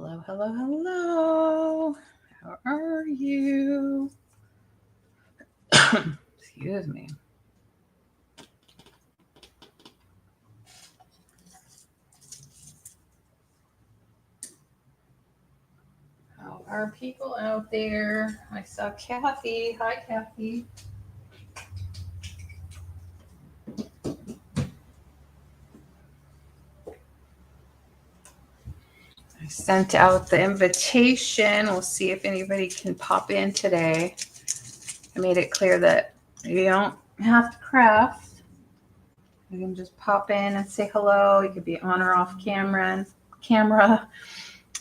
Hello, hello, hello. How are you? Excuse me. How are people out there? I saw Kathy. Hi, Kathy. I sent out the invitation. We'll see if anybody can pop in today. I made it clear that you don't have to craft. You can just pop in and say hello. You could be on or off camera.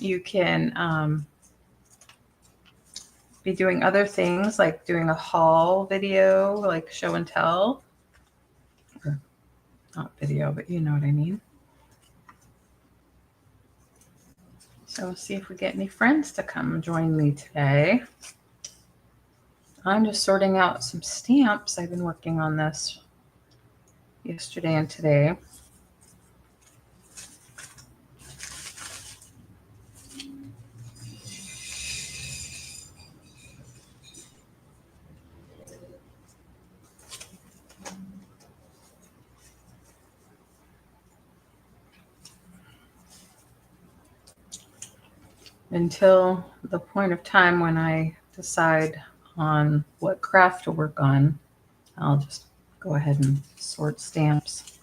You can be doing other things like doing a haul video, like show and tell. Or not video, but you know what I mean. So we'll see if we get any friends to come join me today. I'm just sorting out some stamps. I've been working on this yesterday and today. Until the point of time when I decide on what craft to work on, I'll just go ahead and sort stamps.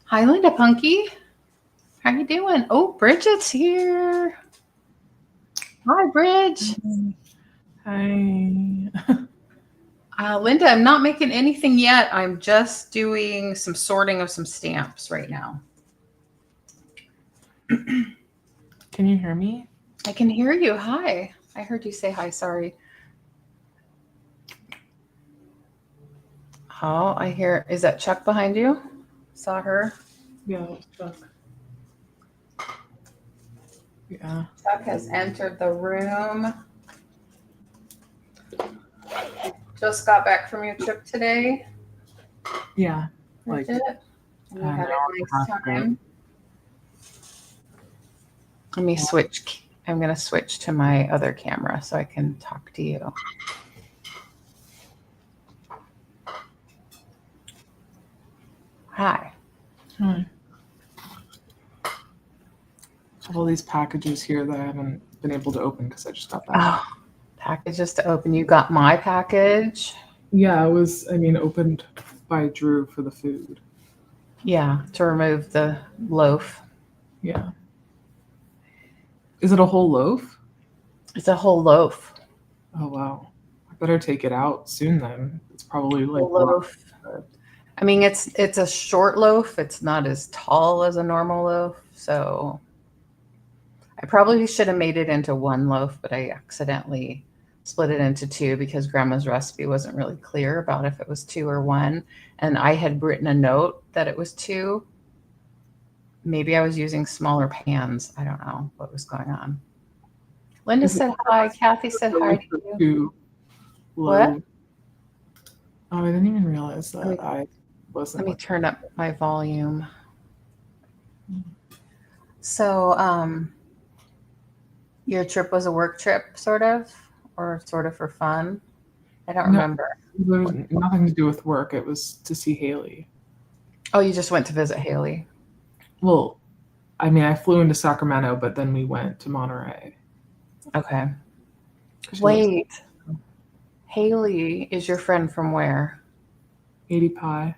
Hi, Linda Punky. How you doing? Oh, Bridget's here. Hi, Bridge. Hi. Linda, I'm not making anything yet. I'm just doing some sorting of some stamps right now. Can you hear me? I can hear you. Hi. I heard you say hi. Sorry. Oh, I hear. Is that Chuck behind you? Saw her. Yeah, Chuck. Yeah. Chuck has entered the room. Just got back from your trip today. Yeah. Like it. And you had a nice time. Let me switch. I'm going to switch to my other camera so I can talk to you. Hi. Hi. I have all these packages here that I haven't been able to open because I just got back. Oh, packages to open. You got my package? Yeah, it was, opened by Drew for the food. Yeah, to remove the loaf. Yeah. Is it a whole loaf? It's a whole loaf. Oh, wow. I better take it out soon then. It's probably like a loaf. I mean, it's a short loaf. It's not as tall as a normal loaf. So I probably should have made it into one loaf, but I accidentally split it into two because Grandma's recipe wasn't really clear about if it was two or one. And I had written a note that it was two. Maybe I was using smaller pans. I don't know what was going on. Linda said hi. Kathy said hi to you. What? Oh, I didn't even realize that I wasn't. Let me turn up my volume. So, your trip was a work trip, sort of, or sort of for fun? I don't remember. There was nothing to do with work. It was to see Haley. Oh, you just went to visit Haley? Well, I flew into Sacramento, but then we went to Monterey. Okay. Wait. Haley is your friend from where? 80 Pie.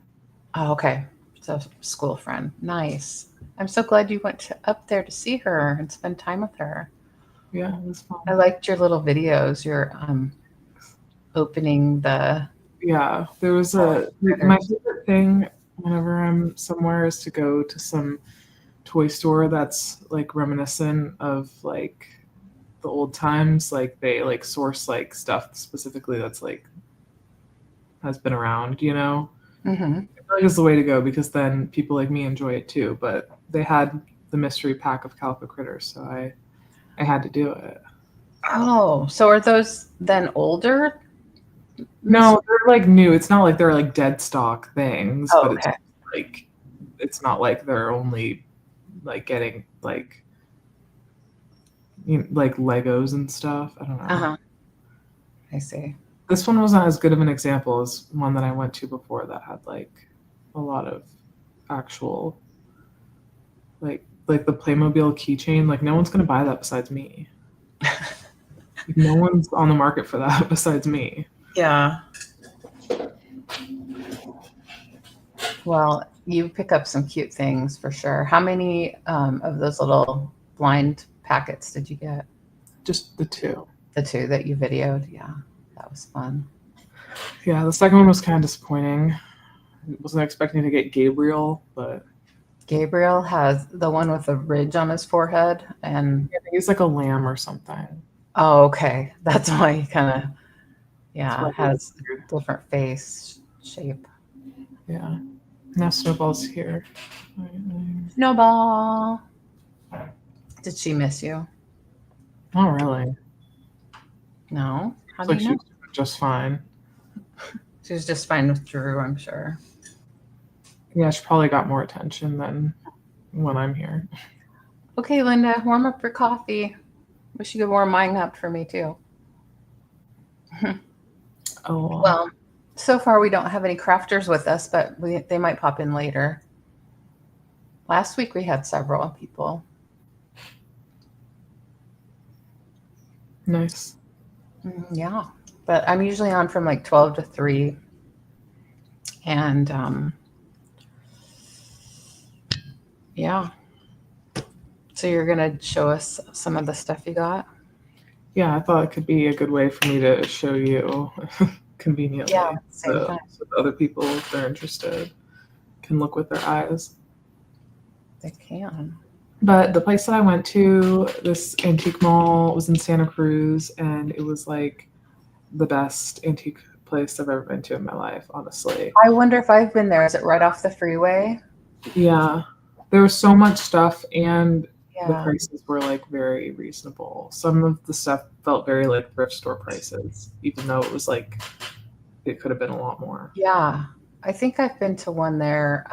Oh, okay. So a school friend. Nice. I'm so glad you went up there to see her and spend time with her. Yeah, it was fun. I liked your little videos. You're opening the... Yeah, there was my favorite thing whenever I'm somewhere is to go to some toy store that's like reminiscent of like the old times. Like they like source like stuff specifically that's like has been around, you know? Mm-hmm. I feel like it's the way to go because then people like me enjoy it too. But they had the mystery pack of Calico Critters, so I had to do it. Oh, so are those then older? No, they're like new. It's not like they're like dead stock things, but okay. It's not like they're only like getting like like Legos and stuff. I don't know. Uh-huh. I see. This one wasn't as good of an example as one that I went to before that had like a lot of actual like the Playmobil keychain. Like no one's gonna buy that besides me. Like, no one's on the market for that besides me. Yeah. Well, you pick up some cute things for sure. How many of those little blind packets did you get? Just the two. The two that you videoed? Yeah, that was fun. Yeah, the second one was kind of disappointing. I wasn't expecting to get Gabriel, but Gabriel has the one with a ridge on his forehead, and I think he's like a lamb or something. oh, okay, that's why he kind of That's has a different face shape. Yeah. Now Snowball's here. Snowball. Did she miss you? Not really. No. How It's do like you know? she's just fine. She was just fine with Drew, I'm sure. Yeah, she probably got more attention than when I'm here. Okay, Linda, warm up your coffee. Wish you could warm mine up for me too. Oh, Well, so far we don't have any crafters with us, but they might pop in later. Last week we had several people. nice. Yeah, but I'm usually on from like 12 to 3. And yeah. So you're going to show us some of the stuff you got? Yeah, I thought it could be a good way for me to show you conveniently. Yeah, same time. So other people, if they're interested, can look with their eyes. They can. But the place that I went to, this antique mall, was in Santa Cruz, and it was like the best antique place I've ever been to in my life, honestly. I wonder if I've been there. Is it right off the freeway? Yeah. There was so much stuff, and the Yeah. prices were like very reasonable. Some of the stuff felt very like thrift store prices, even though it was like it could have been a lot more. Yeah. I think I've been to one there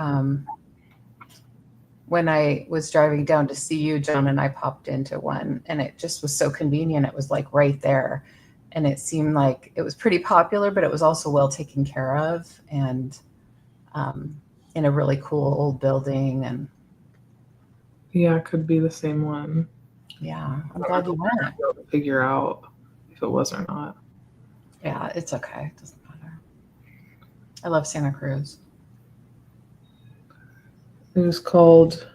when I was driving down to see you, Joan, and I popped into one, and it just was so convenient. It was like right there. And it seemed like it was pretty popular, but it was also well taken care of and in a really cool old building. And Yeah, it could be the same one. yeah, I'm glad you went. I'll be able to figure out if it was or not. Yeah, it's okay. It doesn't matter. I love Santa Cruz. It was called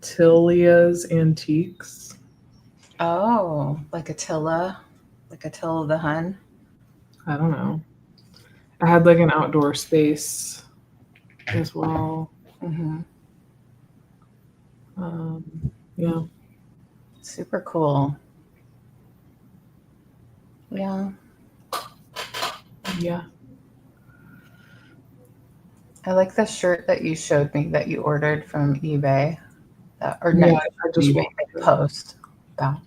Attilia's Antiques. Oh, like Attila the Hun. I don't know. I had like an outdoor space as well. Mm-hmm. Yeah. Super cool. Yeah. Yeah. I like the shirt that you showed me that you ordered from eBay. Or Yeah, not I just eBay, post. Oh,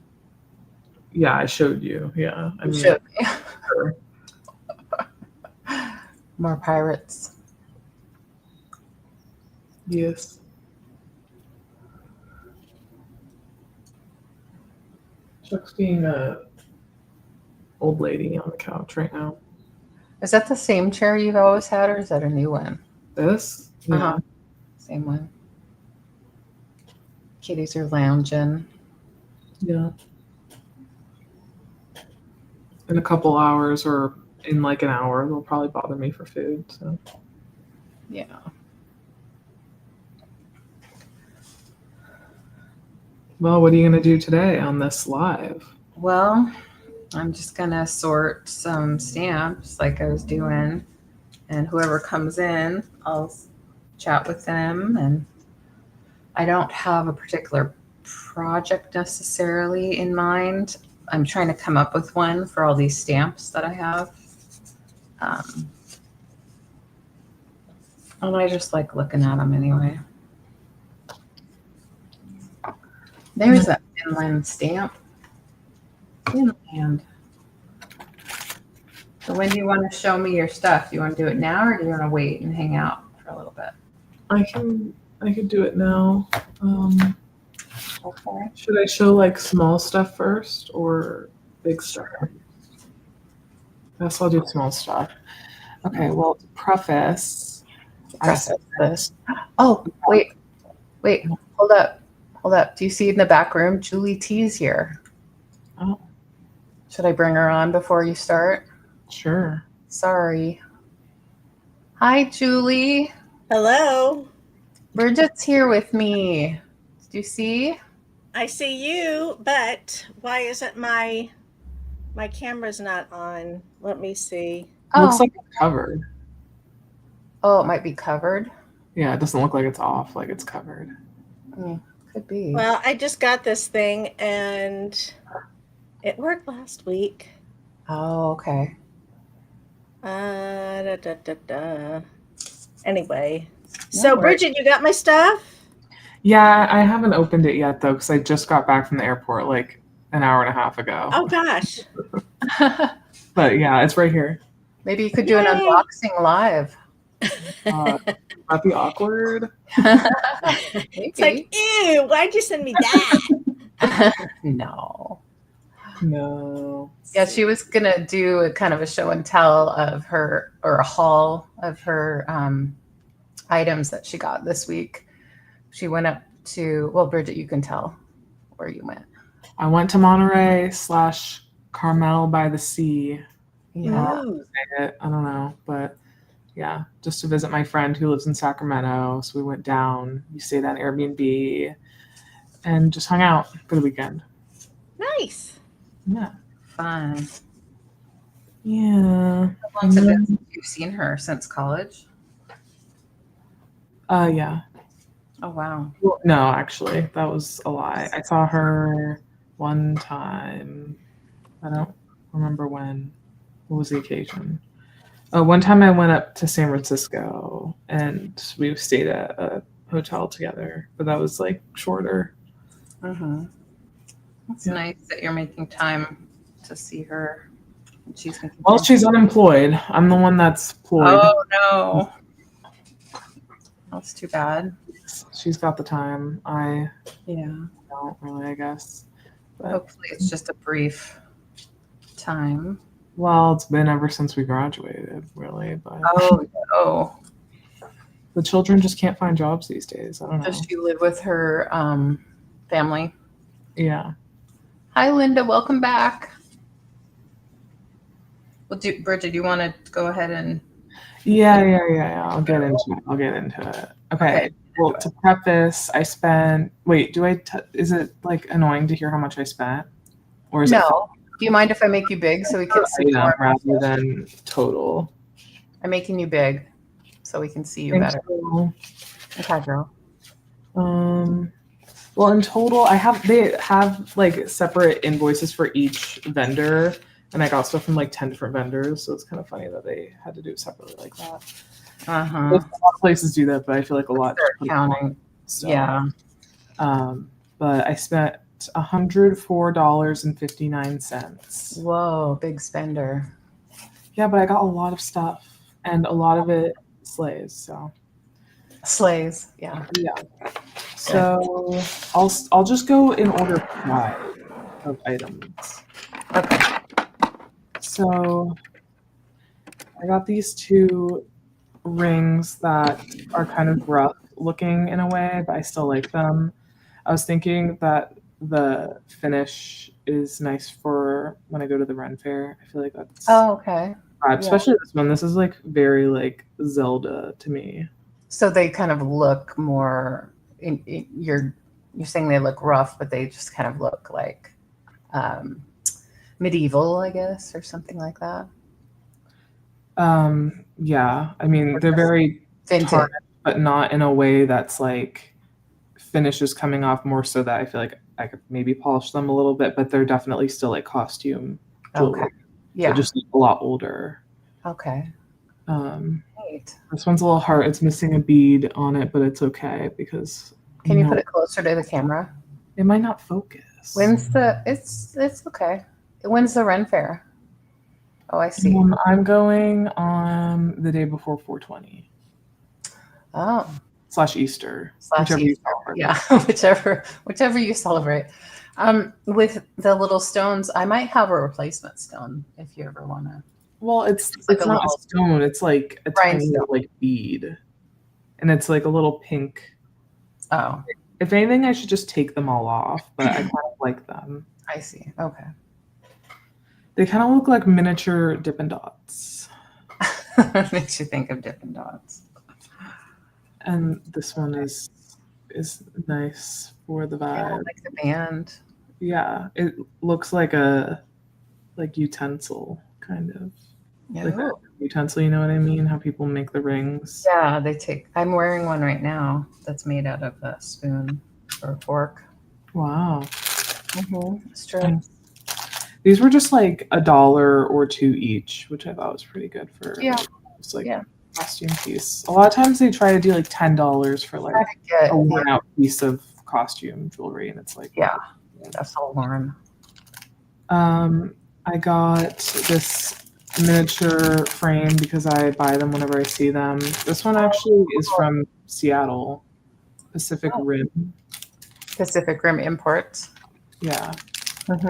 Yeah, I showed you. Yeah. I you mean, showed me. sure. More pirates. Yes. Chuck's being a old lady on the couch right now. Is that the same chair you've always had, or is that a new one? This? Yeah. Uh-huh. Same one. Kitties are lounging. Yeah. In a couple hours or in like an hour, they'll probably bother me for food. So Yeah. well, what are you gonna do today on this live? Well, I'm just gonna sort some stamps like I was doing, and whoever comes in, I'll chat with them. And I don't have a particular project necessarily in mind. I'm trying to come up with one for all these stamps that I have. And I just like looking at them anyway. There's a Finland stamp. Finland. So when do you want to show me your stuff? Do you want to do it now, or do you want to wait and hang out for a little bit? I can I could do it now. Okay. Should I show like small stuff first or big stuff? Guess I'll do small stuff. Okay, well, to preface, Preface this. Oh, wait. Hold up. Do you see in the back room? Julie T's here. Oh, Should I bring her on before you start? sure. Sorry. Hi, Julie. Hello. Bridget's here with me. Do you see? I see you, but why isn't my camera's not on? Let me see. Looks like it's covered. Oh, it might be covered. Yeah, it doesn't look like it's off, like it's covered. Could be. Well, I just got this thing and it worked last week. Oh, okay. Anyway, No so worries. Bridget, you got my stuff? Yeah, I haven't opened it yet though, because I just got back from the airport like an hour and a half ago. Oh gosh. But yeah, it's right here. Maybe you could do an Yay. unboxing live. That'd be awkward. It's like, ew, why'd you send me that? No. No. Yeah, she was gonna do a kind of a show and tell of her, or a haul of her items that she got this week. She went up to, well, Bridget, you can tell where you went. I went to Monterey / Carmel by the Sea. Yeah. Ooh. I don't know, but yeah, just to visit my friend who lives in Sacramento. So we went down, we stayed at Airbnb, and just hung out for the weekend. Nice. Yeah. Fun. Yeah. How long has it been since you've seen her? Since college? Yeah. Oh, wow. Well, no, actually, that was a lie. I saw her one time. I don't remember when. What was the occasion? One time I went up to San Francisco and we stayed at a hotel together, but that was like shorter. Mm-hmm. It's Yeah. nice that you're making time to see her. And she's Well, she's unemployed. I'm the one that's employed. Oh, no. That's too bad. She's got the time. I Yeah. don't really, I guess. But, Hopefully it's just a brief time. well, it's been ever since we graduated, really. But Oh. the children just can't find jobs these days. I don't know. Does she live with her family? Yeah. Hi, Linda. Welcome back. Well, Bridget, do you want to go ahead and... Yeah. I'll get into it. Okay. Well, to preface, I spent. Wait, is it like annoying to hear how much I spent, or is it No. Do you mind if I make you big so we can see more? rather than total? I'm making you big so we can see you Thanks, better. girl. Okay, girl. Well, in total, they have like separate invoices for each vendor, and I got stuff from like 10 different vendors, so it's kind of funny that they had to do it separately like that. Uh-huh. A lot of places do that, but I feel like a lot. They're counting. So, Yeah. But I spent $104.59. Whoa, big spender. Yeah, but I got a lot of stuff, and a lot of it slays. So Slays. Yeah. yeah. So I'll just go in order of items. Okay. So I got these two rings that are kind of rough looking in a way, but I still like them. I was thinking that the finish is nice for when I go to the Ren Fair. I feel like that's okay. especially this one. This is like very like Zelda to me. So they kind of look more. You're saying they look rough, but they just kind of look like medieval, I guess, or something like that. Yeah, I mean they're very tarnished, but not in a way that's like finishes coming off, more so that I feel like I could maybe polish them a little bit, but they're definitely still like costume jewelry. Okay. Yeah. So just a lot older. Okay. Neat. This one's a little hard. It's missing a bead on it, but it's okay because Can you put it closer to the camera? It might not focus. It's okay. When's the Ren Fair? Oh, I see. I'm going on the day before 420. Oh. / Easter. Slash Whichever you Easter. celebrate. Yeah, whichever you celebrate. With the little stones, I might have a replacement stone if you ever want to. Well, it's like a not little a stone. It's like a tiny rhinestone. like bead, and it's like a little pink. Oh, If anything, I should just take them all off, but I kind of like them. I see. Okay. They kind of look like miniature Dippin' Dots. Makes you think of Dippin' Dots. And this one is nice for the Yeah, vibe. like the band. Yeah, it looks like a utensil kind of. Yeah. Like a utensil, you know what I mean? How people make the rings. Yeah, they take. I'm wearing one right now that's made out of a spoon or a fork. Wow. It's true. And these were just like $1 or $2 each, which I thought was pretty good for just like costume piece. A lot of times they try to do like $10 for like a worn out piece of costume jewelry, and it's like that's all worn. I got this miniature frame because I buy them whenever I see them. This one actually is from Seattle, Pacific Rim. Pacific Rim Imports. Yeah. Of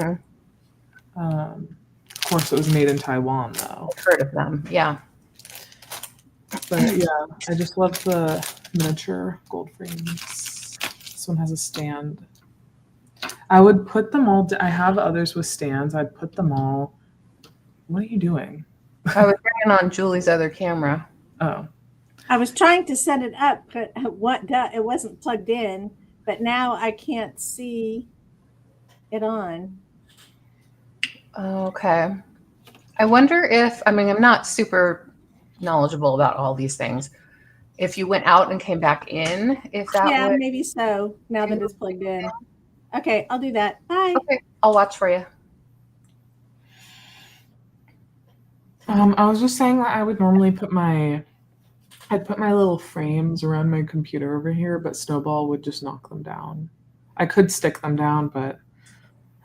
course, it was made in Taiwan, though. I've heard of them. Yeah. But yeah, I just love the miniature gold frames. This one has a stand. I would put them all. I have others with stands. I'd put them all. What are you doing? I was bringing on Julie's other camera. Oh. I was trying to set it up, but it wasn't plugged in. But now I can't see it on. Okay. I wonder if, I'm not super knowledgeable about all these things. If you went out and came back in, if that would. Maybe so, now that it's plugged in. Okay, I'll do that. Bye. Okay, I'll watch for you. I was just saying that I would normally I'd put my little frames around my computer over here, but Snowball would just knock them down. I could stick them down, but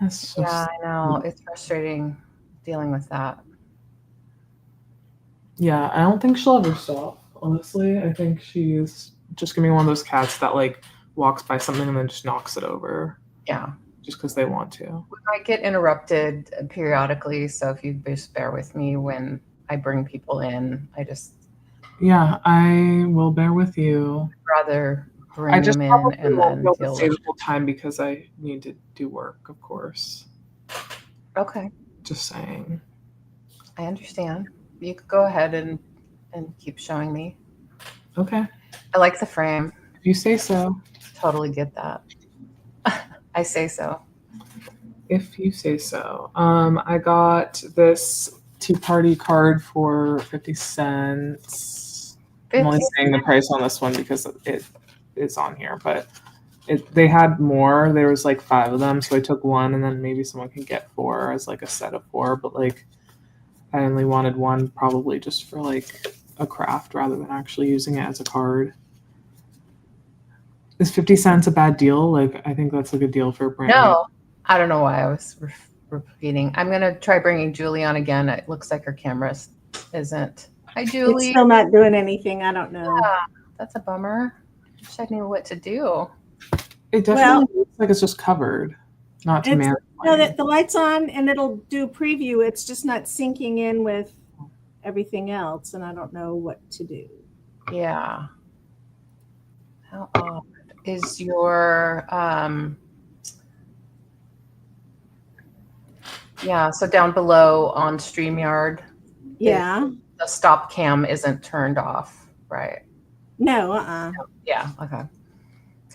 that's just... Yeah, I know. It's frustrating dealing with that. Yeah, I don't think she'll ever stop, honestly. I think she's just gonna be one of those cats that like walks by something and then just knocks it over. Yeah. Just because they want to. We might get interrupted periodically, so if you just bear with me when I bring people in, Yeah, I will bear with you. Rather bring them in and then deal with the time because I need to do work, of course. Okay. Just saying. I understand. You could go ahead and keep showing me. Okay. I like the frame. If you say so. Totally get that. I say so. If you say so. I got this Tea Party card for 50 cents. I'm only saying the price on this one because it is on here, but they had more. There was like 5 of them, so I took one, and then maybe someone can get 4 as like a set of 4. But like, I only wanted one, probably just for like a craft rather than actually using it as a card. Is 50 cents a bad deal? Like, I think that's a good deal for a brand. No, I don't know why I was repeating. I'm going to try bringing Julie on again. It looks like her camera isn't. Hi, Julie. It's still not doing anything. I don't know. Yeah, that's a bummer. Wish I knew what to do. It definitely looks like it's just covered, not to manage. No, the light's on and it'll do preview. It's just not syncing in with everything else, and I don't know what to do. Yeah. How odd is your so down below on StreamYard, the stop cam isn't turned off, right? No, Yeah, okay.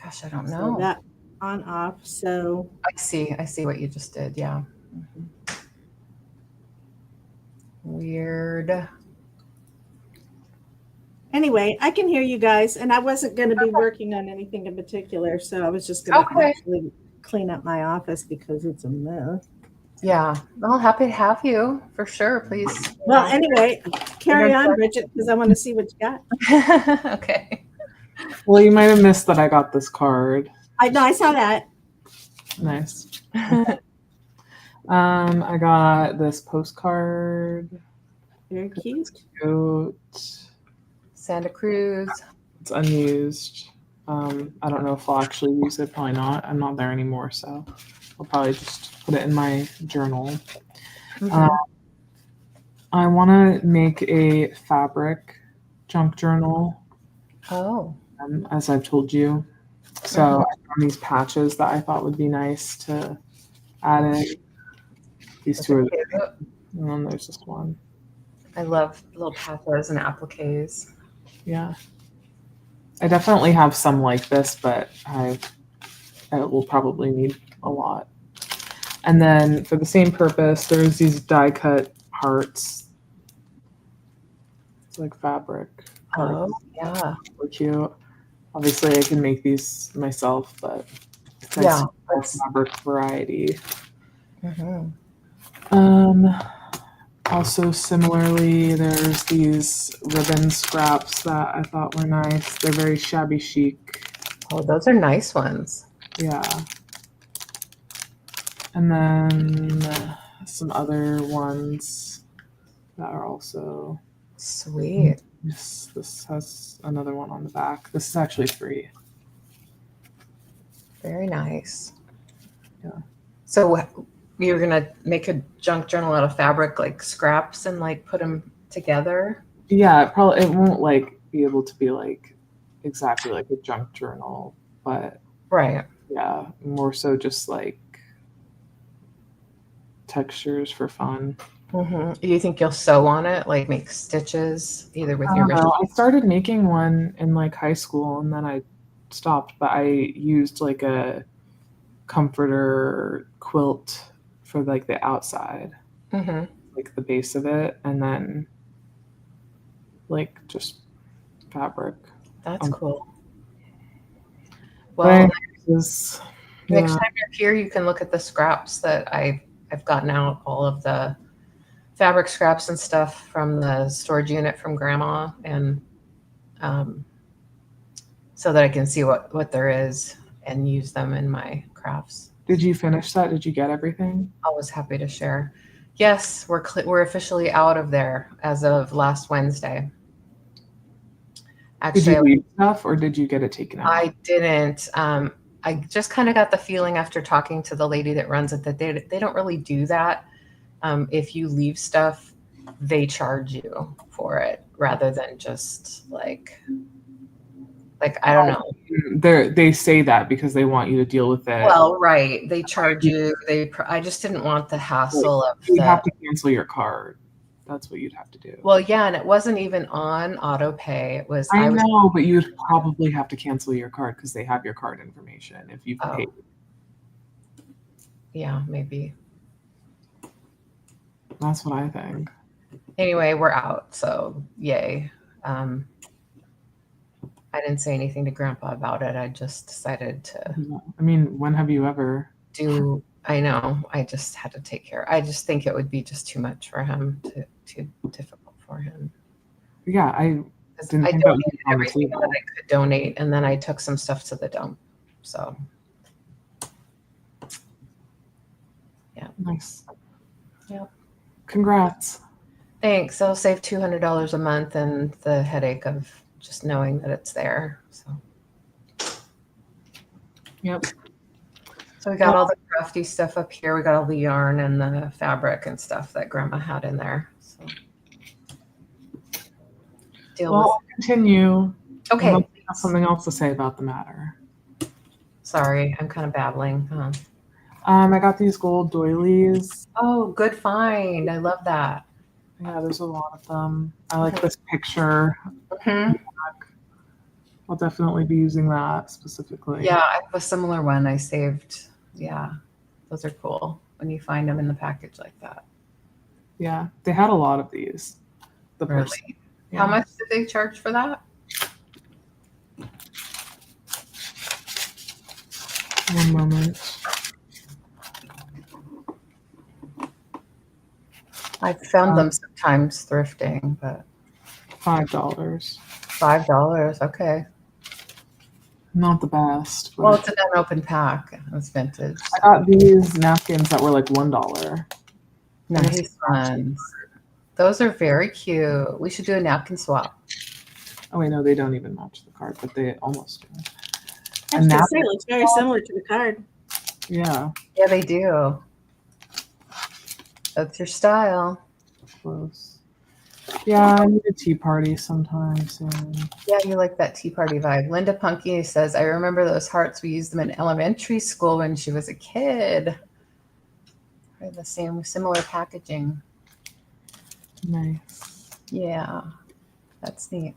Gosh, I don't know. So that on off, so I see what you just did, yeah. Mm-hmm. Weird. Anyway, I can hear you guys, and I wasn't going to be working on anything in particular, so I was just going to actually clean up my office because it's a mess. Yeah, well, happy to have you for sure. Please. Well, anyway, carry on, Bridget, because I want to see what you got. Okay. Well, you might have missed that I got this card. I saw that. Nice. I got this postcard. Very cute. Cute. Santa Cruz. It's unused. I don't know if I'll actually use it. Probably not. I'm not there anymore, so I'll probably just put it in my journal. I want to make a fabric junk journal. Oh. As I've told you. So I found these patches that I thought would be nice to add in. These two are the, and then there's this one. I love little patches and appliques. Yeah. I definitely have some like this, but I will probably need a lot. And then for the same purpose, there's these die cut hearts. It's like fabric hearts. Oh, yeah. Super cute. Obviously, I can make these myself, but it's nice to have fabric variety. Also, similarly, there's these ribbon scraps that I thought were nice. They're very shabby chic. Oh, those are nice ones. Yeah. And then some other ones that are also sweet. This has another one on the back. This is actually free. Very nice. Yeah. So you're gonna make a junk journal out of fabric, like scraps, and like put them together? Yeah, it won't like be able to be like exactly like a junk journal, but right. Yeah, more so just like textures for fun. Do you think you'll sew on it, like make stitches either with your machine? I started making one in like high school and then I stopped, but I used like a comforter quilt for like the outside, like the base of it, and then like just fabric. That's cool. Well, next time you're here, you can look at the scraps that I've gotten out, all of the fabric scraps and stuff from the storage unit from Grandma, and so that I can see what there is and use them in my crafts. Did you finish that? Did you get everything? Always happy to share. Yes, we're officially out of there as of last Wednesday. Actually, did you leave stuff or did you get it taken out? I didn't. I just kind of got the feeling after talking to the lady that runs it that they don't really do that. If you leave stuff, they charge you for it rather than just like I don't know. They say that because they want you to deal with it. Well, right. They charge you. I just didn't want the hassle of you have to cancel your card. That's what you'd have to do. Well, yeah, and it wasn't even on auto pay. It was. I know, but you'd probably have to cancel your card because they have your card information if you've paid. Yeah, maybe. That's what I think. Anyway, we're out, so yay. I didn't say anything to Grandpa about it. I just decided to. I mean, when have you ever? I know. I just had to take care. I just think it would be just too much for him, too difficult for him. Yeah, I donated everything that I could donate, and then I took some stuff to the dump. So, yeah. Nice. Yeah. Congrats. Thanks. I'll save $200 a month and the headache of just knowing that it's there. So. Yep. So we got all the crafty stuff up here. We got all the yarn and the fabric and stuff that Grandma had in there. So I'll continue. Okay. I have something else to say about the matter. Sorry, I'm kind of babbling. Huh? I got these gold doilies. Oh, good find. I love that. Yeah, there's a lot of them. I like this picture. I'll definitely be using that specifically. Yeah, I have a similar one I saved. Yeah, those are cool when you find them in the package like that. Yeah, they had a lot of these. Really? Yeah. How much did they charge for that? One moment. I've found them sometimes thrifting, but $5. $5, okay. Not the best. Well, it's an unopened pack. It's vintage. I got these napkins that were like $1. Nice ones. Those are very cute. We should do a napkin swap. Oh wait, no, they don't even match the card, but they almost do. I was gonna say, it looks very similar to the card. Yeah. Yeah, they do. That's your style. Close. Yeah, I need a tea party sometime soon. Yeah, you like that tea party vibe. Linda Punky says, I remember those hearts. We used them in elementary school when she was a kid. They're the same, similar packaging. Nice. Yeah, that's neat.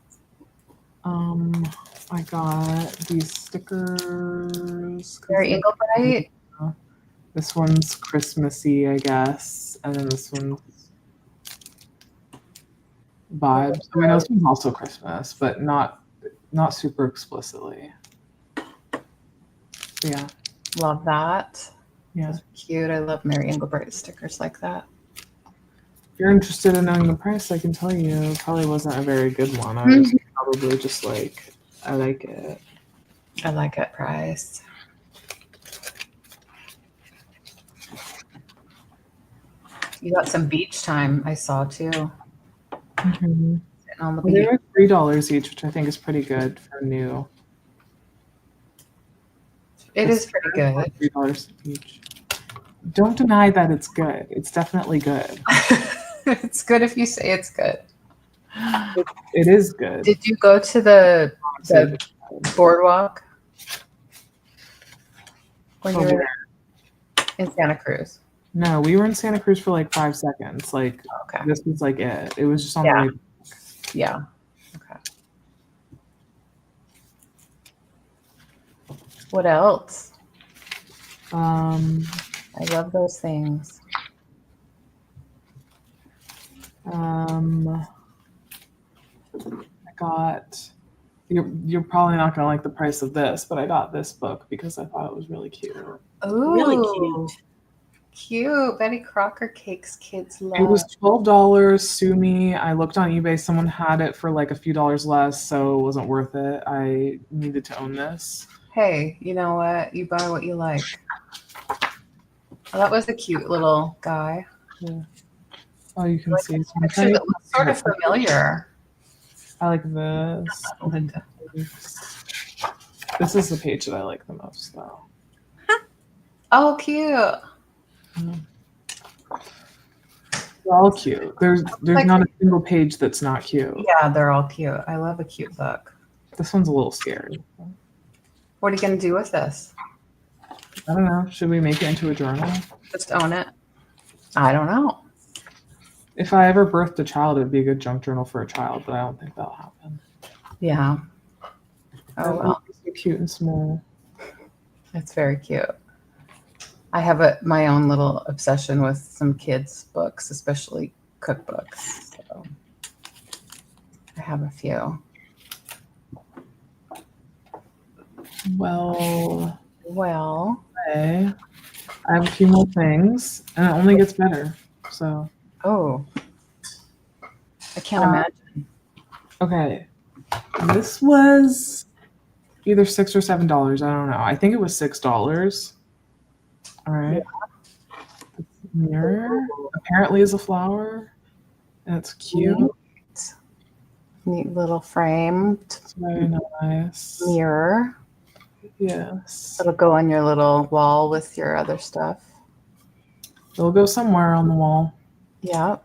I got these stickers. Very Englebright. This one's Christmassy, I guess, and then this one's vibes. I mean, this one's also Christmas, but not super explicitly. Yeah. Love that. Yeah. That's cute. I love Mary Englebright stickers like that. If you're interested in knowing the price, I can tell you. It probably wasn't a very good one. I was probably just like, I like it. I like it price. You got some beach time, I saw too. Mm-hmm. On the Well, they're $3 each, which I think is pretty good for new. It is pretty good. $3 each. Don't deny that it's good. It's definitely good. It's good if you say it's good. It is good. Did you go to the boardwalk when you were in Santa Cruz? No, we were in Santa Cruz for like 5 seconds. Like, okay. This was like it. It was just on the way. Yeah. Okay. What else? I love those things. I got. You're probably not gonna like the price of this, but I got this book because I thought it was really cute. Oh, really cute. Cute. Betty Crocker Cakes Kids Love. It was $12. Sue me. I looked on eBay. Someone had it for like a few dollars less, so it wasn't worth it. I needed to own this. Hey, you know what? You buy what you like. Well, that was a cute little guy. Yeah. Oh, you can see. It looks sort of familiar. I like this. Linda. This is the page that I like the most, though. Oh, cute. They're all cute. There's not a single page that's not cute. Yeah, they're all cute. I love a cute book. This one's a little scary. What are you going to do with this? I don't know. Should we make it into a journal? Just own it? I don't know. If I ever birthed a child, it'd be a good junk journal for a child, but I don't think that'll happen. Yeah. Oh, well. It's so cute and small. It's very cute. I have my own little obsession with some kids' books, especially cookbooks. So I have a few. Well, okay. I have a few more things, and it only gets better. So. Oh. I can't imagine. Okay. This was either $6 or $7. I don't know. I think it was $6. All right. Yeah. This mirror apparently is a flower. That's cute. Neat little frame. It's very nice. Mirror. Yes. It'll go on your little wall with your other stuff. It'll go somewhere on the wall. Yeah.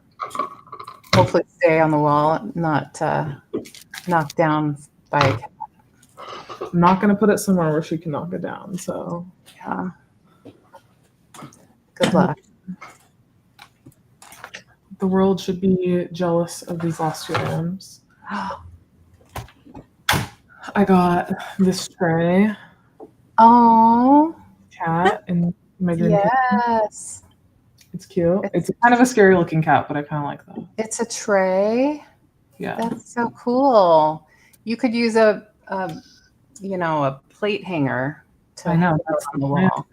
Hopefully stay on the wall, not knocked down by a cat. I'm not going to put it somewhere where she can knock it down. So yeah. Good luck. The world should be jealous of these last 2 items. I got this tray. Oh. Cat in my green. Yes. It's cute. It's kind of a scary looking cat, but I kind of like that. It's a tray. Yeah. That's so cool. You could use a plate hanger to hang on the wall.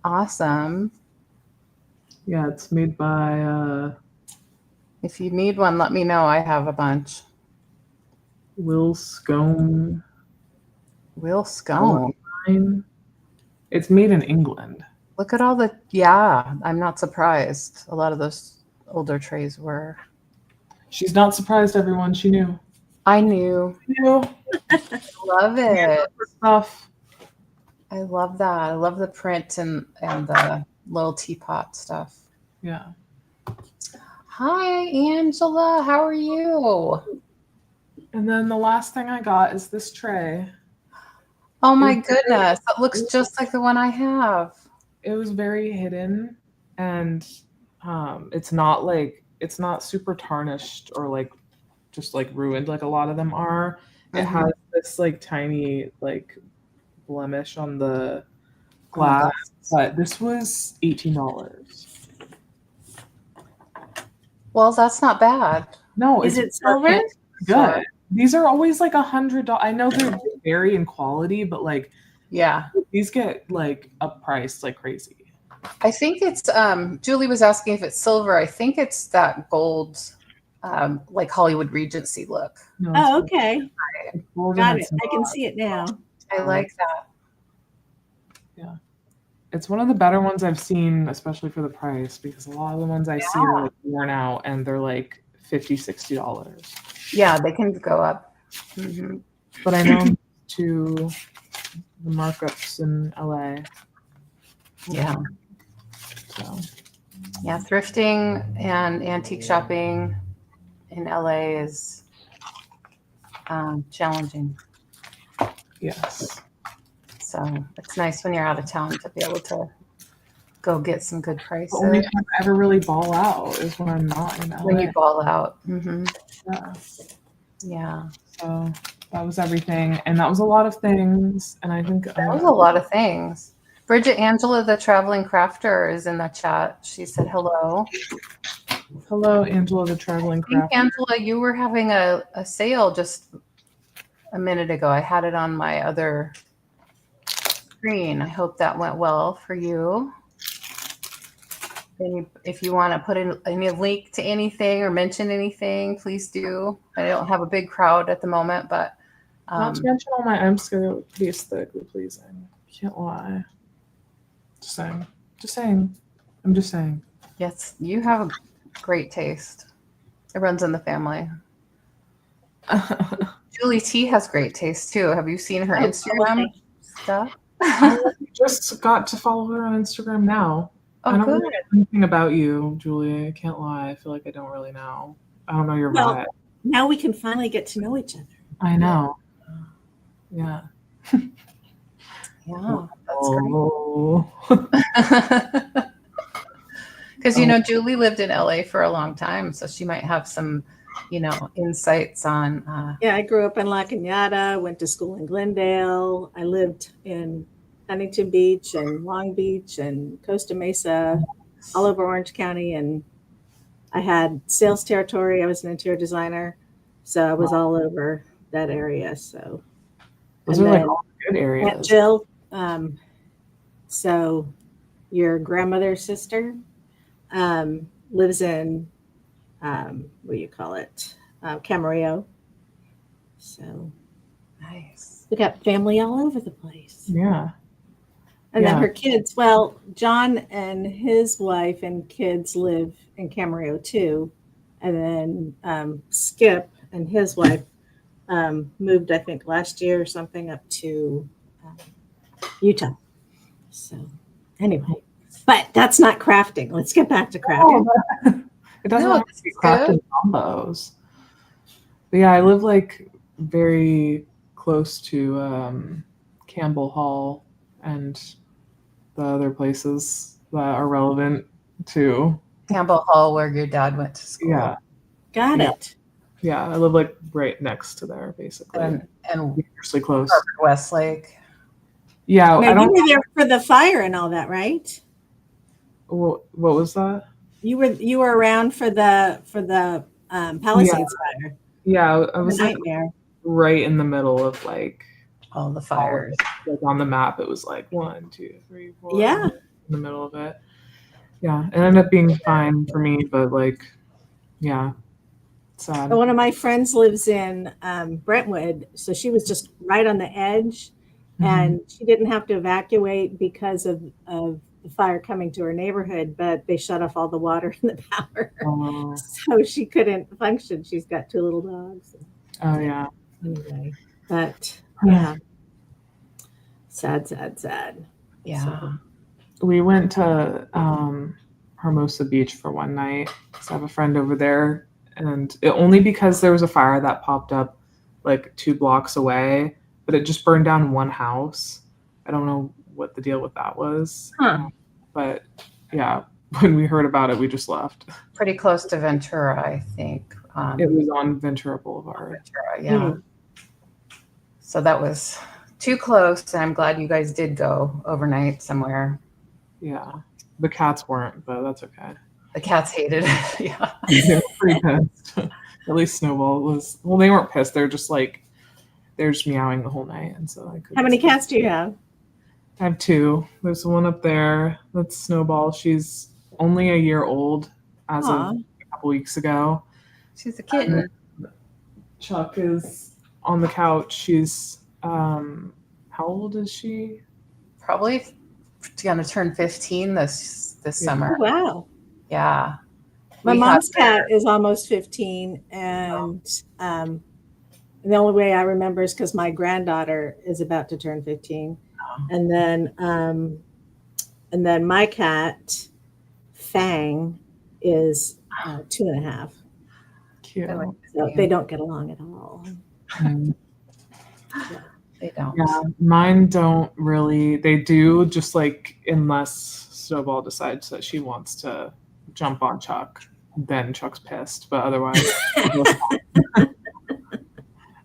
Awesome. Yeah, it's made by. If you need one, let me know. I have a bunch. Will Scone. Will Scone. It's made in England. Look at all the, yeah, I'm not surprised. A lot of those older trays were. She's not surprised, everyone. She knew. I knew. She knew. Love it. Stuff. I love that. I love the print and the little teapot stuff. Yeah. Hi, Angela. How are you? And then the last thing I got is this tray. Oh my goodness. That looks just like the one I have. It was very hidden, and it's not super tarnished or like just like ruined like a lot of them are. It has this like tiny like blemish on the glass, but this was $18. Well, that's not bad. No, Is it silver? Good. These are always like $100. I know they vary in quality, but like yeah, these get like uppriced like crazy. I think it's Julie was asking if it's silver. I think it's that gold, like Hollywood Regency look. No, Oh, okay. Got it. I can see. see it now. I like that. Yeah. It's one of the better ones I've seen, especially for the price, because a lot of the ones I see are like worn out and they're like $50, $60. Yeah, they can go up. Mm-hmm. But I know to the markups in LA. Yeah. So. Yeah, thrifting and antique shopping in LA is challenging. Yes. So it's nice when you're out of town to be able to go get some good prices. The only time I ever really ball out is when I'm not in LA. When you ball out. Mm-hmm. Yeah. Yeah. So that was everything. And that was a lot of things. And I think that was a lot of things. Bridget Angela, the traveling crafter, is in the chat. She said hello. Hello, Angela, the traveling crafter. Angela, you were having a sale just a minute ago. I had it on my other screen. I hope that went well for you. If you want to put in any link to anything or mention anything, please do. I don't have a big crowd at the moment, but not to mention all my items to be aesthetically pleasing. Can't lie. Just saying. I'm just saying. Yes, you have a great taste. It runs in the family. Julie T has great taste too. Have you seen her Instagram stuff? I just got to follow her on Instagram now. Oh, I don't good. really know anything about you, Julie. I can't lie. I feel like I don't really know. I don't know your vibe. Now we can finally get to know each other. I know. Yeah. Yeah, that's great. Because, Julie lived in LA for a long time, so she might have some, insights on. Yeah, I grew up in La Cañada, went to school in Glendale. I lived in Huntington Beach and Long Beach and Costa Mesa, all over Orange County. And I had sales territory. I was an interior designer. So I was all over that area. So those are like all good areas. Aunt Jill. So your grandmother's sister lives in, what do you call it? Camarillo. So nice. We got family all over the place. Yeah. And then her kids, well, John and his wife and kids live in Camarillo too. And then Skip and his wife moved, I think, last year or something up to Utah. So anyway, but that's not crafting. Let's get back to crafting. It doesn't have to be crafting combos. But yeah, I live like very close to Campbell Hall and the other places that are relevant to Campbell Hall, where your dad went to school. Yeah. Got it. Yeah, I live like right next to there, basically. And dangerously close. Westlake. Yeah, now, you were there for the fire and all that, right? What was that? You were around for the Palisades fire. Yeah, I was like nightmare. Right in the middle of like all the fires. Like on the map, it was like 1, 2, 3, 4. Yeah. In the middle of it. Yeah, it ended up being fine for me, but like, yeah, sad. One of my friends lives in Brentwood, so she was just right on the edge, and she didn't have to evacuate because of the fire coming to her neighborhood, but they shut off all the water and the power, so she couldn't function. She's got 2 little dogs. Oh yeah. Anyway, but yeah. Sad, sad, sad. Yeah. So, We went to Hermosa Beach for one night. So I have a friend over there, and only because there was a fire that popped up like 2 blocks away, but it just burned down one house. I don't know what the deal with that was, but yeah, when we heard about it, we just left. Pretty close to Ventura, I think. It was on Ventura Boulevard. Ventura, yeah. So that was too close, and I'm glad you guys did go overnight somewhere. Yeah, the cats weren't, but that's okay. The cats hated it. Yeah. They were pretty pissed. At least Snowball was. Well, they weren't pissed. They're just meowing the whole night, and so I couldn't. how many cats do you have? I have 2. There's one up there. That's Snowball. She's only a year old as of a couple weeks ago. She's a kitten. Chuck is on the couch. She's how old is she? Probably going to turn 15 this summer. Oh, wow. Yeah. My mom's cat is almost 15, and the only way I remember is because my granddaughter is about to turn 15, and then my cat Fang is 2.5. Cute. So they don't get along at all. They don't. Yeah, mine don't really. They do, just like unless Snowball decides that she wants to jump on Chuck, then Chuck's pissed. But otherwise,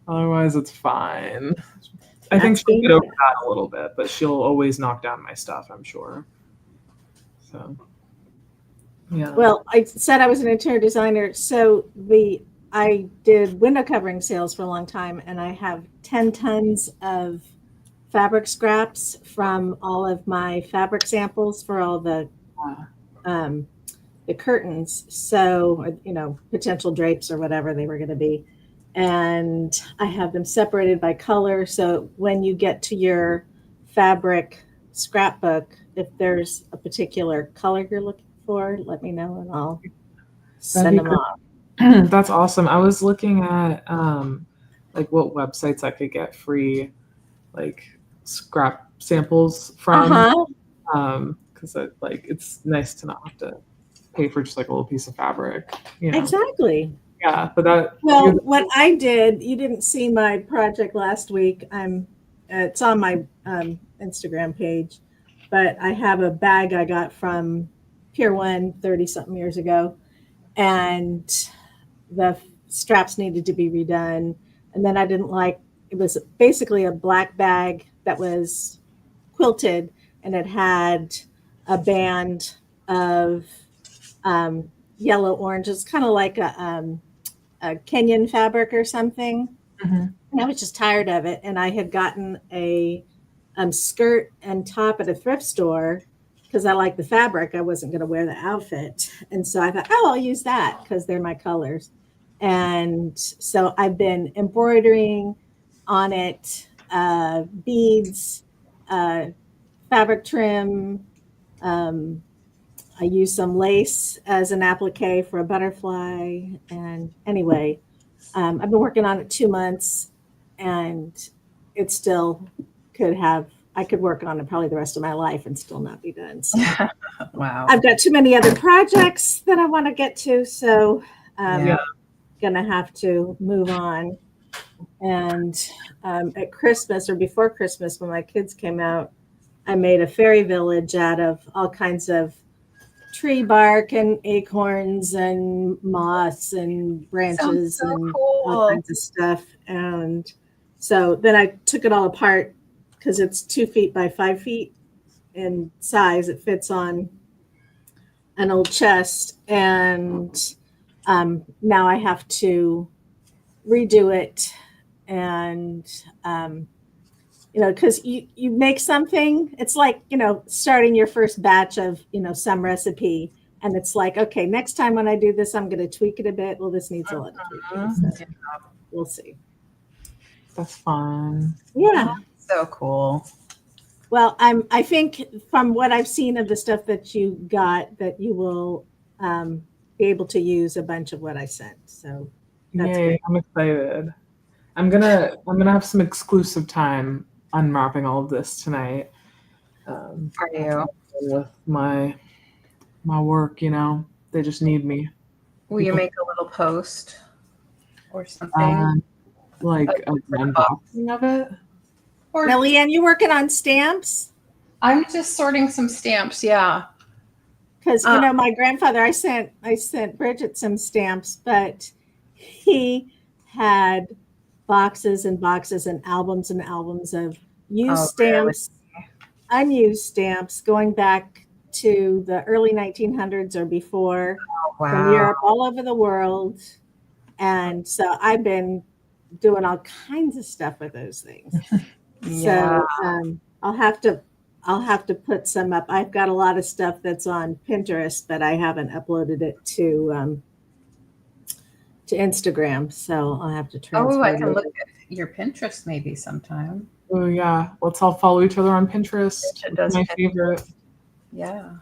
otherwise it's fine. I think she'll get over that a little bit, but she'll always knock down my stuff, I'm sure. So, yeah. Well, I said I was an interior designer, so I did window covering sales for a long time, and I have 10 tons of fabric scraps from all of my fabric samples for all the curtains. So, potential drapes or whatever they were going to be. And I have them separated by color. So when you get to your fabric scrapbook, if there's a particular color you're looking for, let me know and I'll send them off. That's awesome. I was looking at like what websites I could get free like scrap samples from, because it's nice to not have to pay for just like a little piece of fabric. Exactly. Yeah, but what I did, you didn't see my project last week. It's on my Instagram page, but I have a bag I got from Pier 1 30-something years ago, and the straps needed to be redone. And then it was basically a black bag that was quilted, and it had a band of yellow orange. It's kind of like a Kenyan fabric or something. And I was just tired of it. And I had gotten a skirt and top at a thrift store because I like the fabric. I wasn't going to wear the outfit. And so I thought, I'll use that because they're my colors. And so I've been embroidering on it, beads, fabric trim. I use some lace as an applique for a butterfly. And anyway, I've been working on it 2 months, and it still I could work on it probably the rest of my life and still not be done. So Wow. I've got too many other projects that I want to get to. So going to have to move on. And at Christmas or before Christmas, when my kids came out, I made a fairy village out of all kinds of tree bark and acorns and moss and branches and all kinds of stuff. And so then I took it all apart because it's 2 feet by 5 feet in size. It fits on an old chest. And now I have to redo it. And, because you make something, it's like, starting your first batch of, some recipe. And it's like, okay, next time when I do this, I'm going to tweak it a bit. Well, this needs a lot of tweaking. So we'll see. That's fun. Yeah. So cool. Well, I think from what I've seen of the stuff that you got, that you will be able to use a bunch of what I sent. So that's Yay, good. I'm excited. I'm gonna have some exclusive time unwrapping all of this tonight. Are you? With my work, they just need me. Will you make a little post or something? Like an unboxing of it? Or Now, Leanne, you working on stamps? I'm just sorting some stamps. Yeah. Because my grandfather, I sent Bridget some stamps, but he had boxes and boxes and albums of used stamps, unused stamps, going back to the early 1900s or before, from Europe, all over the world. And so I've been doing all kinds of stuff with those things. Yeah. So I'll have to put some up. I've got a lot of stuff that's on Pinterest, but I haven't uploaded it to Instagram. So I'll have to transfer. Oh, I can look at your Pinterest maybe sometime. Oh yeah, let's all follow each other on Pinterest. It's my favorite. Yeah,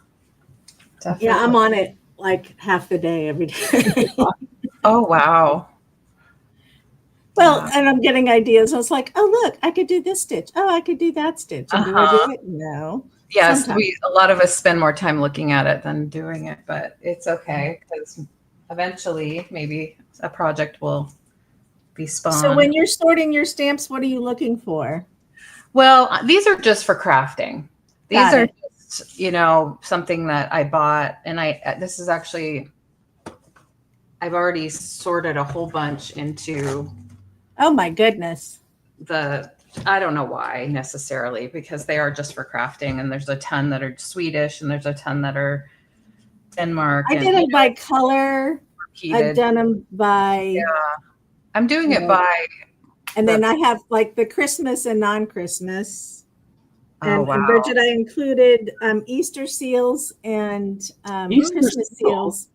definitely. Yeah, I'm on it like half the day every day. Oh wow. Well, and I'm getting ideas. I was like, oh look, I could do this stitch. Oh, I could do that stitch. And do I do it? No. Yes, sometimes. A lot of us spend more time looking at it than doing it, but it's okay because eventually maybe a project will be spawned. So when you're sorting your stamps, what are you looking for? Well, these are just for crafting. These are just, something that I bought, and this is actually, I've already sorted a whole bunch into. Oh my goodness. I don't know why necessarily, because they are just for crafting, and there's a ton that are Swedish and there's a ton that are Denmark. I did them by color. Repeated. I've done them by. Yeah. I'm doing it by. And then I have like the Christmas and non-Christmas. And Bridget, I included Easter seals and Christmas seals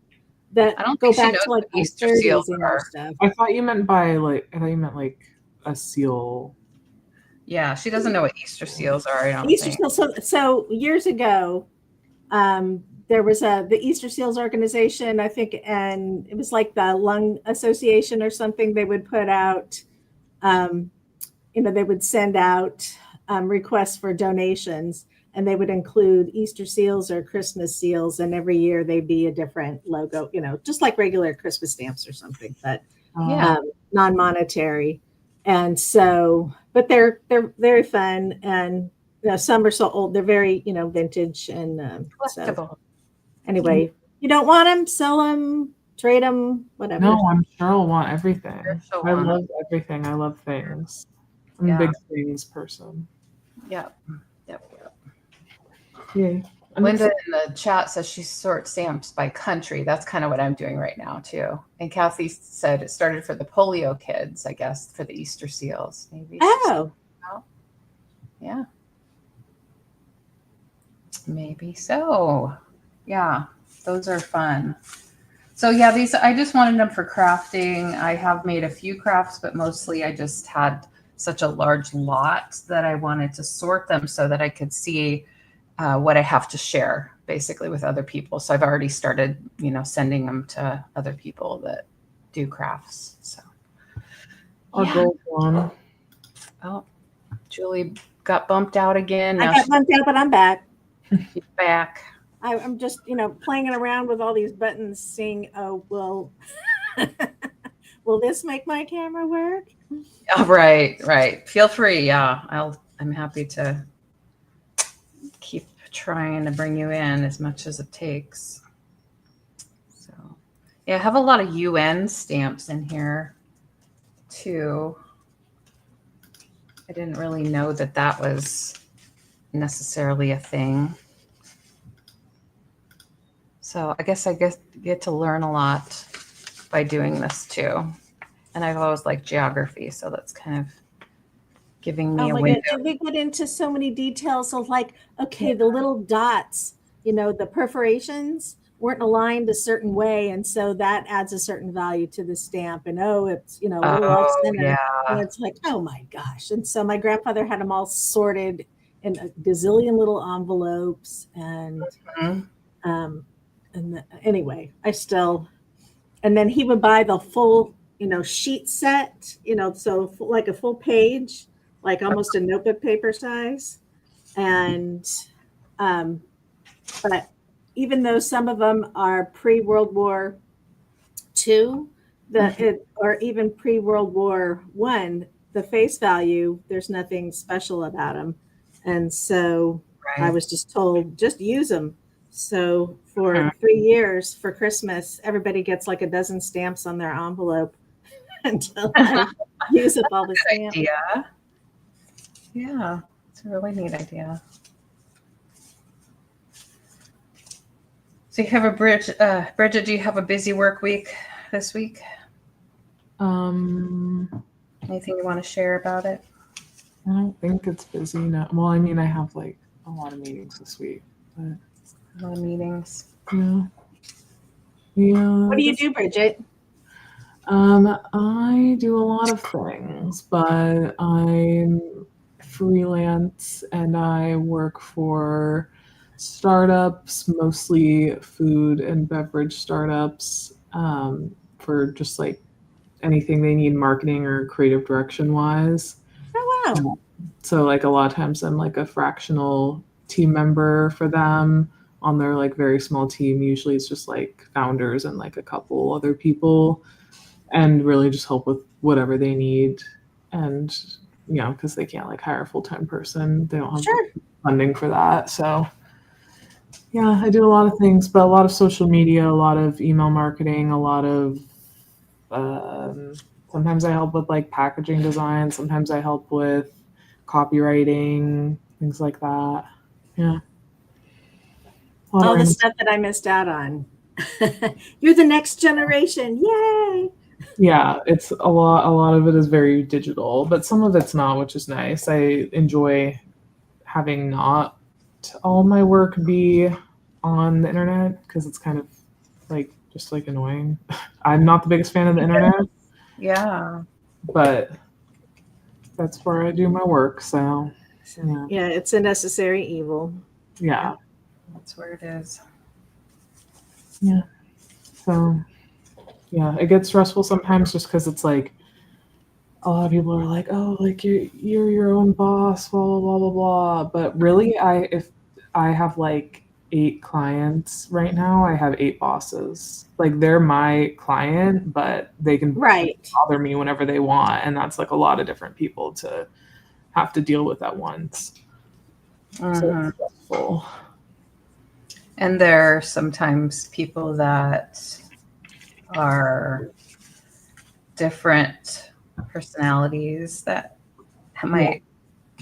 that go back to like Easter seals and stuff. I thought you meant a seal. Yeah, she doesn't know what Easter seals are. I don't Easter think. seals. So years ago, there was the Easter Seals organization, I think, and it was like the Lung Association or something. They would put out, they would send out requests for donations, and they would include Easter seals or Christmas seals, and every year they'd be a different logo, just like regular Christmas stamps or something, but non-monetary. And so, but they're very fun, and some are so old, they're very vintage, and so anyway, you don't want them, sell them, trade them, whatever. No, I'm sure I'll want everything. I love everything. I love things. I'm a big things person. Yep. Yeah. Linda in the chat says she sorts stamps by country. That's kind of what I'm doing right now too. And Kathy said it started for the polio kids, I guess, for the Easter seals. Maybe. Oh. Yeah. Maybe so. Yeah, those are fun. So yeah, these, I just wanted them for crafting. I have made a few crafts, but mostly I just had such a large lot that I wanted to sort them so that I could see what I have to share basically with other people. So I've already started, sending them to other people that do crafts. So I'll go on. Oh, Julie got bumped out again. I got bumped out, but I'm back. She's back. I'm just, playing around with all these buttons, seeing, will this make my camera work? Oh, right. Feel free. Yeah, I'm happy to keep trying to bring you in as much as it takes. So, yeah, I have a lot of UN stamps in here too. I didn't really know that was necessarily a thing. So I guess get to learn a lot by doing this too. And I've always liked geography, so that's kind of giving me a window. God, we get into so many details of like, okay, the little dots, the perforations weren't aligned a certain way, and so that adds a certain value to the stamp. And it's a little off center, and it's like, oh my gosh! And so my grandfather had them all sorted in a gazillion little envelopes, and anyway, and then he would buy the full, sheet set, so like a full page. like almost a notebook paper size. And but even though some of them are pre-World War II, or even pre-World War I, the face value, there's nothing special about them. And so I was just told, just use them. So for 3 years for Christmas, everybody gets like a dozen stamps on their envelope until I use up all the stamps. Idea. Yeah, it's a really neat idea. So you have a Bridget, do you have a busy work week this week? Anything you want to share about it? I don't think it's busy. No. Well, I mean, I have like a lot of meetings this week, but A lot of meetings. yeah. Yeah. What do you do, Bridget? I do a lot of things, but I'm freelance and I work for startups, mostly food and beverage startups, for just like anything they need marketing or creative direction wise. Oh, wow. So like a lot of times I'm like a fractional team member for them on their like very small team. Usually it's just like founders and like a couple other people, and really just help with whatever they need. And because they can't like hire a full-time person, they don't have funding for that. So yeah, I do a lot of things, but a lot of social media, a lot of email marketing, a lot of sometimes I help with like packaging design, sometimes I help with copywriting, things like that. Yeah. All the stuff that I missed out on. You're the next generation. Yay. Yeah, it's a lot of it is very digital, but some of it's not, which is nice. I enjoy having not all my work be on the internet because it's kind of like just like annoying. I'm not the biggest fan of the internet. Yeah. But that's where I do my work, so yeah, it's a necessary evil. Yeah. That's where it is. Yeah. So yeah, it gets stressful sometimes just because it's like a lot of people are like, oh, like you're your own boss, blah blah blah blah blah. But really, if I have like 8 clients right now, I have 8 bosses. Like they're my client, but they can bother me whenever they want, and that's like a lot of different people to have to deal with at once. So it's stressful. And there are sometimes people that are different personalities that might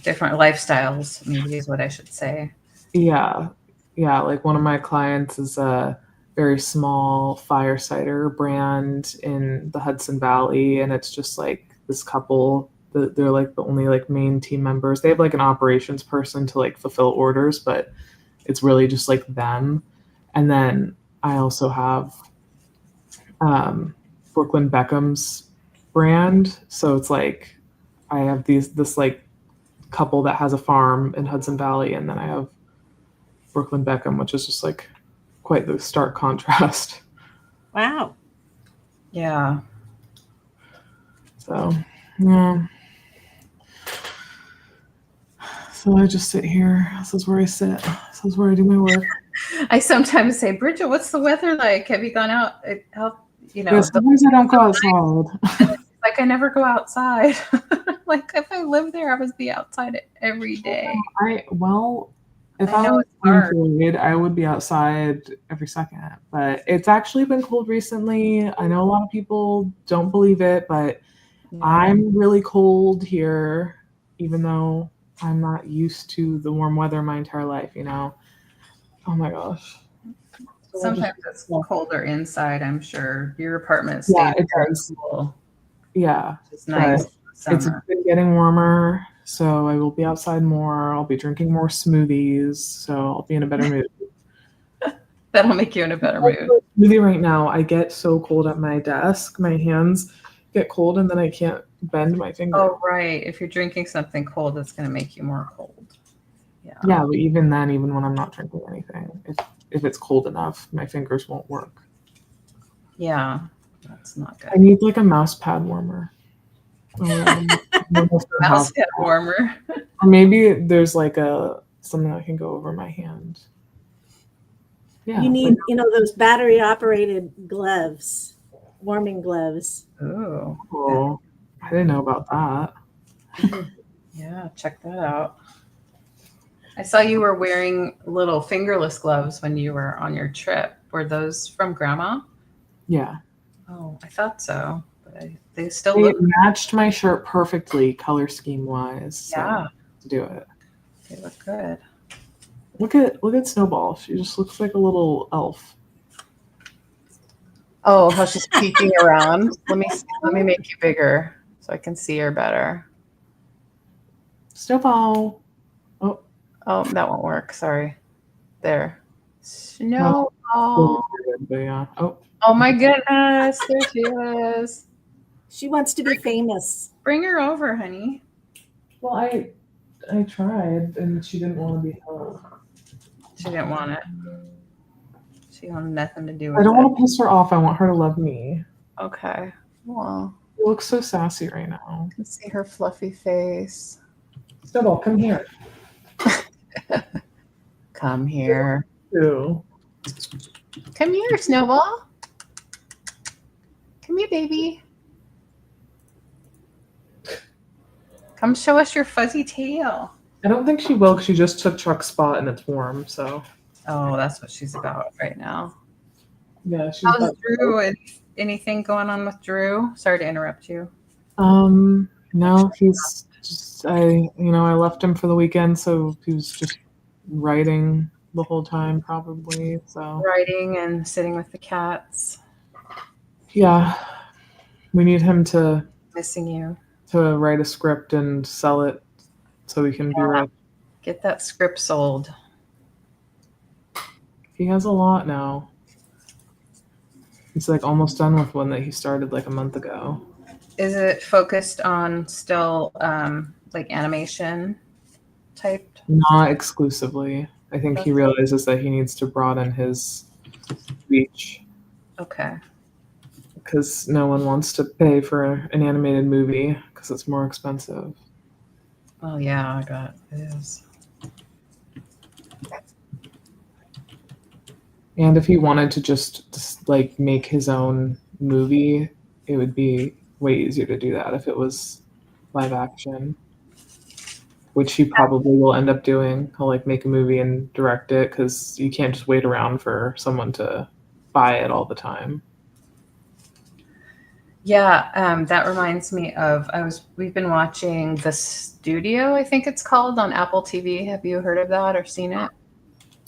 different lifestyles, maybe is what I should say. Yeah. Like one of my clients is a very small fire cider brand in the Hudson Valley, and it's just like this couple. They're like the only like main team members. They have like an operations person to like fulfill orders, but it's really just like them. And then I also have Brooklyn Beckham's brand. So it's like I have this like couple that has a farm in Hudson Valley, and then I have Brooklyn Beckham, which is just like quite the stark contrast. Wow. Yeah. So yeah. So I just sit here. This is where I sit. This is where I do my work. I sometimes say, Bridget, what's the weather like? Have you gone out? Sometimes I don't go outside. Like I never go outside. Like if I lived there, I would be outside every day. If I was employed, I would be outside every second. But it's actually been cold recently. I know a lot of people don't believe it, but I'm really cold here, even though I'm not used to the warm weather my entire life, Oh my gosh. Sometimes it's colder inside, I'm sure. Your apartment stays cool. Yeah. It's nice. It's been getting warmer, so I will be outside more. I'll be drinking more smoothies, so I'll be in a better mood. That'll make you in a better mood. Smoothie right now, I get so cold at my desk. My hands get cold, and then I can't bend my finger. Oh, right. If you're drinking something cold, it's going to make you more cold. Yeah, but even then, even when I'm not drinking anything, if it's cold enough, my fingers won't work. Yeah, that's not good. I need like a mouse pad warmer. Mouse head warmer. Or maybe there's like something that can go over my hand. Yeah. You need, those battery operated gloves, warming gloves. Oh, I didn't know about that. Yeah, check that out. I saw you were wearing little fingerless gloves when you were on your trip. Were those from Grandma? Yeah. Oh, I thought so. But they still They look. matched my shirt perfectly, color scheme wise. So Yeah, to do it. they look good. Look at Snowball. She just looks like a little elf. Oh, how she's peeking around. Let me make you bigger so I can see her better. Snowball. Oh, that won't work. Sorry. There. No. Snowball. But yeah. Oh my goodness. There she is. She wants to be famous. Bring her over, honey. Well, I tried, and she didn't want to be held. She didn't want it. She wanted nothing to do with I don't it. want to piss her off. I want her to love me. Okay. Well, She looks so sassy right now. I can see her fluffy face. Snowball, come here. Come here. Ew. Come here, Snowball. Come here, baby. Come show us your fuzzy tail. I don't think she will, because she just took Chuck's spot and it's warm, so. Oh, that's what she's about right now. Yeah, she's How's Drew? Anything going on with Drew? Sorry to interrupt you. No, he's just, I left him for the weekend, so he was just writing the whole time, probably, so. Writing and sitting with the cats. Yeah, we need him to Missing you. write a script and sell it so we can be rich. Get that script sold. He has a lot now. He's like almost done with one that he started like a month ago. Is it focused on still like animation typed? Not exclusively. I think he realizes that he needs to broaden his reach. Okay. Because no one wants to pay for an animated movie because it's more expensive. Oh yeah, I got it is. And if he wanted to just like make his own movie, it would be way easier to do that if it was live action, which he probably will end up doing. He'll like make a movie and direct it because you can't just wait around for someone to buy it all the time. Yeah, that reminds me of we've been watching The Studio, I think it's called, on Apple TV. Have you heard of that or seen it?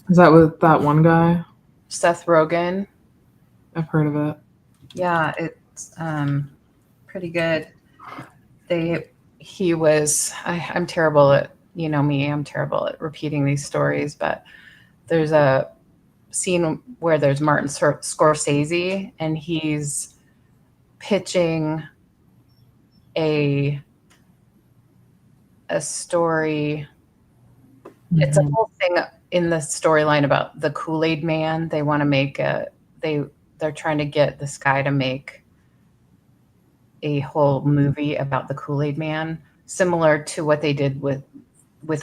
Is that with that one guy? Seth Rogen. I've heard of it. Yeah, it's pretty good. I'm terrible at, me, I'm terrible at repeating these stories, but there's a scene where there's Martin Scorsese and he's pitching a story. Mm-hmm. It's a whole thing in the storyline about the Kool-Aid Man. They want to make they're trying to get this guy to make a whole movie about the Kool-Aid Man, similar to what they did with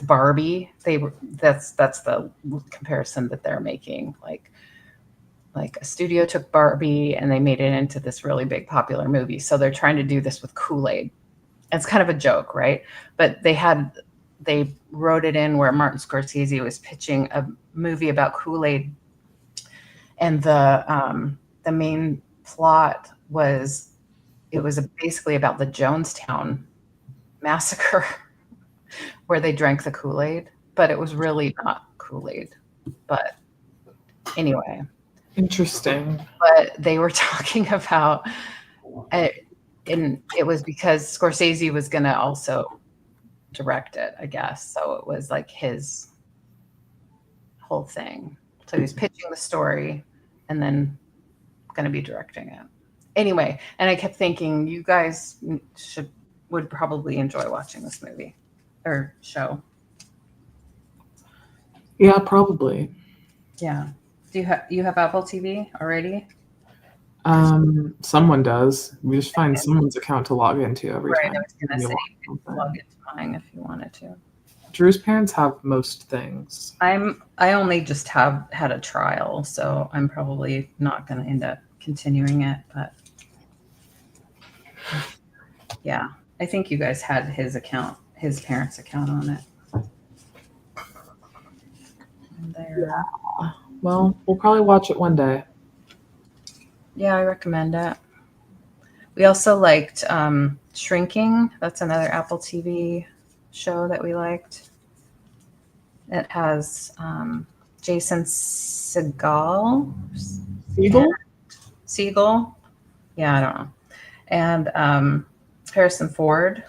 Barbie. That's the comparison that they're making. Like a studio took Barbie and they made it into this really big popular movie. So they're trying to do this with Kool-Aid. It's kind of a joke, right? But they wrote it in where Martin Scorsese was pitching a movie about Kool-Aid, and the main plot was basically about the Jonestown massacre where they drank the Kool-Aid, but it was really not Kool-Aid. But anyway. Interesting. But they were talking about it, and it was because Scorsese was going to also direct it, I guess. So it was like his whole thing. So he was pitching the story and then going to be directing it. Anyway, and I kept thinking you guys would probably enjoy watching this movie or show. Yeah, probably. Yeah. Do you have Apple TV already? Someone does. We just find someone's account to log into every Right, I time. was gonna say you could log into mine if you wanted to. Drew's parents have most things. I only just have had a trial, so I'm probably not gonna end up continuing it, but yeah. I think you guys had his account, his parents' account on it. There. Yeah. Well, we'll probably watch it one day. Yeah, I recommend it. We also liked Shrinking. That's another Apple TV show that we liked. It has Jason Segel. Siegel? Yeah, I don't know. And Harrison Ford.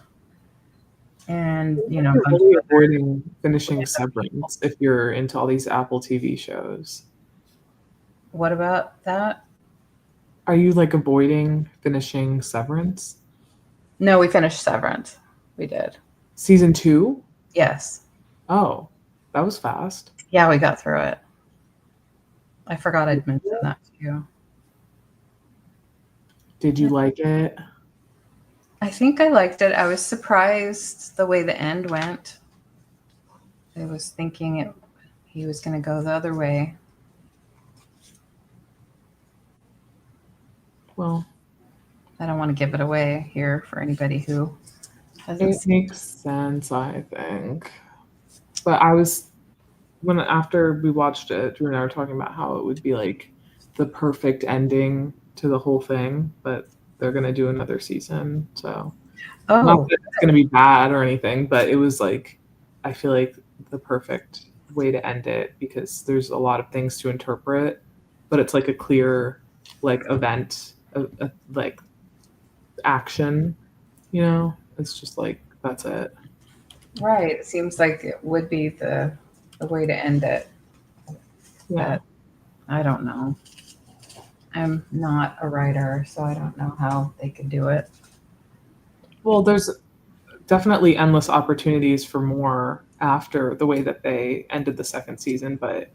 And, you know, You're really avoiding finishing Severance if you're into all these Apple TV shows. What about that? Are you like avoiding finishing Severance? No, we finished Severance. We did. Season 2? Yes. Oh, that was fast. Yeah, we got through it. I forgot I'd mentioned that to you. Did you like it? I think I liked it. I was surprised the way the end went. I was thinking he was going to go the other way. Well, I don't want to give it away here for anybody who hasn't it makes sense, I think. But after we watched it, Drew and I were talking about how it would be like the perfect ending to the whole thing, but they're gonna do another season, so not that it's gonna be bad or anything, but it was like I feel like the perfect way to end it because there's a lot of things to interpret, but it's like a clear like event, like action, you know? It's just like that's it. Right. It seems like it would be the way to end it. Yeah. But I don't know. I'm not a writer, so I don't know how they could do it. Well, there's definitely endless opportunities for more after the way that they ended the second season, but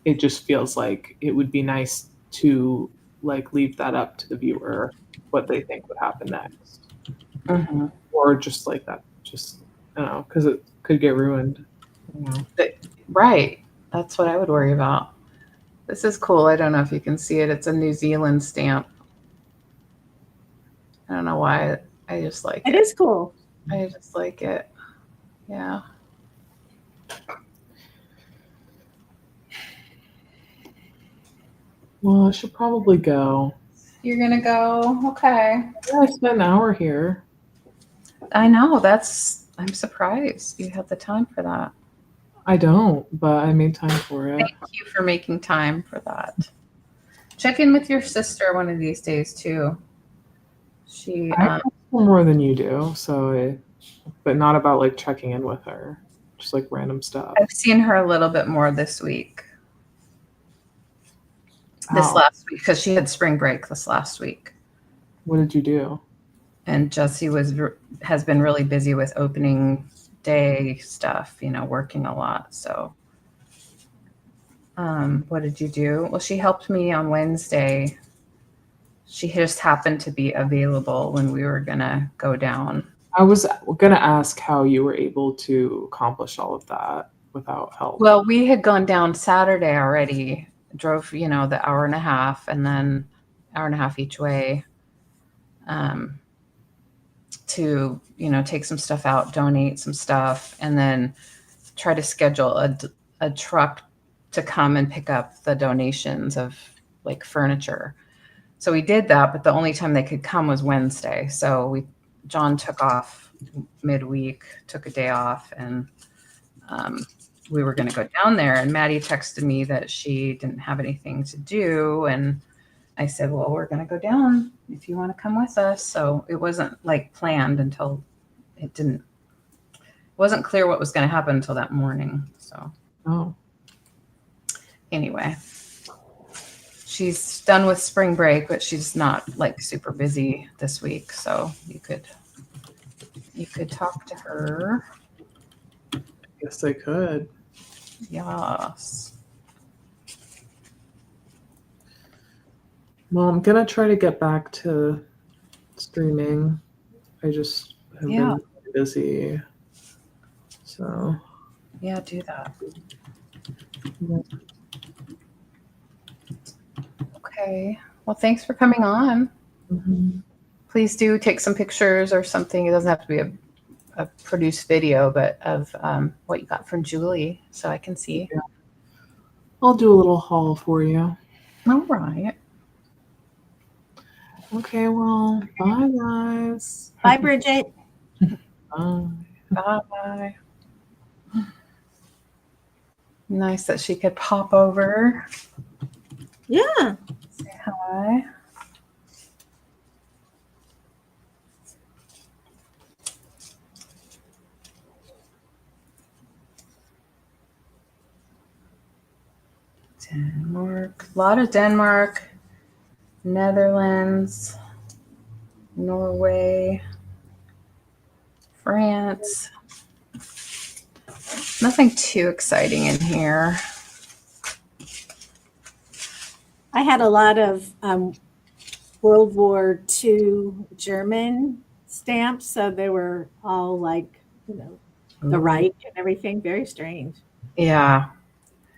it just feels like it would be nice to like leave that up to the viewer what they think would happen next. Mm-hmm. Or just like that, just I don't know, because it could get ruined. You know. Right. That's what I would worry about. This is cool. I don't know if you can see it. It's a New Zealand stamp. I don't know why. I just like it. It is cool. I just like it. Yeah. Well, I should probably go. You're going to go? Okay. Yeah, I spent an hour here. I know. I'm surprised you had the time for that. I don't, but I made time for it. Thank you for making time for that. Check in with your sister one of these days too. She I more than you do, but not about like checking in with her, just like random stuff. I've seen her a little bit more this week. This last week, because she had spring break this last week. What did you do? And Jessie has been really busy with opening day stuff, working a lot. So what did you do? Well, she helped me on Wednesday. She just happened to be available when we were going to go down. I was going to ask how you were able to accomplish all of that without help. Well, we had gone down Saturday already, drove, the hour and a half and then hour and a half each way to, take some stuff out, donate some stuff, and then try to schedule a truck to come and pick up the donations of like furniture. So we did that, but the only time they could come was Wednesday. So John took off midweek, took a day off, and we were going to go down there. And Maddie texted me that she didn't have anything to do. And I said, well, we're going to go down if you want to come with us. So it wasn't like planned until it wasn't clear what was going to happen until that morning. So anyway, she's done with spring break, but she's not like super busy this week. So you could talk to her. Yes, I could. Yes. Well, I'm gonna try to get back to streaming. I just have Yeah. been busy. So Yeah, do that. yeah. Okay. Well, thanks for coming on. Mhm. Please do take some pictures or something. It doesn't have to be a produced video, but of what you got from Julie so I can see. Yeah. I'll do a little haul for you. All right. Okay, well, bye guys. Bye, Bridget. Bye. Bye. Nice that she could pop over. Yeah. Say hi. Denmark. A lot of Denmark, Netherlands, Norway, France. Nothing too exciting in here. I had a lot of World War II German stamps, so they were all like, the right and everything. Very strange. Yeah.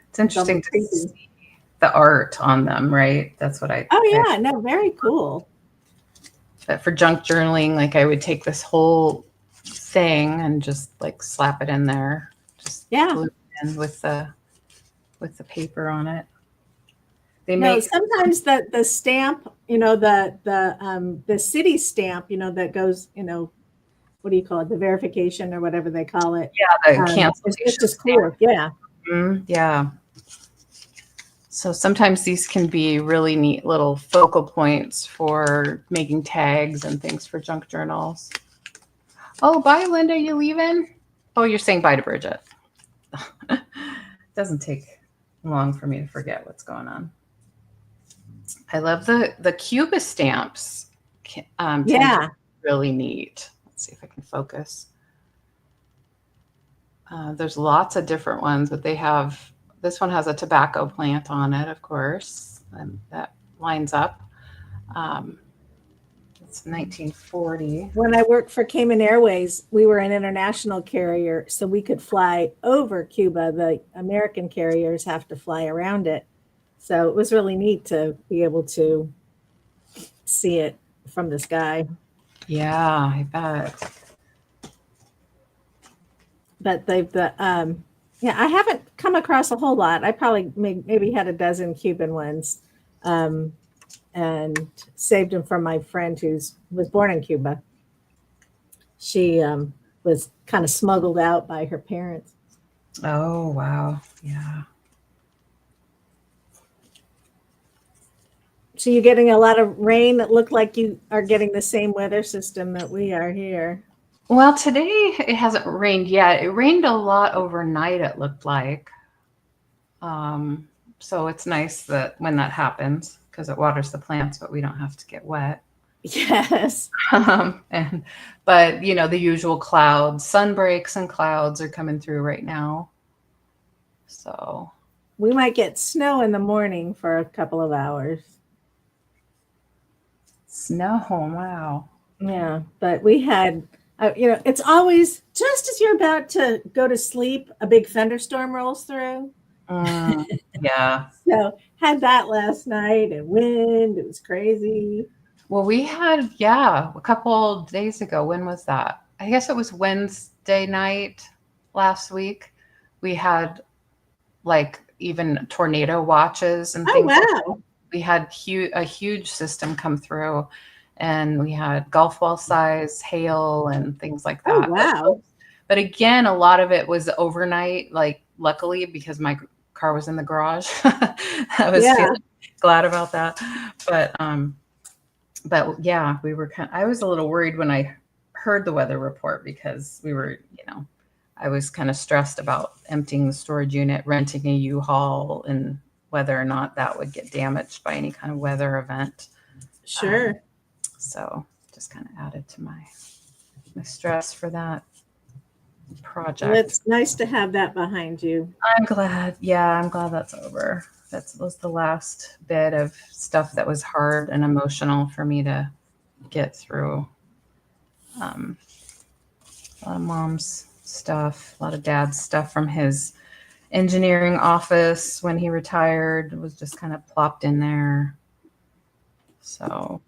It's interesting to see the art on them, right? That's what Oh, yeah. No, very cool. But for junk journaling, like I would take this whole thing and just like slap it in there. Just glue it in with the paper on it. Sometimes the stamp, the city stamp, that goes, what do you call it? The verification or whatever they call it. Yeah, the cancellation. It's just cool. Yeah. Yeah. So sometimes these can be really neat little focal points for making tags and things for junk journals. Oh, bye, Linda. You leaving? Oh, you're saying bye to Bridget. Doesn't take long for me to forget what's going on. I love the Cuba stamps. Really neat. Let's see if I can focus. There's lots of different ones, but this one has a tobacco plant on it, of course, and that lines up. It's 1940. When I worked for Cayman Airways, we were an international carrier, so we could fly over Cuba. The American carriers have to fly around it. So it was really neat to be able to see it from the sky. Yeah, I bet. But I haven't come across a whole lot. I probably maybe had a dozen Cuban ones, and saved them from my friend who was born in Cuba. She was kind of smuggled out by her parents. Oh, wow. Yeah. So you're getting a lot of rain. It looked like you are getting the same weather system that we are here. Well, today it hasn't rained yet. It rained a lot overnight, it looked like. So it's nice that when that happens, because it waters the plants, but we don't have to get wet. Yes. But the usual clouds, sun breaks and clouds are coming through right now. So we might get snow in the morning for a couple of hours. Snow, wow. Yeah, but we had, it's always just as you're about to go to sleep, a big thunderstorm rolls through. Yeah. So had that last night and wind. It was crazy. Well, we had, a couple days ago. When was that? I guess it was Wednesday night last week. We had like even tornado watches and things. Oh, wow. We had a huge system come through, and we had golf ball size hail and things like that. Oh, wow. But again, a lot of it was overnight, like luckily because my car was in the garage. I was feeling glad about that. But yeah, we were I was a little worried when I heard the weather report because we were, I was kind of stressed about emptying the storage unit, renting a U-Haul, and whether or not that would get damaged by any kind of weather event. Sure. So just kind of added to my stress for that project. Well, it's nice to have that behind you. I'm glad. Yeah, I'm glad that's over. That was the last bit of stuff that was hard and emotional for me to get through. A lot of mom's stuff, a lot of dad's stuff from his engineering office when he retired was just kind of plopped in there. So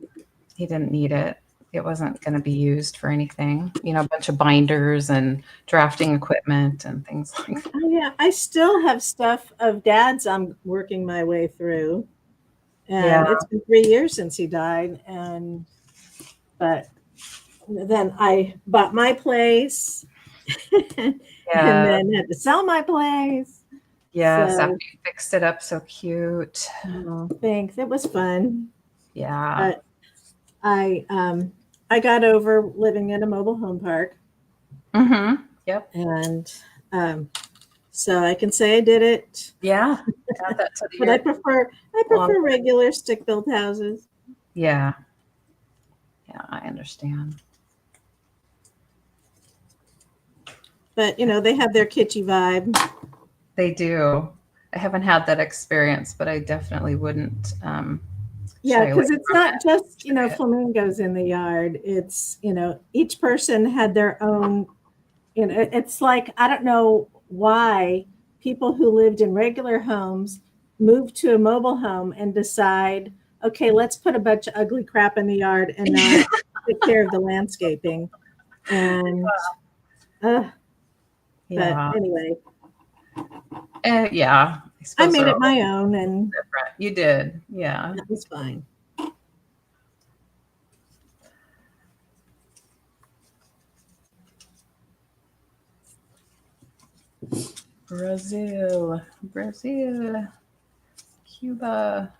he didn't need it. It wasn't going to be used for anything. You know, a bunch of binders and drafting equipment and things like that. Oh, yeah. I still have stuff of Dad's I'm working my way through. And Yeah. it's been 3 years since he died. But then I bought my place and Yeah. then had to sell my place. Yes, So- after you fixed it up so cute. Oh, thanks. It was fun. Yeah. But I got over living in a mobile home park. Mm-hmm. Yep. And so I can say I did it. Yeah. Add that to the But I prefer regular stick-built houses. Yeah. Yeah, I understand. But they have their kitschy vibe. They do. I haven't had that experience, but I definitely wouldn't. Yeah, shy away because it's from not it. just flamingos in the yard. It's each person had their own. It's like I don't know why people who lived in regular homes move to a mobile home and decide, okay, let's put a bunch of ugly crap in the yard and not take care of the landscaping. And Yeah. but anyway, Yeah. I suppose made they're it my own, and different. You did. Yeah. that was fine. Brazil, Cuba,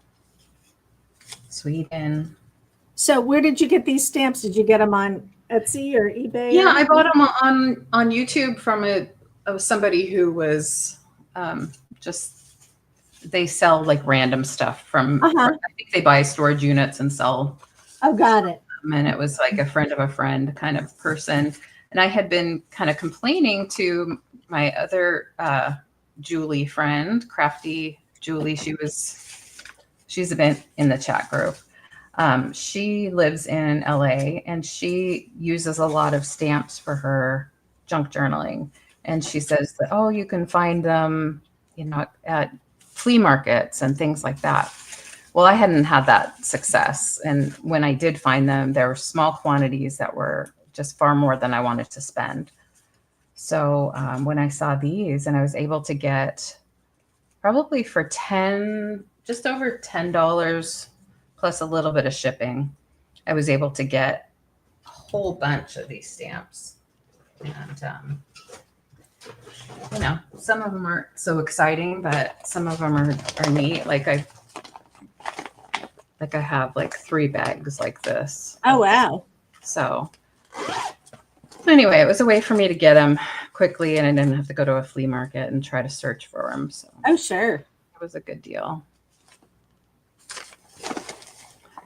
Sweden. So where did you get these stamps? Did you get them on Etsy or eBay? Yeah, I bought them on YouTube from somebody who was just they sell like random stuff from. Uh-huh. I think they buy storage units and sell. Oh, got it. And it was like a friend of a friend kind of person. And I had been kind of complaining to my other Julie friend, Crafty Julie. She's been in the chat group. She lives in LA and she uses a lot of stamps for her junk journaling. And she says that, oh, you can find them, at flea markets and things like that. Well, I hadn't had that success. And when I did find them, there were small quantities that were just far more than I wanted to spend. So when I saw these and I was able to get probably for just over $10 plus a little bit of shipping, I was able to get a whole bunch of these stamps. And, some of them aren't so exciting, but some of them are neat. Like I have like 3 bags like this. Oh, wow. So anyway, it was a way for me to get them quickly and I didn't have to go to a flea market and try to search for them. So Oh, sure. it was a good deal.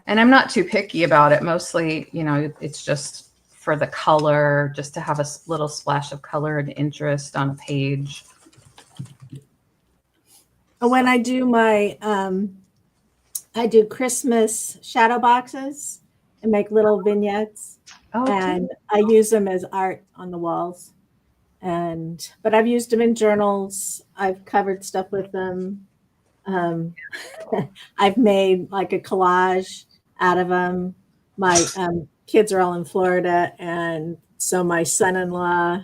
And I'm not too picky about it. Mostly, it's just for the color, just to have a little splash of color and interest on a page. When I do I do Christmas shadow boxes and make little vignettes, Oh, and I use them as art on the walls. But I've used them in journals. I've covered stuff with them. I've made like a collage out of them. My kids are all in Florida, and so my son-in-law,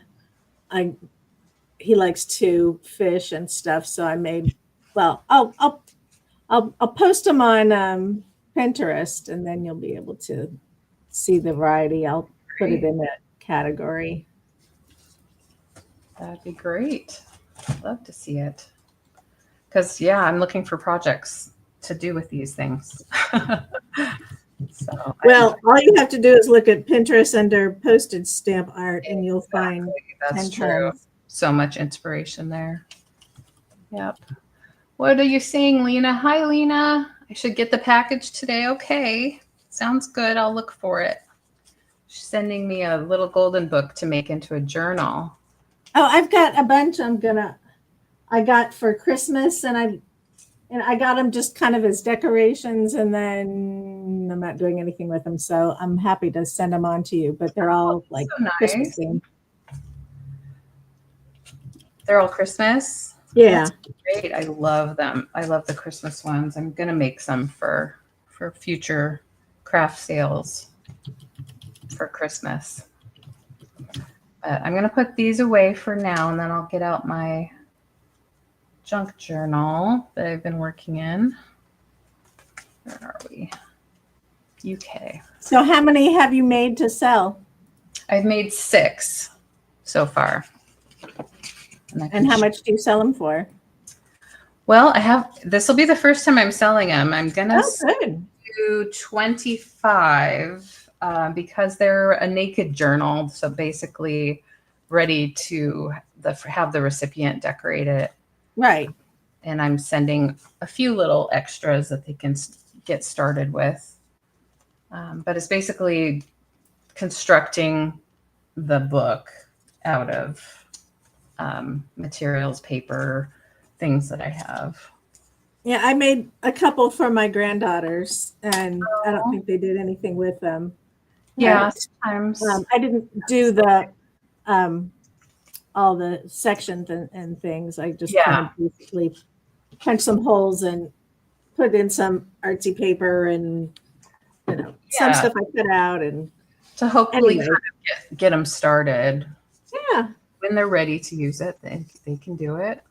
he likes to fish and stuff. So I made. Well, I'll post them on Pinterest, and then you'll be able to see the variety. I'll put it in that category. that'd be great. I'd love to see it. Because, I'm looking for projects to do with these things. So, Well, all you have to do is look at Pinterest under postage stamp art, and you'll find that's 10 true. tons. So much inspiration there. Yep. What are you seeing, Lena? Hi, Lena. I should get the package today. Okay. Sounds good. I'll look for it. She's sending me a little golden book to make into a journal. Oh, I've got a bunch I got for Christmas, and And I got them just kind of as decorations, and then I'm not doing anything with them. So I'm happy to send them on to you, but they're all like So Christmas nice. themed. They're all Christmas. Yeah. That's great. I love them. I love the Christmas ones. I'm gonna make some for future craft sales for Christmas. But I'm gonna put these away for now, and then I'll get out my junk journal that I've been working in. Where are we? UK. So how many have you made to sell? I've made 6 so far. And how much do you sell them for? Well, this will be the first time I'm selling them. I'm gonna do 25 because they're a naked journal. So basically ready to have the recipient decorate it. Right. And I'm sending a few little extras that they can get started with. But it's basically constructing the book out of materials, paper, things that I have. Yeah, I made a couple for my granddaughters, and I don't think they did anything with them. Yeah, sometimes. I didn't do the all the sections and things. I just kind of basically punched some holes and put in some artsy paper and some stuff I cut out, and to hopefully kind of get them started. Yeah. When they're ready to use it, they can do it.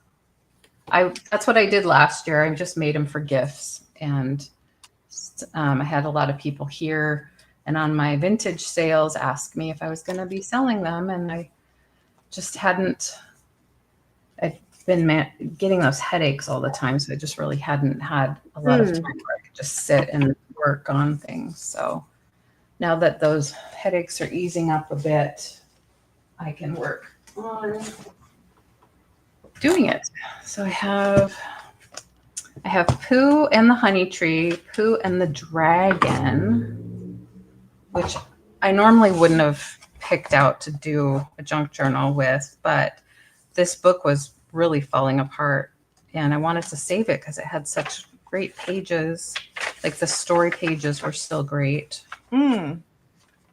That's what I did last year. I just made them for gifts, and I had a lot of people here and on my vintage sales ask me if I was going to be selling them, and I just hadn't. I've been getting those headaches all the time, so I just really hadn't had a lot of time where I could just sit and work on things. So now that those headaches are easing up a bit, I can work on doing it. So I have Pooh and the Honey Tree, Pooh and the Dragon, which I normally wouldn't have picked out to do a junk journal with, but this book was really falling apart and I wanted to save it because it had such great pages. Like the story pages were still great. And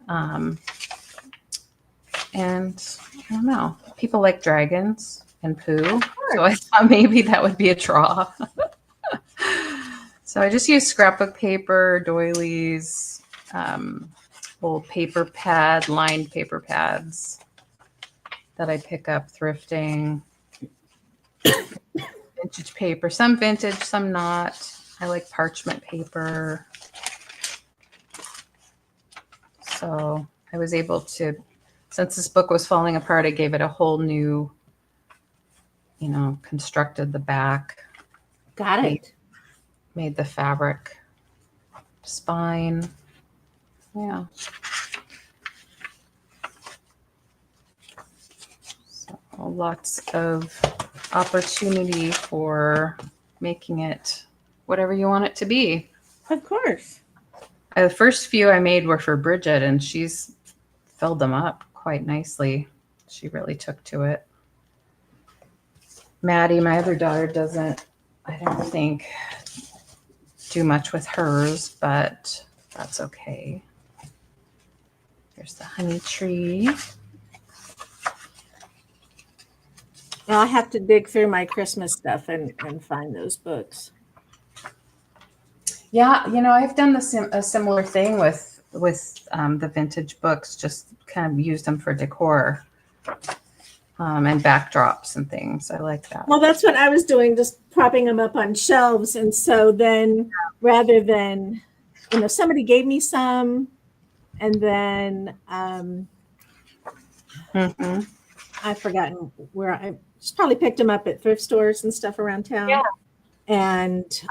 I don't know, people like dragons and Pooh. So I thought maybe that would be a draw. So I just used scrapbook paper, doilies, old paper pad, lined paper pads that I pick up thrifting. Vintage paper, some vintage, some not. I like parchment paper. So I was able to, since this book was falling apart, I gave it a whole new, constructed the back. Got it. Made the fabric spine. Yeah. So lots of opportunity for making it whatever you want it to be. Of course. The first few I made were for Bridget, and she's filled them up quite nicely. She really took to it. Maddie, my other daughter, I don't think, do much with hers, but that's okay. Here's the Honey Tree. Well, I have to dig through my Christmas stuff and find those books. Yeah, I've done a similar thing with the vintage books, just kind of used them for decor and backdrops and things. I like that. Well, that's what I was doing, just propping them up on shelves. And so then rather than, somebody gave me some, and then I've forgotten where I just probably picked them up at thrift stores and stuff around town. Yeah. And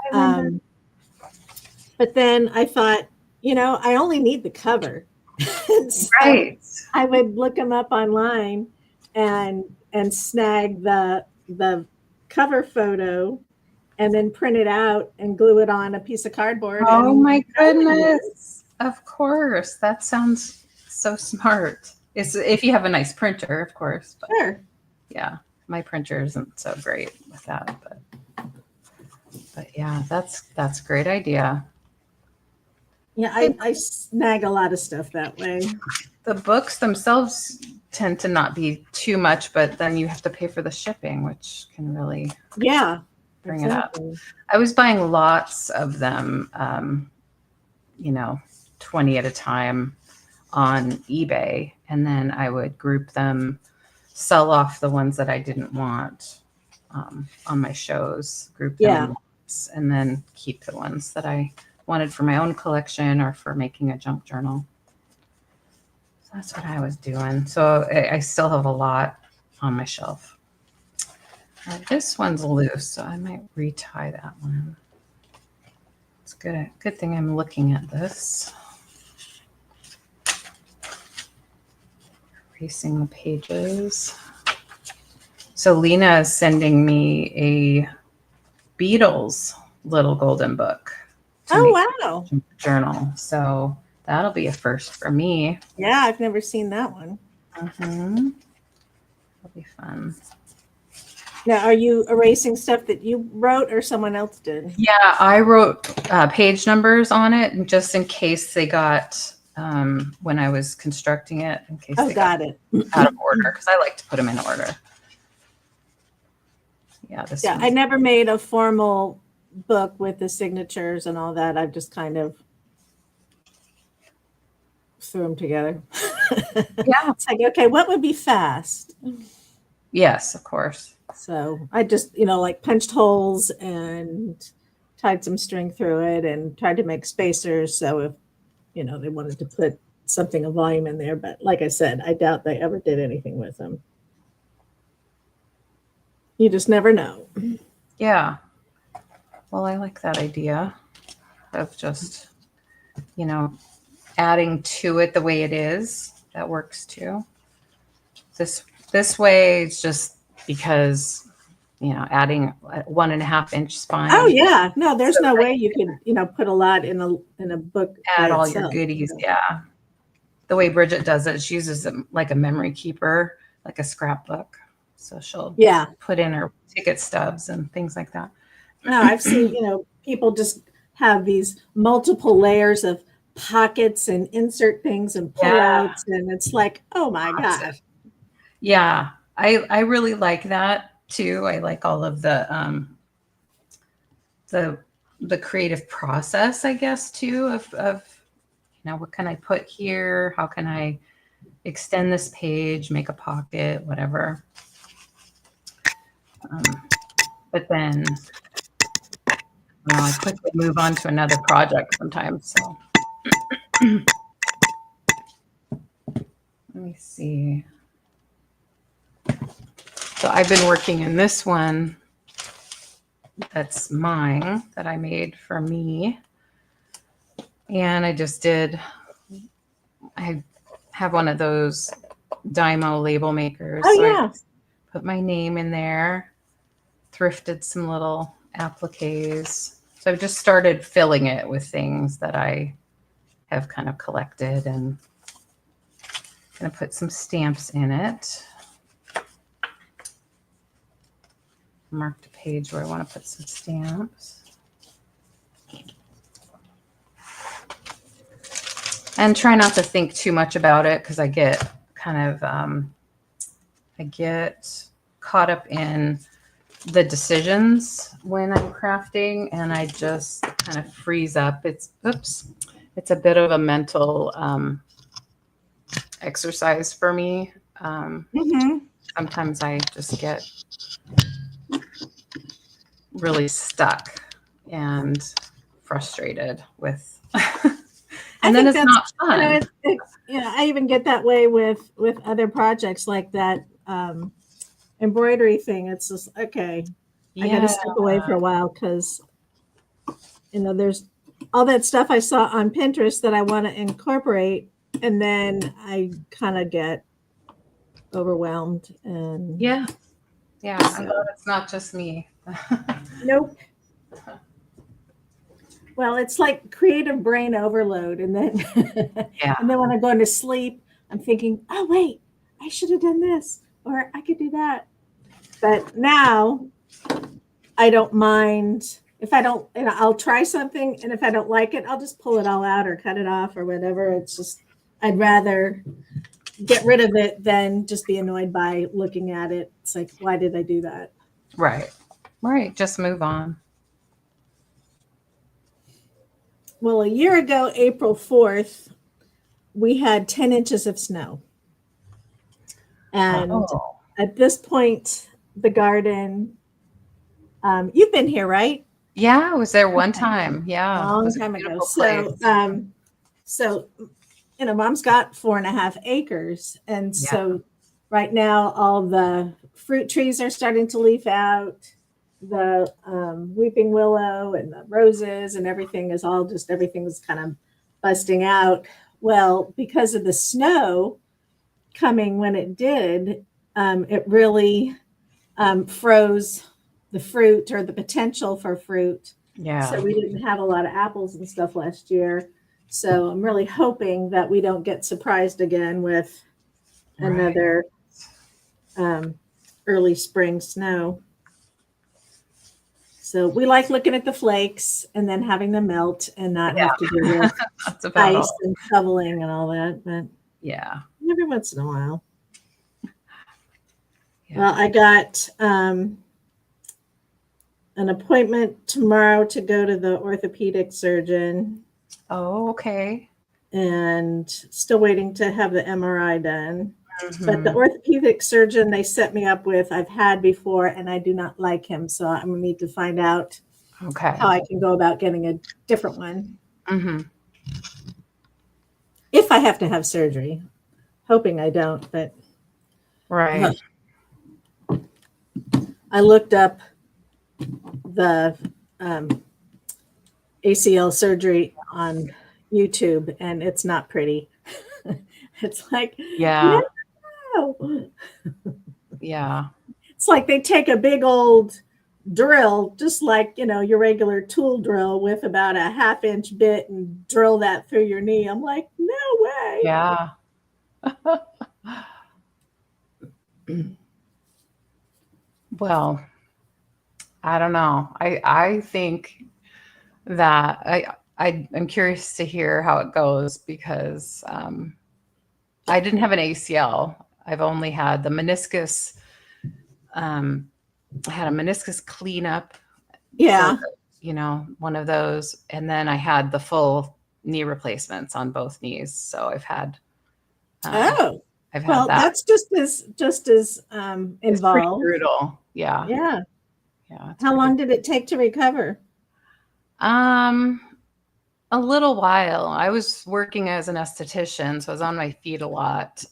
but then I thought, I only need the cover. So right. I would look them up online and snag the cover photo and then print it out and glue it on a piece of cardboard. Oh my goodness. Of course. That sounds so smart. It's if you have a nice printer, of course. But sure. Yeah. My printer isn't so great with that, but But yeah, that's a great idea. Yeah, I snag a lot of stuff that way. The books themselves tend to not be too much, but then you have to pay for the shipping, which can really bring it up. I was buying lots of them, 20 at a time on eBay, and then I would group them, sell off the ones that I didn't want on my shows, group them in lots, and then keep the ones that I wanted for my own collection or for making a junk journal. So that's what I was doing. So I still have a lot on my shelf. This one's loose, so I might retie that one. It's good. Good thing I'm looking at this. Erasing the pages. So Lena is sending me a Beatles little golden book. Wow. Journal. So that'll be a first for me. Yeah, I've never seen that one. That'll be fun. Now, are you erasing stuff that you wrote or someone else did? Yeah, I wrote page numbers on it, just in case they got, when I was constructing it, in case they got out of order, because I like to put them in order. Yeah, I never made a formal book with the signatures and all that. I've just kind of threw them together. Yeah. It's like, okay, what would be fast? Yes, of course. So I just, like punched holes and tied some string through it and tried to make spacers. So if, they wanted to put something of volume in there. But like I said, I doubt they ever did anything with them. You just never know. Yeah. Well, I like that idea of just, adding to it the way it is. That works too. This way, it's just because, adding 1.5 inch spine. Oh yeah, no, there's no way you can, put a lot in a book. Add all your goodies. Yeah. The way Bridget does it, she uses it like a memory keeper, like a scrapbook. So she'll put in her ticket stubs and things like that. No, I've seen, people just have these multiple layers of pockets and insert things and pull outs, and it's like, oh my gosh. Yeah, I really like that too. I like all of the creative process, I guess, too, of what can I put here? How can I extend this page, make a pocket, whatever. But then I quickly move on to another project sometimes. So let me see. So I've been working in this one that's mine, that I made for me. And I have one of those Dymo label makers. Oh, so yeah. I put my name in there, thrifted some little appliques. So I've just started filling it with things that I have kind of collected, and going to put some stamps in it. Marked a page where I want to put some stamps. And try not to think too much about it, because I get kind of, I get caught up in the decisions when I'm crafting, and I just kind of freeze up. It's a bit of a mental exercise for me. Sometimes I just get really stuck and frustrated with, and then it's not fun. I even get that way with other projects like that embroidery thing. It's just, okay, I got to step away for a while, because there's all that stuff I saw on Pinterest that I want to incorporate, and then I kind of get overwhelmed. And I know it's not just me. Nope. Well, it's like creative brain overload, and then and then when I'm going to sleep, I'm thinking, oh wait, I should have done this, or I could do that. But now I don't mind if I don't, I'll try something, and if I don't like it, I'll just pull it all out or cut it off or whatever. It's just, I'd rather get rid of it than just be annoyed by looking at it. It's like, why did I do that? Right. Right. Just move on. Well, a year ago, April 4th, we had 10 inches of snow. And at this point, the garden, you've been here, right? Yeah, I was there one time. Yeah. A long time ago. So, Mom's got 4.5 acres. And so right now, all the fruit trees are starting to leaf out. The weeping willow and the roses and everything is kind of busting out. Well, because of the snow coming when it did, it really froze the fruit or the potential for fruit. Yeah. So we didn't have a lot of apples and stuff last year. So I'm really hoping that we don't get surprised again with another early spring snow. So we like looking at the flakes and then having them melt and not have to deal with ice and shoveling and all that. But every once in a while. Yeah. Well, I got an appointment tomorrow to go to the orthopedic surgeon. Oh, okay. And still waiting to have the MRI done. But the orthopedic surgeon they set me up with, I've had before, and I do not like him. So I'm going to need to find out how I can go about getting a different one. If I have to have surgery. Hoping I don't, but. Right. I looked up the ACL surgery on YouTube, and it's not pretty. It's like, yeah. It's like they take a big old drill, just like, your regular tool drill with about a 1/2-inch bit and drill that through your knee. I'm like, no way. Yeah. Well, I don't know. I think that I'm curious to hear how it goes because I didn't have an ACL. I've only had the meniscus. I had a meniscus cleanup. Yeah. For, one of those. And then I had the full knee replacements on both knees. So I've had. I've had that. That's just as involved. It's pretty brutal. Yeah. Yeah. How long did it take to recover? A little while. I was working as an esthetician, so I was on my feet a lot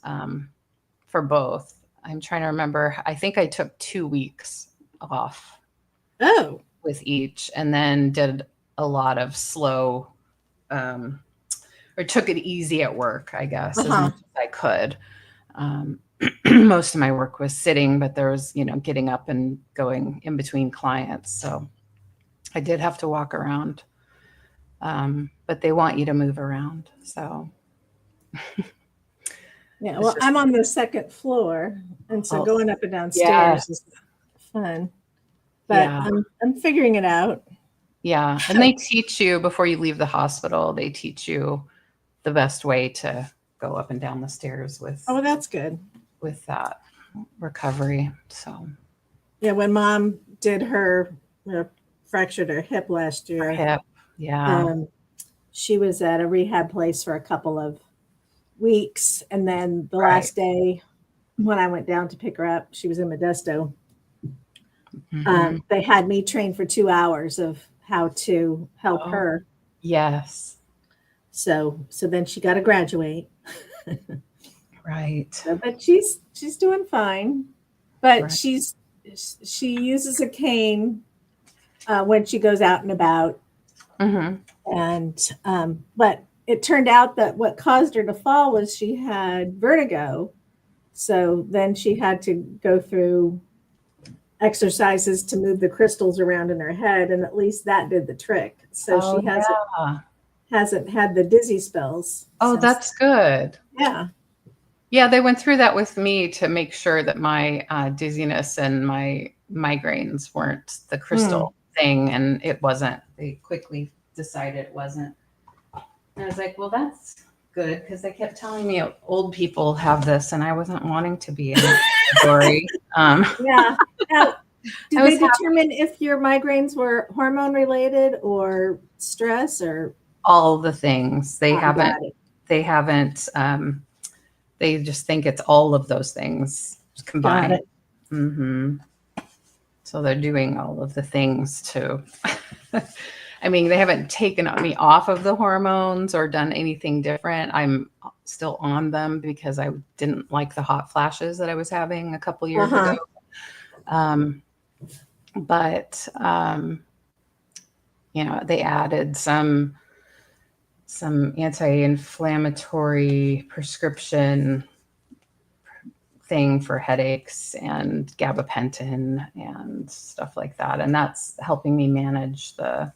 for both. I'm trying to remember. I think I took 2 weeks off. Oh. With each, and then did a lot of slow, or took it easy at work, I guess, as much as I could. Most of my work was sitting, but there was, getting up and going in between clients. So I did have to walk around. But they want you to move around. So yeah, well, I'm on the 2nd floor, and so going up and down stairs is fun. But I'm figuring it out. Yeah. And they teach you before you leave the hospital, they teach you the best way to go up and down the stairs with. Oh, that's good. With that recovery. So. Yeah. When Mom did fractured her hip last year. Hip. Yeah. She was at a rehab place for a couple of weeks. And then the last day when I went down to pick her up, she was in Modesto. They had me train for 2 hours of how to help her. Yes. So then she got to graduate. Right. But she's doing fine. But she uses a cane when she goes out and about. And but it turned out that what caused her to fall was she had vertigo. So then she had to go through exercises to move the crystals around in her head, and at least that did the trick. So she hasn't had the dizzy spells. Oh, that's good. Yeah. Yeah, they went through that with me to make sure that my dizziness and my migraines weren't the crystal thing, and it wasn't. They quickly decided it wasn't. And I was like, well, that's good, because they kept telling me old people have this, and I wasn't wanting to be in that category. Yeah. Now, did I was they determine if your migraines were hormone related or stress or all the things. They got haven't. it. They haven't. They just think it's all of those things combined. Got it. Mm-hmm. So they're doing all of the things to. I mean, they haven't taken me off of the hormones or done anything different. I'm still on them because I didn't like the hot flashes that I was having a couple years ago. But you know, they added some anti-inflammatory prescription thing for headaches and gabapentin and stuff like that, and that's helping me manage the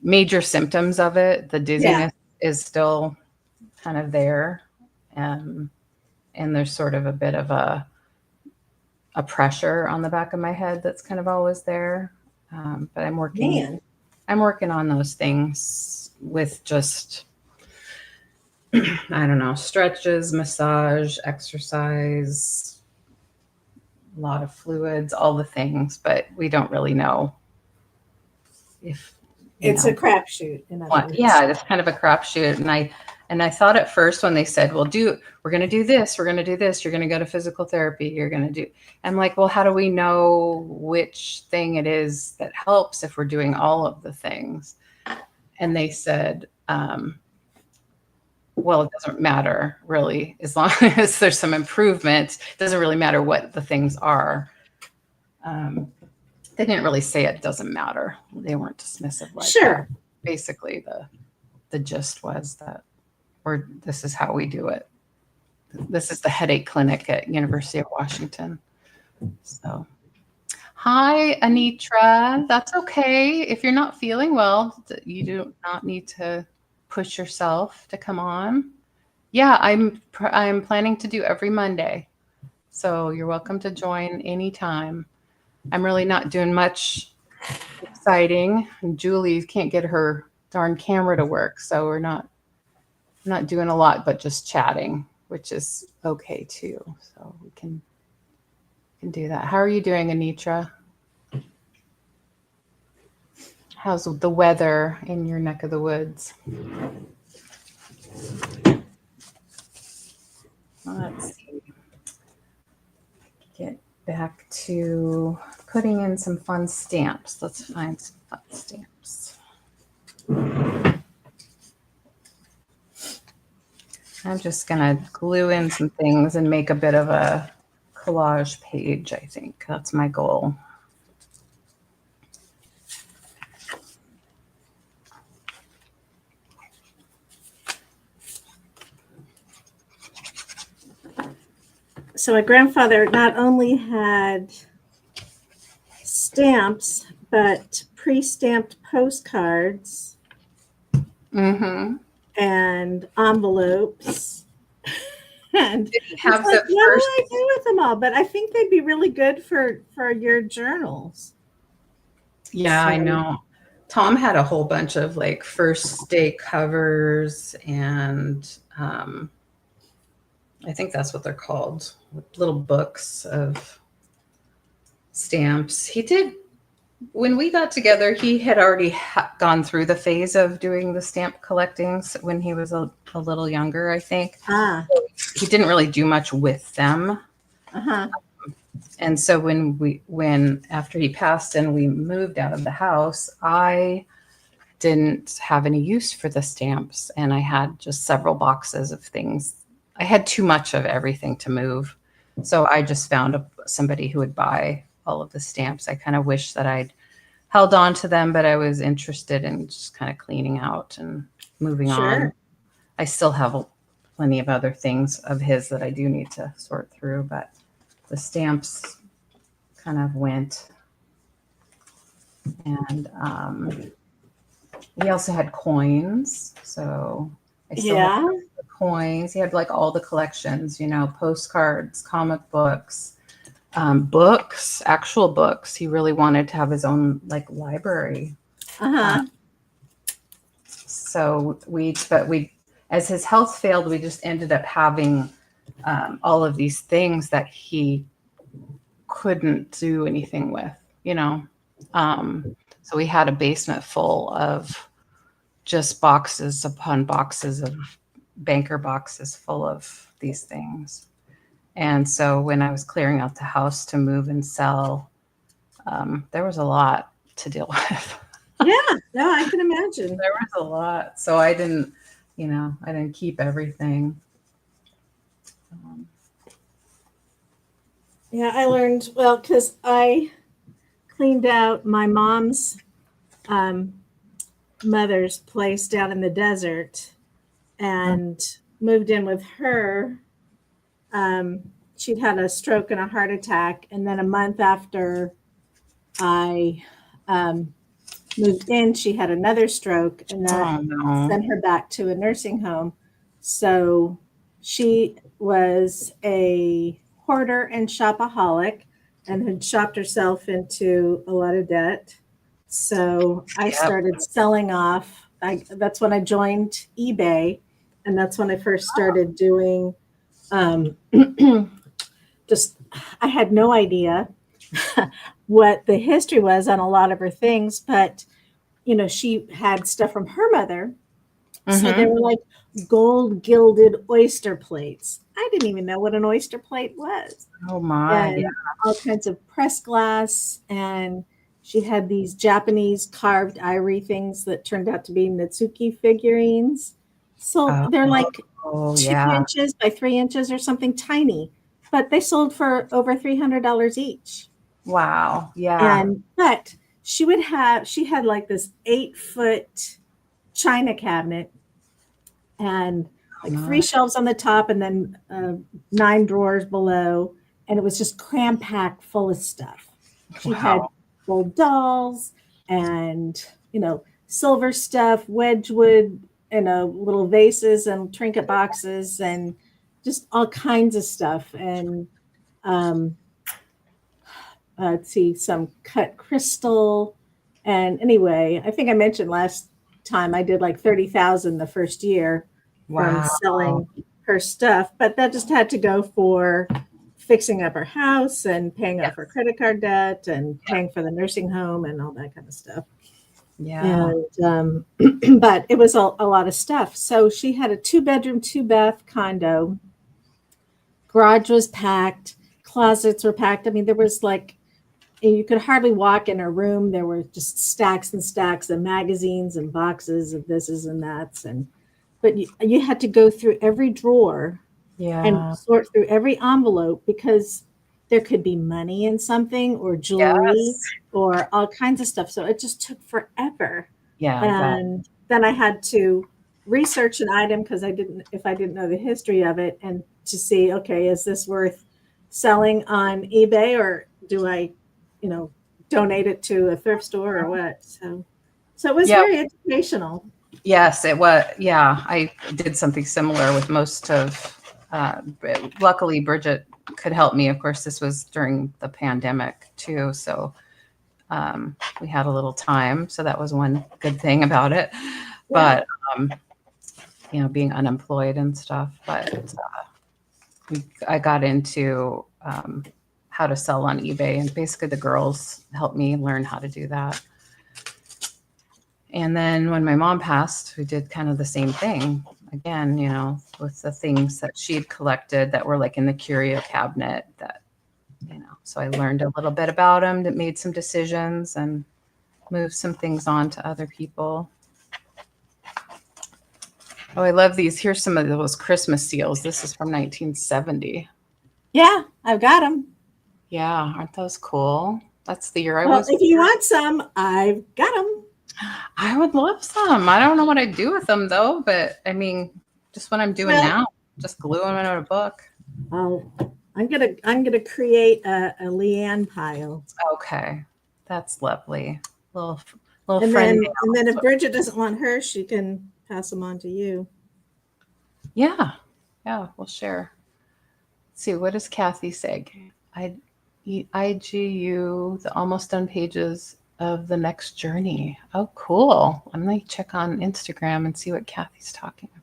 major symptoms of it. The dizziness is still kind of there, and there's sort of a bit of a pressure on the back of my head that's kind of always there. But I'm working on those things with just, I don't know, stretches, massage, exercise, a lot of fluids, all the things, but we don't really know if it's a crapshoot. Yeah, it's kind of a crapshoot. And I thought at first when they said, well, we're going to do this, you're going to go to physical therapy, you're going to do, I'm like, well, how do we know which thing it is that helps if we're doing all of the things? And they said, well, it doesn't matter really, as long as there's some improvement. It doesn't really matter what the things are. They didn't really say it doesn't matter. They weren't dismissive like sure. that. Basically, the gist was that this is how we do it. This is the headache clinic at University of Washington. So, hi, Anitra. That's okay. If you're not feeling well, you do not need to push yourself to come on. Yeah, I'm planning to do every Monday. So you're welcome to join anytime. I'm really not doing much exciting. And Julie can't get her darn camera to work, so we're not doing a lot, but just chatting, which is okay too. So we can do that. How are you doing, Anitra? How's the weather in your neck of the woods? Let's see. Get back to putting in some fun stamps. Let's find some fun stamps. I'm just going to glue in some things and make a bit of a collage page, I think. That's my goal. So my grandfather not only had stamps, but pre-stamped postcards and envelopes. And have like, the what first... do I do with them all? But I think they'd be really good for your journals. Yeah, so, I know. Tom had a whole bunch of like first day covers, and I think that's what they're called, little books of stamps. He did, when we got together, he had already gone through the phase of doing the stamp collectings when he was a little younger, I think. So he didn't really do much with them. And so when after he passed and we moved out of the house, I didn't have any use for the stamps, and I had just several boxes of things. I had too much of everything to move. So I just found somebody who would buy all of the stamps. I kind of wish that I'd held on to them, but I was interested in just kind of cleaning out and moving on. I still have plenty of other things of his that I do need to sort through, but the stamps kind of went. And he also had coins. So I still have the coins. He had like all the collections, you know, postcards, comic books, books, actual books. He really wanted to have his own like library. Uh-huh. So as his health failed, we just ended up having all of these things that he couldn't do anything with, you know. So we had a basement full of just boxes upon boxes of banker boxes full of these things. And so when I was clearing out the house to move and sell, there was a lot to deal with. Yeah, no, I can imagine. There was a lot. So I didn't keep everything. Yeah, I learned, well, because I cleaned out my mom's mother's place down in the desert and moved in with her. She'd had a stroke and a heart attack. And then a month after I moved in, she had another stroke, and that sent her back to a nursing home. So she was a hoarder and shopaholic and had shopped herself into a lot of debt. So I started selling off. That's when I joined eBay, and that's when I first started doing just, I had no idea what the history was on a lot of her things, but you know, she had stuff from her mother. So they were like gold gilded oyster plates. I didn't even know what an oyster plate was. Oh my, and all kinds of pressed glass. And she had these Japanese carved ivory things that turned out to be Natsuki figurines. So they're like 2 inches by 3 inches or something, tiny, but they sold for over $300 each. Wow. Yeah. But she had like this 8-foot china cabinet and like 3 shelves on the top and then 9 drawers below. And it was just cram packed full of stuff. She had gold dolls and, you know, silver stuff, Wedgwood, little vases and trinket boxes and just all kinds of stuff. And let's see, some cut crystal. And anyway, I think I mentioned last time I did like 30,000 the first year from selling her stuff, but that just had to go for fixing up her house and paying off her credit card debt and paying for the nursing home and all that kind of stuff. Yeah. And but it was a lot of stuff. So she had a 2-bedroom, 2-bath condo. Garage was packed. Closets were packed. I mean, there was like, you could hardly walk in her room. There were just stacks and stacks of magazines and boxes of thises and that's. But you had to go through every drawer and sort through every envelope because there could be money in something or jewelry or all kinds of stuff. So it just took forever. Yeah. And then I had to research an item because if I didn't know the history of it, and to see, okay, is this worth selling on eBay or do I, donate it to a thrift store or what? So it was very educational. Yes, it was. Yeah, I did something similar with most of. Luckily, Bridget could help me. Of course, this was during the pandemic too, so we had a little time. So that was one good thing about it. Yeah. But being unemployed and stuff. But I got into how to sell on eBay, and basically the girls helped me learn how to do that. And then when my mom passed, we did kind of the same thing again, with the things that she'd collected that were like in the curio cabinet that, so I learned a little bit about them, that made some decisions and moved some things on to other people. Oh, I love these. Here's some of those Christmas seals. This is from 1970. Yeah, I've got them. Yeah, aren't those cool? That's the year I was. Well, if you want some, I've got them. I would love some. I don't know what I'd do with them though, but I mean, just what I'm doing now, just glue them in a book. Oh, I'm gonna create a Leanne pile. Okay, that's lovely. Little and friend. And then if Bridget doesn't want her, she can pass them on to you. Yeah, we'll share. Let's see, what does Kathy say? IGU, the almost done pages of the next journey. Oh, cool. Let me check on Instagram and see what Kathy's talking about.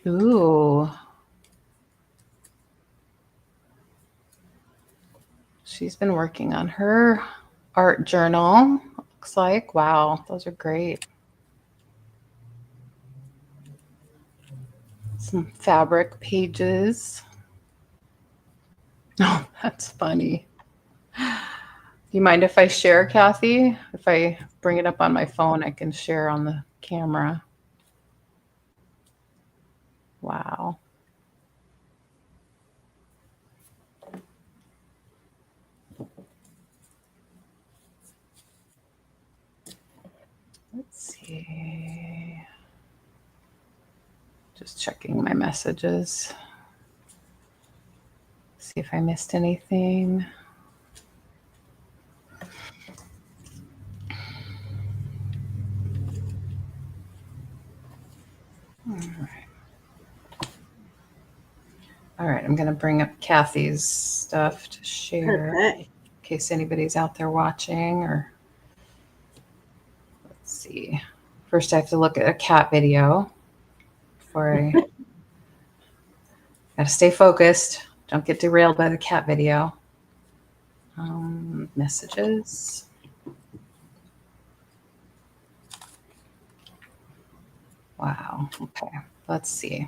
Ooh. She's been working on her art journal. Looks like, wow, those are great. Some fabric pages. Oh, that's funny. Do you mind if I share, Kathy? If I bring it up on my phone, I can share on the camera. Wow. Let's see. Just checking my messages. See if I missed anything. All right, I'm going to bring up Kathy's stuff to share in case anybody's out there watching. Or let's see. First, I have to look at a cat video before I got to stay focused. Don't get derailed by the cat video. Messages. Wow. Okay. Let's see.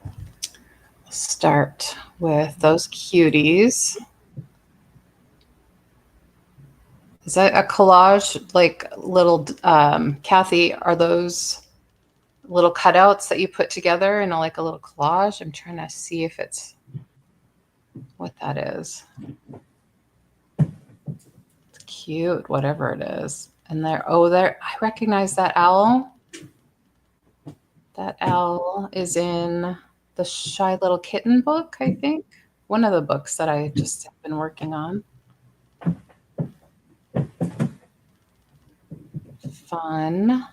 We'll start with those cuties. Is that a collage? Like little, Kathy, are those little cutouts that you put together in like a little collage? I'm trying to see if it's what that is. It's cute, whatever it is. And there, I recognize that owl. That owl is in the Shy Little Kitten book, I think. One of the books that I just have been working on. Fun.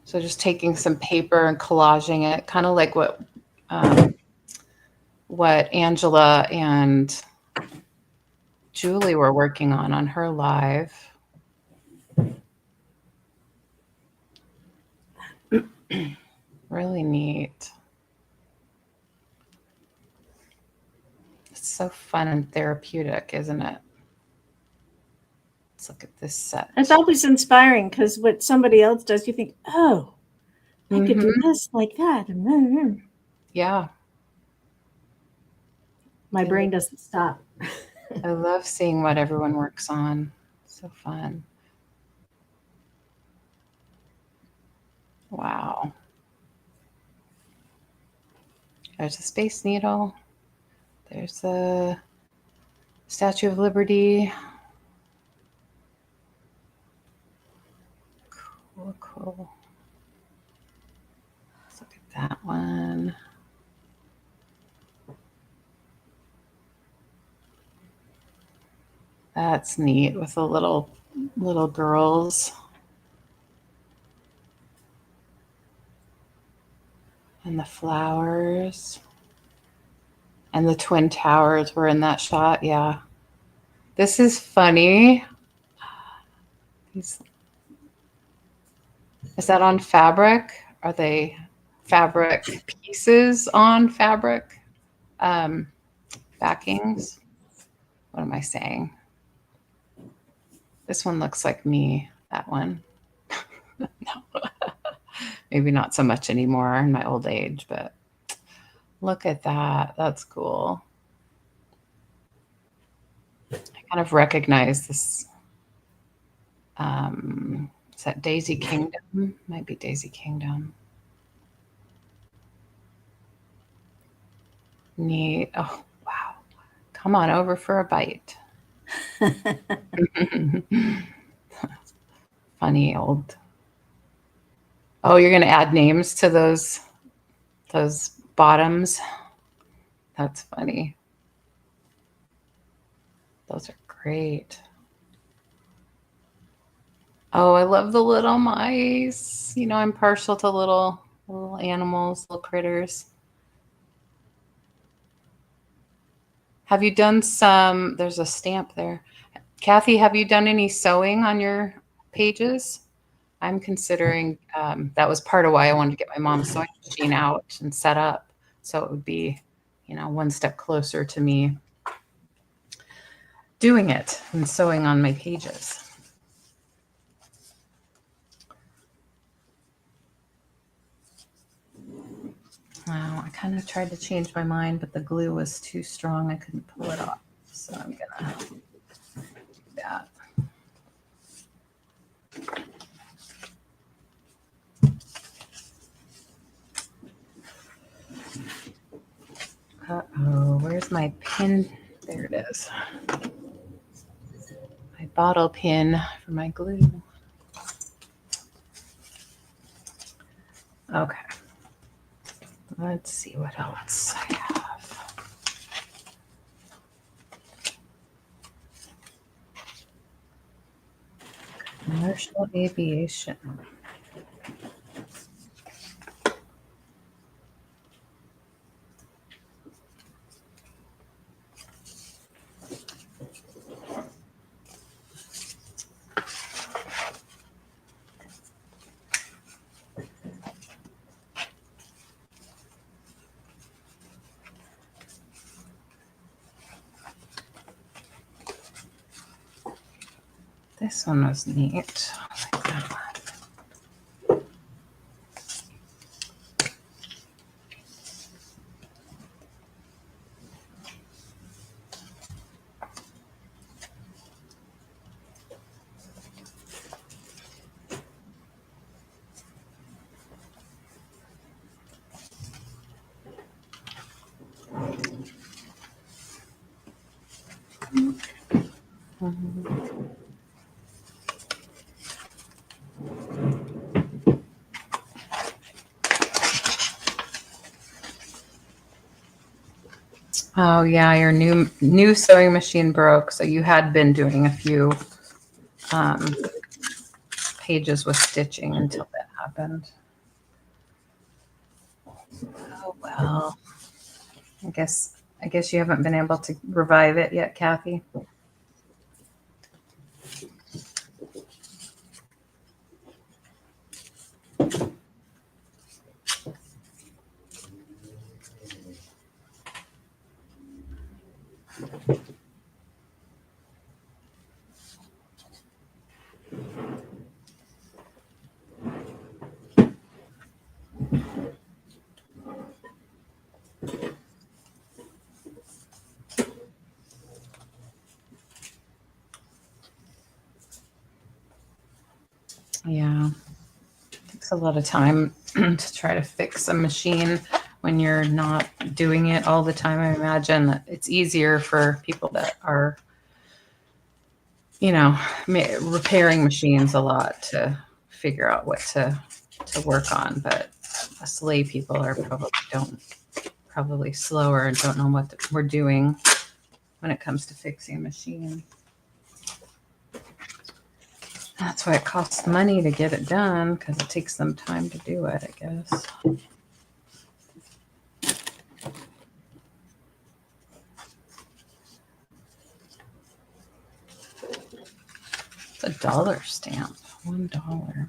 So just taking some paper and collaging it, kind of like what Angela and Julie were working on her live. Really neat. It's so fun and therapeutic, isn't it? Let's look at this set. It's always inspiring because what somebody else does, you think, oh, I could do this like that. Yeah. My brain doesn't stop. I love seeing what everyone works on. So fun. Wow. There's a Space Needle. There's the Statue of Liberty. Cool, cool. Let's look at that one. That's neat with the little girls. And the flowers. And the Twin Towers were in that shot. Yeah. This is funny. Is that on fabric? Are they fabric pieces on fabric backings? What am I saying? This one looks like me, that one. No. Maybe not so much anymore in my old age, but look at that. That's cool. I kind of recognize this. Is that Daisy Kingdom? Might be Daisy Kingdom. Neat. Oh, wow. Come on over for a bite. Funny old. Oh, you're going to add names to those bottoms? That's funny. Those are great. Oh, I love the little mice. You know, I'm partial to little animals, little critters. Have you done some, there's a stamp there. Kathy, have you done any sewing on your pages? I'm considering, that was part of why I wanted to get my mom's sewing machine out and set up. So it would be, you know, one step closer to me doing it and sewing on my pages. Wow, I kind of tried to change my mind, but the glue was too strong. I couldn't pull it off. So I'm gonna do that. Uh-oh, where's my pin? There it is. My bottle pin for my glue. Okay. Let's see what else I have. Commercial aviation. This one was neat. I like that one. Oh yeah, your new sewing machine broke, so you had been doing a few pages with stitching until that happened. Oh well. I guess you haven't been able to revive it yet, Kathy. Yeah. It takes a lot of time to try to fix a machine when you're not doing it all the time. I imagine that it's easier for people that are, you know, repairing machines a lot to figure out what to work on. But us lay people are probably slower and don't know what we're doing when it comes to fixing a machine. That's why it costs money to get it done, because it takes them time to do it, I guess. It's a dollar stamp, $1.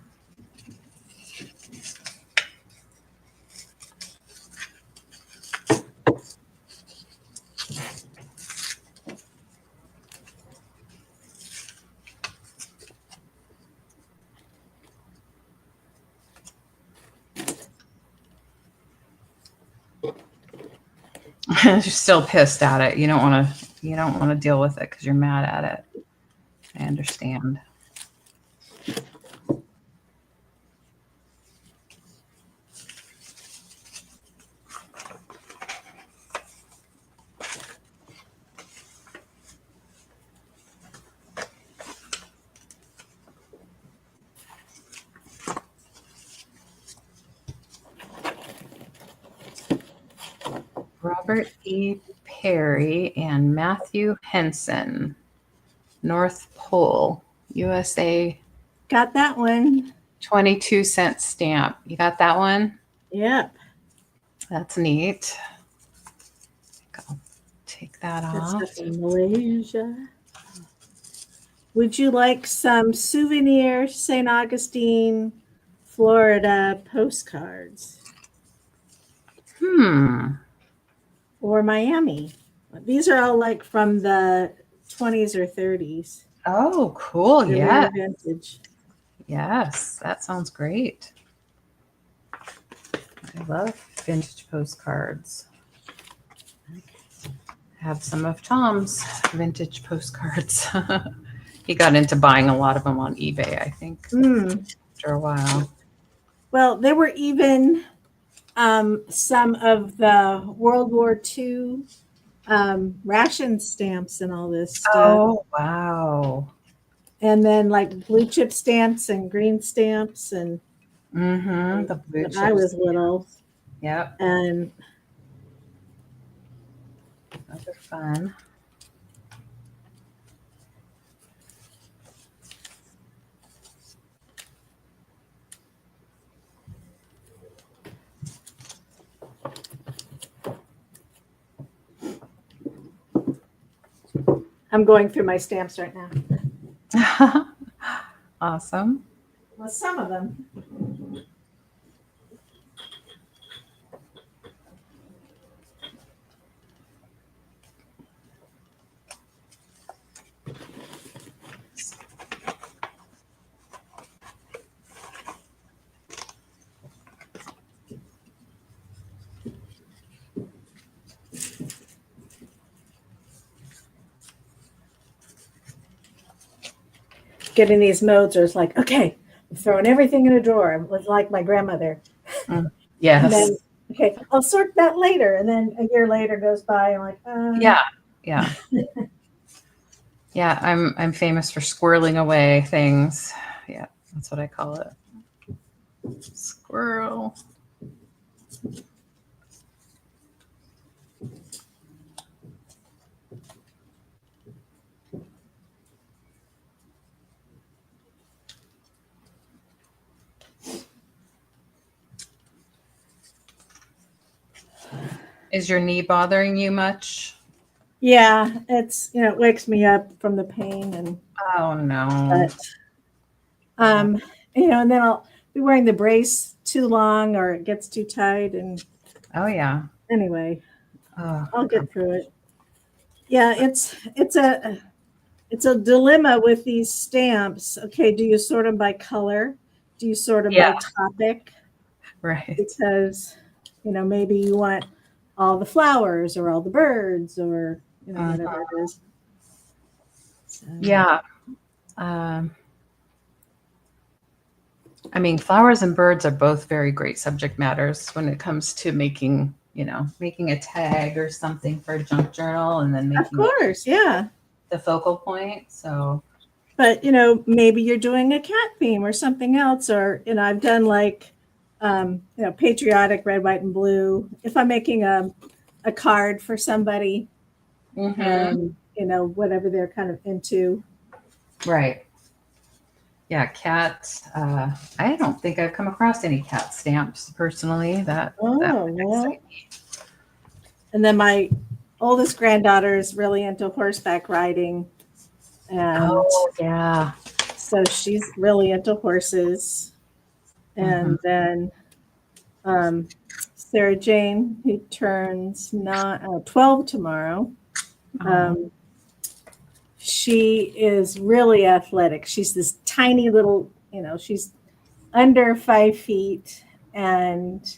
You're still pissed at it. You don't want to deal with it because you're mad at it. I understand. Robert E. Perry and Matthew Henson. North Pole, USA, Got that one. 22-cent stamp. You got that one? Yep. That's neat. I'll take that That's off. stuff in Malaysia. Would you like some souvenir St. Augustine, Florida postcards? Or Miami? These are all like from the 20s or 30s. Oh, cool. They're Yeah. very vintage. Yes, that sounds great. I love vintage postcards. I have some of Tom's vintage postcards. He got into buying a lot of them on eBay, I think, after a while. Well, there were even some of the World War II ration stamps and all this stuff. Oh, wow. And then like blue chip stamps and green stamps and The blue when I was little. Yep. And those are fun. I'm going through my stamps right now. Awesome. Well, some of them. Getting these modes are like, okay, I'm throwing everything in a drawer. It was like my grandmother. Yes. And then, okay, I'll sort that later. And then a year later goes by and I'm like, Yeah. Yeah, I'm famous for squirreling away things. Yeah, that's what I call it. Squirrel. Is your knee bothering you much? yeah, it's, it wakes me up from the pain and Oh no. but and then I'll be wearing the brace too long or it gets too tight and Oh yeah. anyway, Oh, I'll get through it. Yeah, it's a dilemma with these stamps. Okay, do you sort them by color? Do you sort them by topic? right. Because maybe you want all the flowers or all the birds or whatever it is. So. Yeah. I mean, flowers and birds are both very great subject matters when it comes to making a tag or something for a junk journal and then making of course, yeah, the focal point. So, but maybe you're doing a cat theme or something else, or I've done like patriotic red, white, and blue. If I'm making a card for somebody, and whatever they're kind of into, right. Yeah, cat. I don't think I've come across any cat stamps personally. That would excite me. And then my oldest granddaughter is really into horseback riding, and so she's really into horses. And then Sarah Jane, who turns 12 tomorrow, she is really athletic. She's this tiny little, she's under 5 feet, and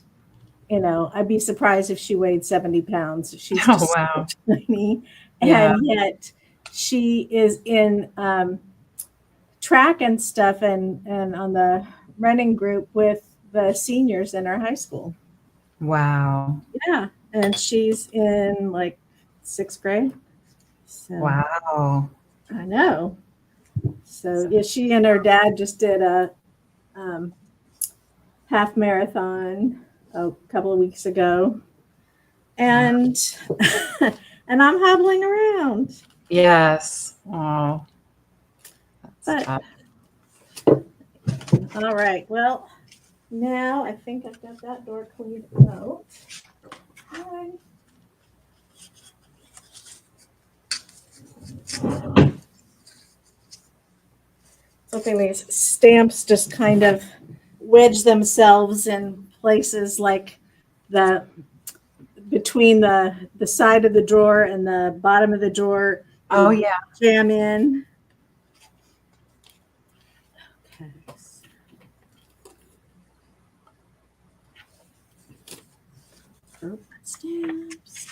I'd be surprised if she weighed 70 pounds. She's just so tiny, and yet she is in track and stuff, and on the running group with the seniors in our high school. Wow. Yeah, and she's in like 6th grade. So, wow. I know. So yeah, she and her dad just did a half marathon a couple of weeks ago, and and I'm hobbling around. Yes. Oh, But, tough. all right. Well, now I think I've got that door cleaned out. Hi. Something these stamps just kind of wedge themselves in places like the between the side of the drawer and the bottom of the drawer. Oh they yeah. jam in. Okay. Stamps.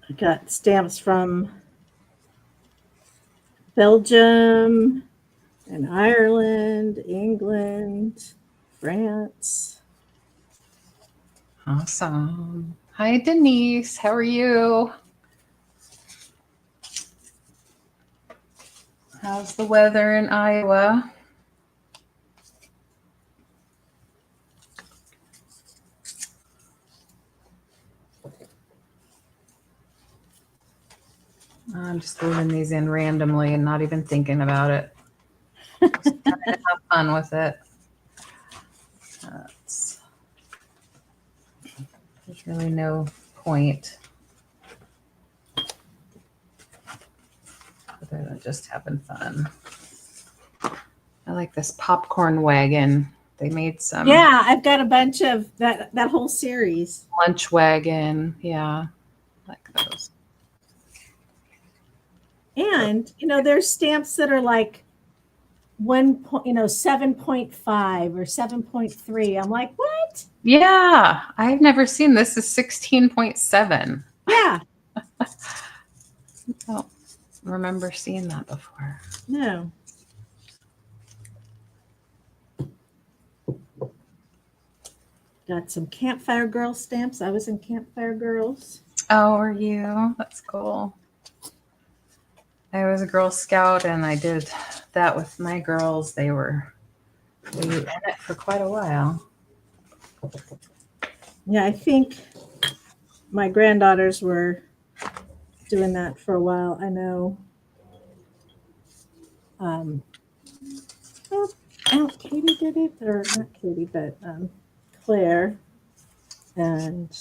I got stamps from Belgium and Ireland, England, France. Awesome. Hi, Denise. How are you? How's the weather in Iowa? I'm just throwing these in randomly and not even thinking about it. Just trying to have fun with it. There's really no point other than just having fun. I like this popcorn wagon. They made some. Yeah, I've got a bunch of that whole series. Lunch wagon. Yeah, I like those. And there's stamps that are like 7.5 or 7.3. I'm like, what? Yeah, I've never seen this. Is 16.7. Yeah. I don't remember seeing that before. No. Got some Campfire Girl stamps. I was in Campfire Girls. Oh, are you? That's cool. I was a Girl Scout and I did that with my girls. We were in it for quite a while. Yeah, I think my granddaughters were doing that for a while. I know. Aunt Katie did it, or not Katie, but Claire. And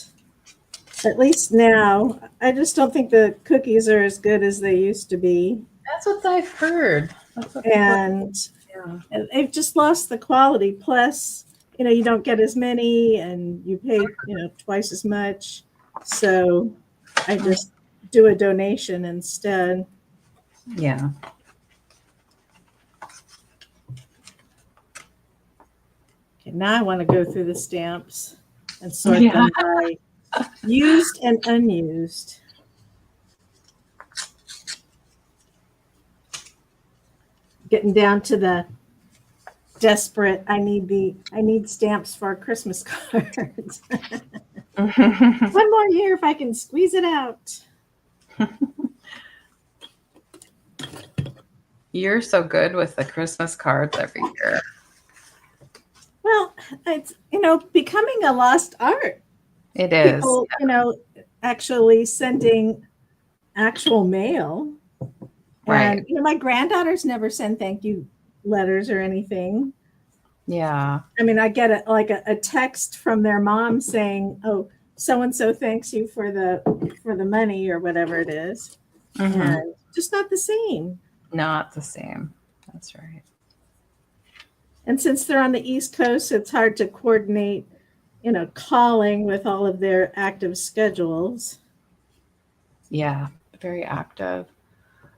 at least now, I just don't think the cookies are as good as they used to be. That's what I've heard. That's what And they've just lost the quality. Plus, you don't get as many and you pay, twice as much. So I just do a donation instead. Yeah. Okay, now I want to go through the stamps and sort them by used and unused. Getting down to the desperate. I need stamps for Christmas cards. One more year if I can squeeze it out. You're so good with the Christmas cards every year. Well, it's becoming a lost art. It is. People, actually sending actual mail. Right. And my granddaughters never send thank you letters or anything. Yeah. I mean, I get a text from their mom saying, "Oh, so and so thanks you for the money or whatever it is," and just not the same. Not the same. That's right. And since they're on the East Coast, it's hard to coordinate, calling with all of their active schedules. Yeah, very active.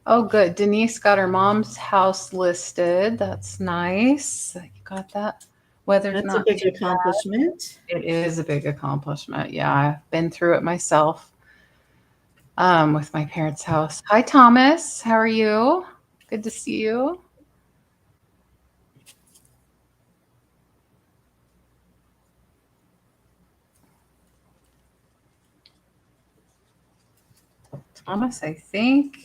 Oh, good. Denise got her mom's house listed. That's nice. You got that. Weather's That's a not big too accomplishment. bad. It is a big accomplishment. Yeah, I've been through it myself with my parents' house. Hi, Thomas. How are you? Good to see you. Thomas, I think,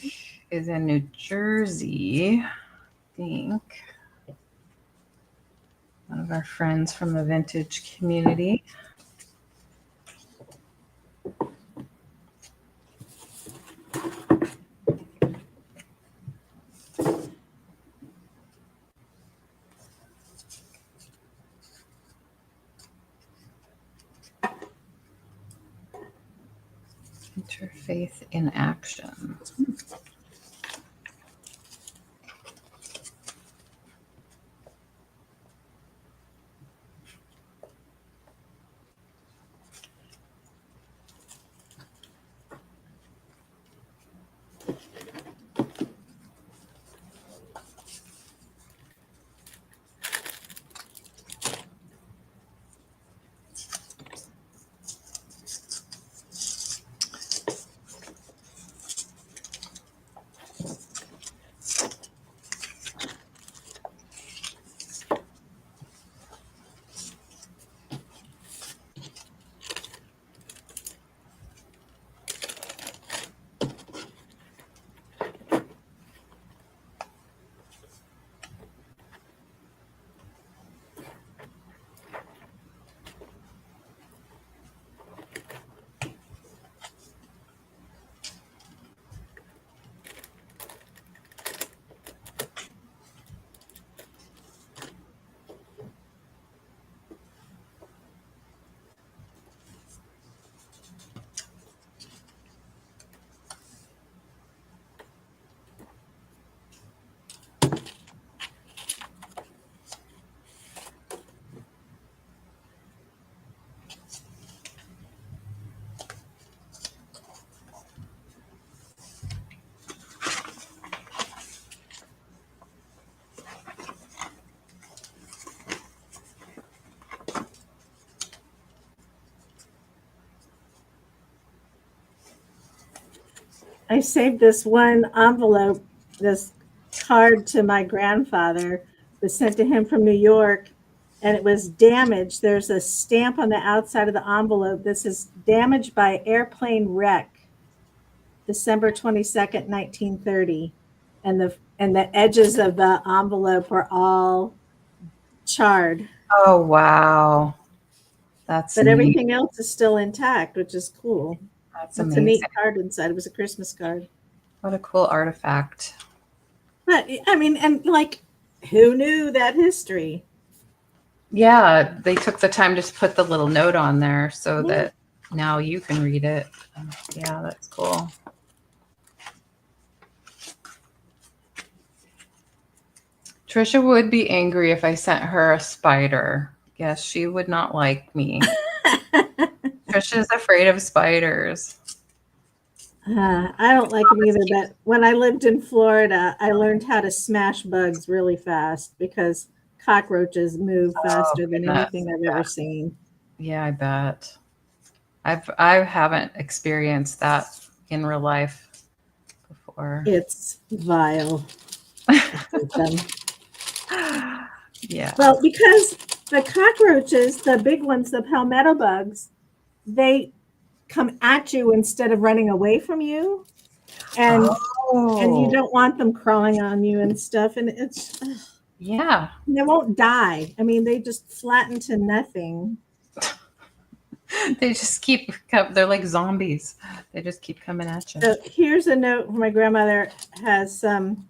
is in New Jersey. I think. One of our friends from the vintage community. Interfaith in action. I saved this one envelope, this card to my grandfather. It was sent to him from New York, and it was damaged. There's a stamp on the outside of the envelope. This is damaged by airplane wreck, December 22nd, 1930. And the edges of the envelope are all charred. Oh, wow. But neat. Everything else is still intact, which is cool. That's amazing. It's a neat card inside. It was a Christmas card. What a cool artifact. But I mean, and like, who knew that history? Yeah, they took the time to put the little note on there so that now you can read it. Yeah, that's cool. Trisha would be angry if I sent her a spider. Yes, she would not like me. Trisha's afraid of spiders. I don't like them either, but when I lived in Florida, I learned how to smash bugs really fast because cockroaches move faster than anything I've ever seen. Yeah, I bet. I haven't experienced that in real life before. It's vile. Yeah. Well, because the cockroaches, the big ones, the palmetto bugs, they come at you instead of running away from you, and you don't want them crawling on you and stuff, and it's yeah, they won't die. I mean, they just flatten to nothing. They just keep, they're like zombies. They just keep coming at you. So here's a note from my grandmother. Has some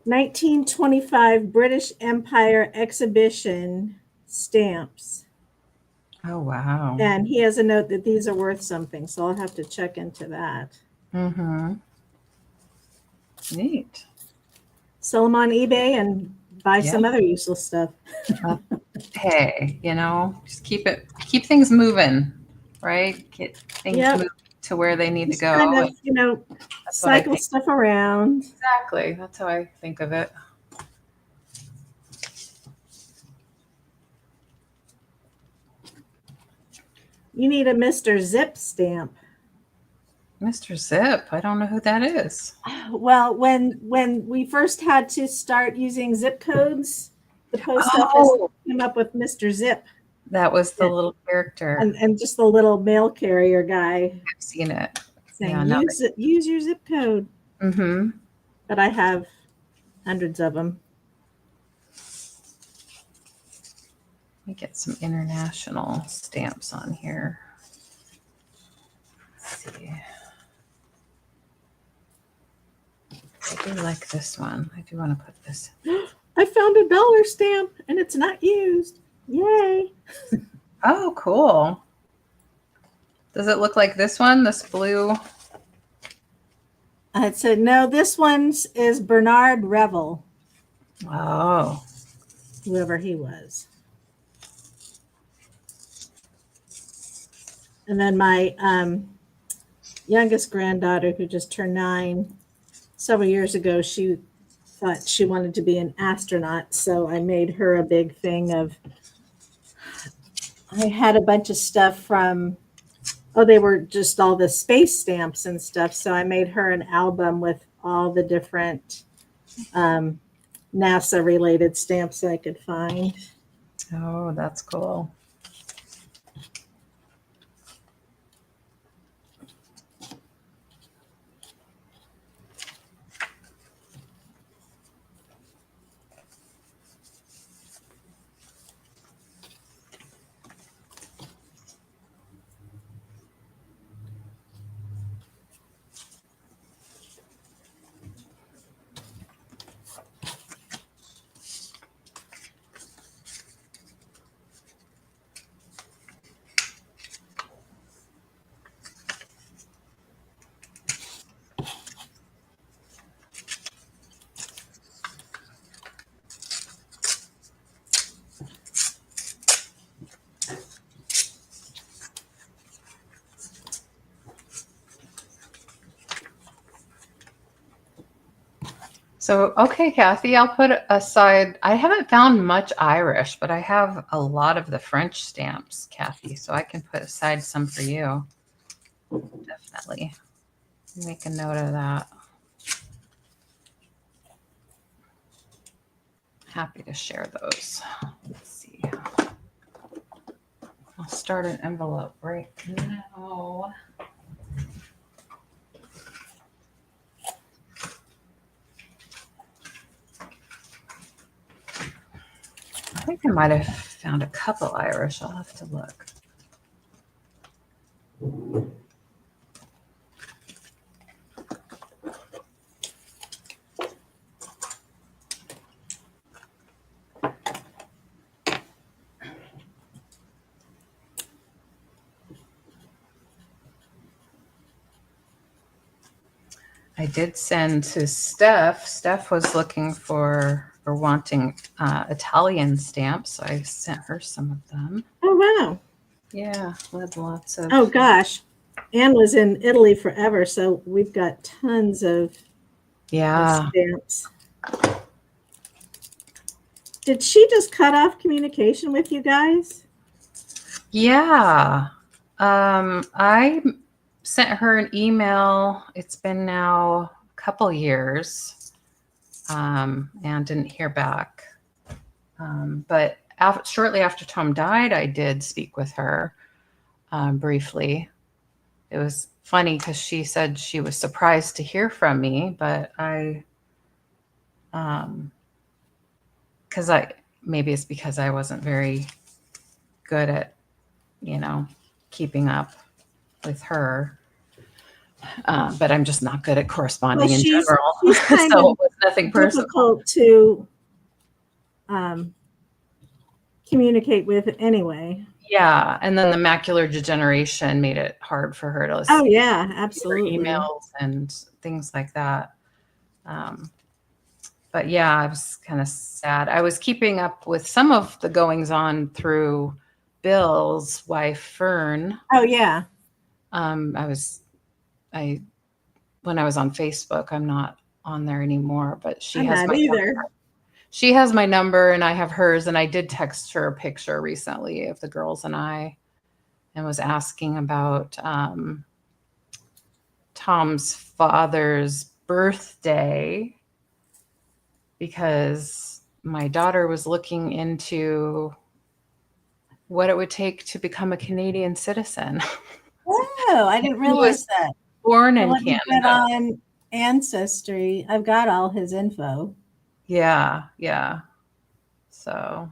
1925 British Empire exhibition stamps. Oh, wow. And he has a note that these are worth something, so I'll have to check into that. Mm-hmm. Neat. Sell them on eBay and buy some other useless stuff. Hey, just keep things moving, right? Get things moving to where they need to Just go. kind of, That's what I cycle think. stuff around. Exactly. That's how I think of it. You need a Mr. Zip stamp. Mr. Zip. I don't know who that is. Well, when we first had to start using zip codes, the post office came up with Mr. Zip. That was the little character. And just the little mail carrier guy. I've seen it. Saying, use your zip code. Mm-hmm. But I have hundreds of them. Let me get some international stamps on here. Let's see. I do like this one. I do want to put this. I found a dollar stamp and it's not used. Yay. Oh, cool. Does it look like this one, this blue? I said, no, this one's is Bernard Revel. Oh. Whoever he was. And then my youngest granddaughter, who just turned 9, several years ago, she thought she wanted to be an astronaut. So I made her a big thing of, I had a bunch of stuff from, they were just all the space stamps and stuff. So I made her an album with all the different NASA related stamps I could find. Oh, that's cool. So, okay, Kathy, I'll put aside, I haven't found much Irish, but I have a lot of the French stamps, Kathy, so I can put aside some for you. Definitely. Make a note of that. Happy to share those. Let's see. I'll start an envelope right now. I think I might have found a couple Irish. I'll have to look. I did send to Steph. Steph was looking for or wanting Italian stamps, so I sent her some of them. Oh, wow. Yeah, with lots of. Oh, gosh. Anne was in Italy forever, so we've got tons of stamps. Did she just cut off communication with you guys? Yeah. I sent her an email. It's been now a couple years, and didn't hear back. But shortly after Tom died, I did speak with her briefly. It was funny because she said she was surprised to hear from me, but maybe it's because I wasn't very good at, keeping up with her. But I'm just not good at corresponding in general. So it was nothing personal. Difficult to communicate with anyway. Yeah, and then the macular degeneration made it hard for her to Oh yeah, absolutely. Emails and things like that. But yeah, I was kind of sad. I was keeping up with some of the goings on through Bill's wife, Fern. Oh yeah. I was when I was on Facebook, I'm not on there anymore, but she I'm has not my either. she has my number and I have hers. And I did text her a picture recently of the girls and I, and was asking about Tom's father's birthday, because my daughter was looking into what it would take to become a Canadian citizen. Oh, I didn't realize that. Born So in let me get Canada. on Ancestry. I've got all his info. Yeah, yeah. So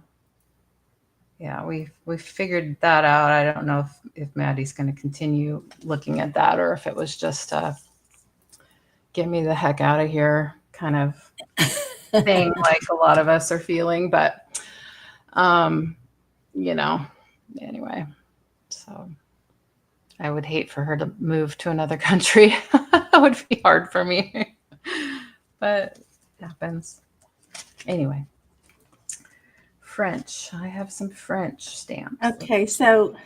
yeah, we figured that out. I don't know if Maddie's going to continue looking at that, or if it was just get me the heck out of here kind of thing, like a lot of us are feeling. But you know, anyway, so I would hate for her to move to another country. That would be hard for me, but it happens. Anyway, French. I have some French stamps. Okay, so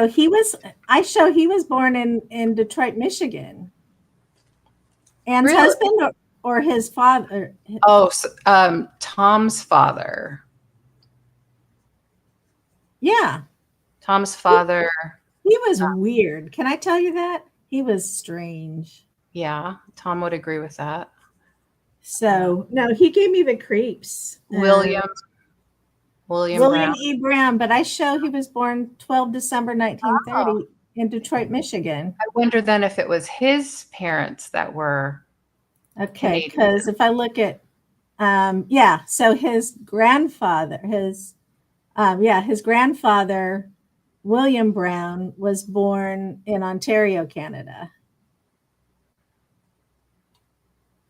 he was born in Detroit, Michigan. Anne's Really? husband or his father? Oh, so, Tom's father. Yeah. Tom's father. He was weird. Can I tell you that? He was strange. Yeah, Tom would agree with that. So, no, he gave me the creeps. William Brown. E. Brown, but I show he was born 12 December 1930 in Detroit, Michigan. I wonder then if it was his parents that were. Okay, because if I look at, so his grandfather, his grandfather, William Brown, was born in Ontario, Canada.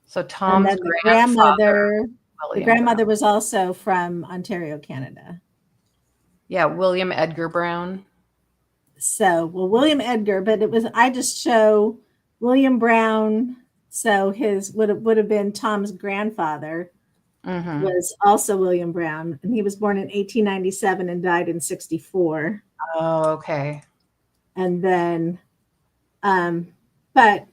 So Tom's and then the grandmother was also from Ontario, Canada. Yeah, William Edgar Brown. So, well, William Edgar, but I just show William Brown. So his would have been Tom's grandfather was also William Brown, and he was born in 1897 and died in 1964. Oh, okay. And then, but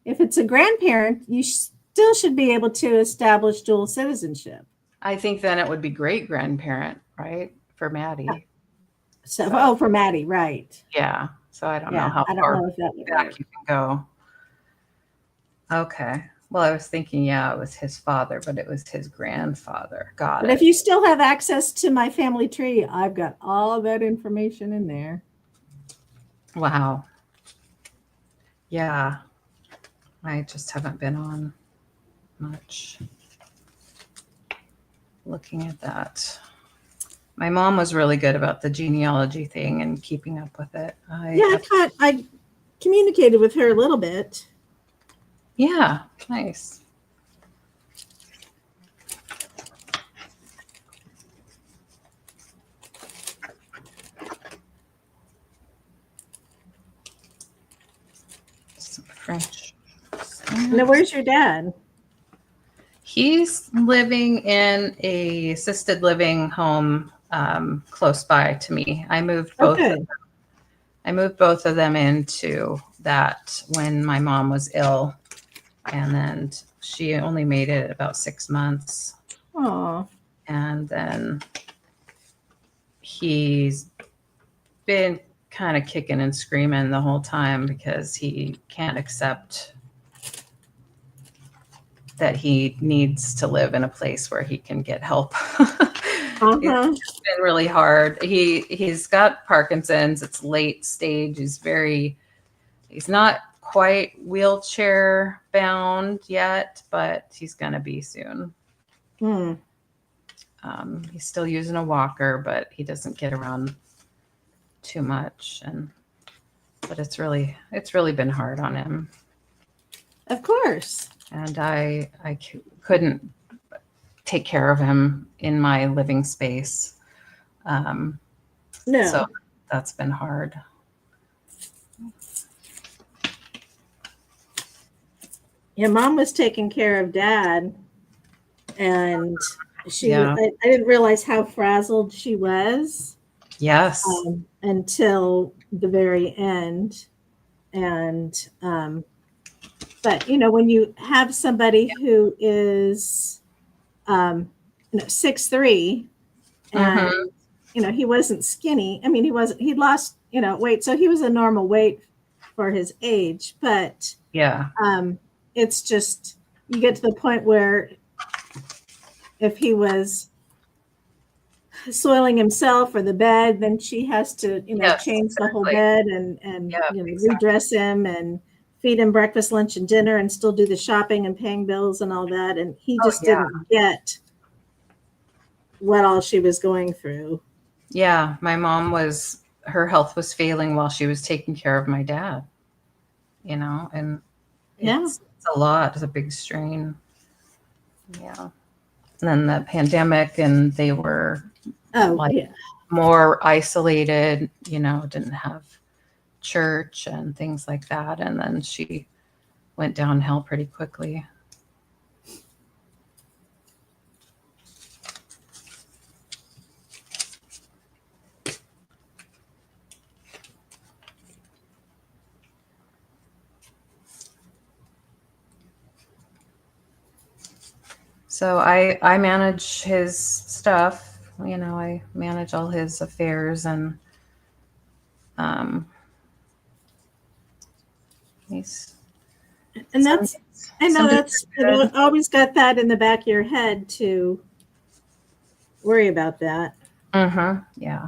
if it's a grandparent, you still should be able to establish dual citizenship. I think then it would be great grandparent, right, for Maddie. So for Maddie, right? Yeah. So I don't know how far back you can go. Okay. Well, I was thinking, it was his father, but it was his grandfather. Got it. But if you still have access to my family tree, I've got all that information in there. Wow. Yeah. I just haven't been on much looking at that. My mom was really good about the genealogy thing and keeping up with it. I communicated with her a little bit. Yeah, nice. Some French. Now, where's your dad? He's living in a assisted living home close by to me. I moved both of them into that when my mom was ill, and then she only made it about 6 months. Oh. And then he's been kind of kicking and screaming the whole time because he can't accept that he needs to live in a place where he can get help. It's been really hard. He's got Parkinson's. It's late stage. He's not quite wheelchair bound yet, but he's gonna be soon. He's still using a walker, but he doesn't get around too much. But it's really been hard on him. Of course. And I couldn't take care of him in my living space. No. So that's been hard. Yeah, Mom was taking care of Dad, and I didn't realize how frazzled she was. Yes. Until the very end. And, but, you know, when you have somebody who is, 6'3", and, Mhm. you know, he wasn't skinny. I mean, he'd lost, you know, weight. So he was a normal weight for his age. But Yeah. it's just, you get to the point where if he was soiling himself or the bed, then she has to, you know, Yes, change the whole exactly. bed and Yeah, you know, exactly. redress him and feed him breakfast, lunch, and dinner, and still do the shopping and paying bills and all that. And he Oh, just yeah. didn't get what all she was going through. Yeah, my mom her health was failing while she was taking care of my dad, you know, and Yeah. it's a lot. It's a big strain. Yeah. And then the pandemic, and they were Oh, like yeah. more isolated, you know, didn't have church and things like that. And then she went downhill pretty quickly. So I manage his stuff, you know, I manage all his affairs, and he's And some that's, I know some days that's, are you good. always got that in the back of your head to worry about that. Yeah.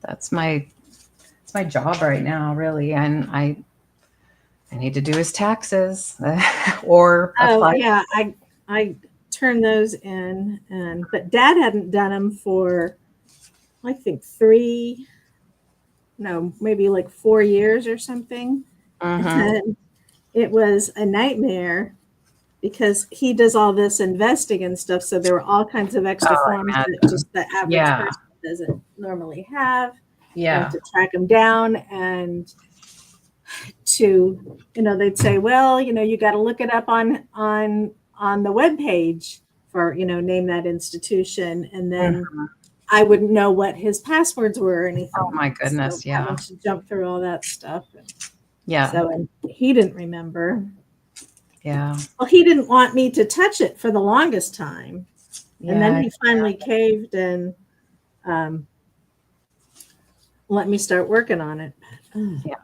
That's my job right now, really. And I need to do his taxes or Oh, apply. yeah. I turned those in, but Dad hadn't done them for, I think, maybe like 4 years or something. Mm-hmm. And it was a nightmare because he does all this investing and stuff. So there were all kinds of Oh, extra I forms that imagine. just the average Yeah. person doesn't normally have. You have Yeah. to track them down, and they'd say, well, you know, you got to look it up on the web page for, you know, name that institution. And then Mhm. I wouldn't know what his passwords were or Oh anything. my So goodness. Yeah. having to jump through all that stuff. Yeah. So, and he didn't remember. Yeah. Well, he didn't want me to touch it for the longest time. And then Yeah. he finally caved and um, let me start working on it. Yeah.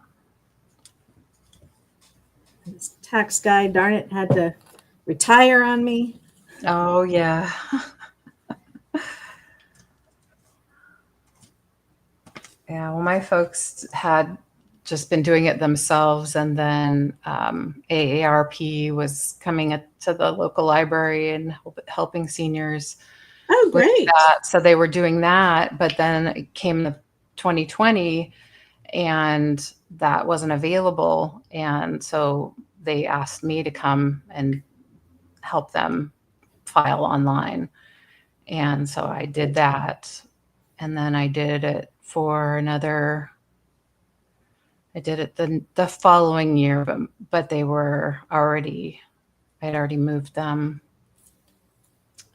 This tax guy, darn it, had to retire on me. Oh yeah. Yeah. Well, my folks had just been doing it themselves, and then AARP was coming to the local library and helping seniors Oh, with great. that. So they were doing that, but then it came the 2020, and that wasn't available, and so they asked me to come and help them file online, and so I did that, and then I did it for another. I did it the following year, but they were already. I'd already moved them,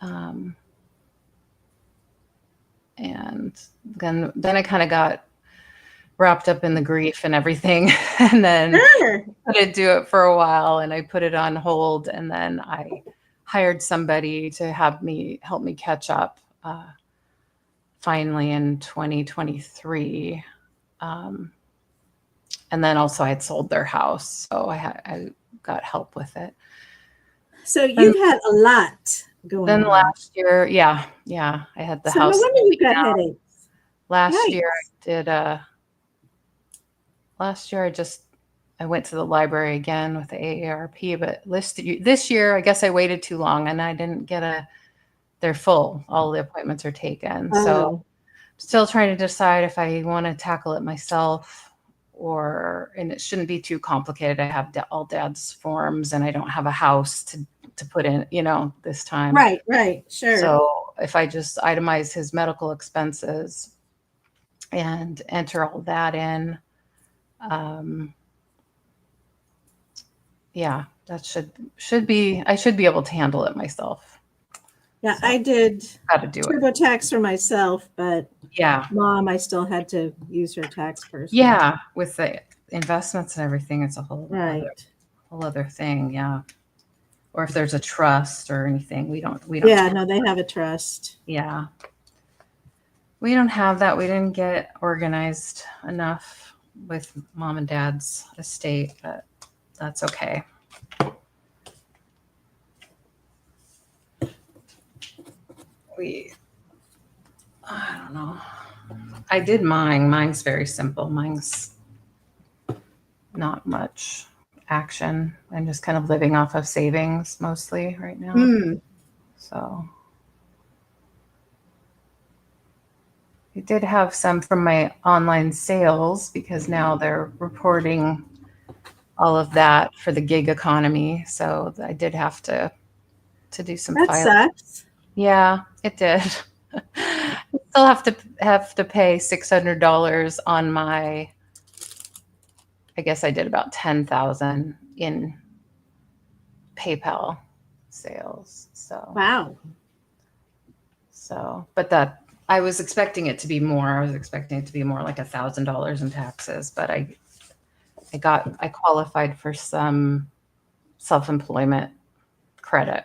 um, and then I kind of got wrapped up in the grief and everything, and then Sure. I didn't do it for a while, and I put it on hold, and then I hired somebody to help me catch up. Finally, in 2023, and then also I had sold their house, so I got help with it. So And you've had a lot going then on. last year, yeah, I had the So no house wonder you've got down. headaches. Last year Yikes. I did. Last year I went to the library again with the AARP, but this year I guess I waited too long, and I didn't get they're full. All the appointments are taken. So Oh, still trying to decide if I want to tackle it myself, and it shouldn't be too complicated. I have all Dad's forms, and I don't have a house to put in, this time. right, sure. So if I just itemize his medical expenses and enter all that in, yeah, that should be, I should be able to handle it myself. Yeah, So I did got to do it. TurboTax for myself, but Yeah. Mom, I still had to use her tax person. Yeah. With the investments and everything, it's a Right. whole other thing. Yeah. Or if there's a trust or anything, we don't. Yeah, no, they have a trust. Yeah. We don't have that. We didn't get organized enough with mom and dad's estate, but that's okay. I don't know. I did mine. Mine's very simple. Mine's not much action. I'm just kind of living off of savings mostly right now. So I did have some from my online sales because now they're reporting all of that for the gig economy. So I did have to do some That filing. sucks. Yeah, it did. I still have to pay $600 on my. I guess I did about 10,000 in PayPal sales. So Wow. but that I was expecting it to be more. I was expecting it to be more like $1,000 in taxes, but I qualified for some self-employment credit.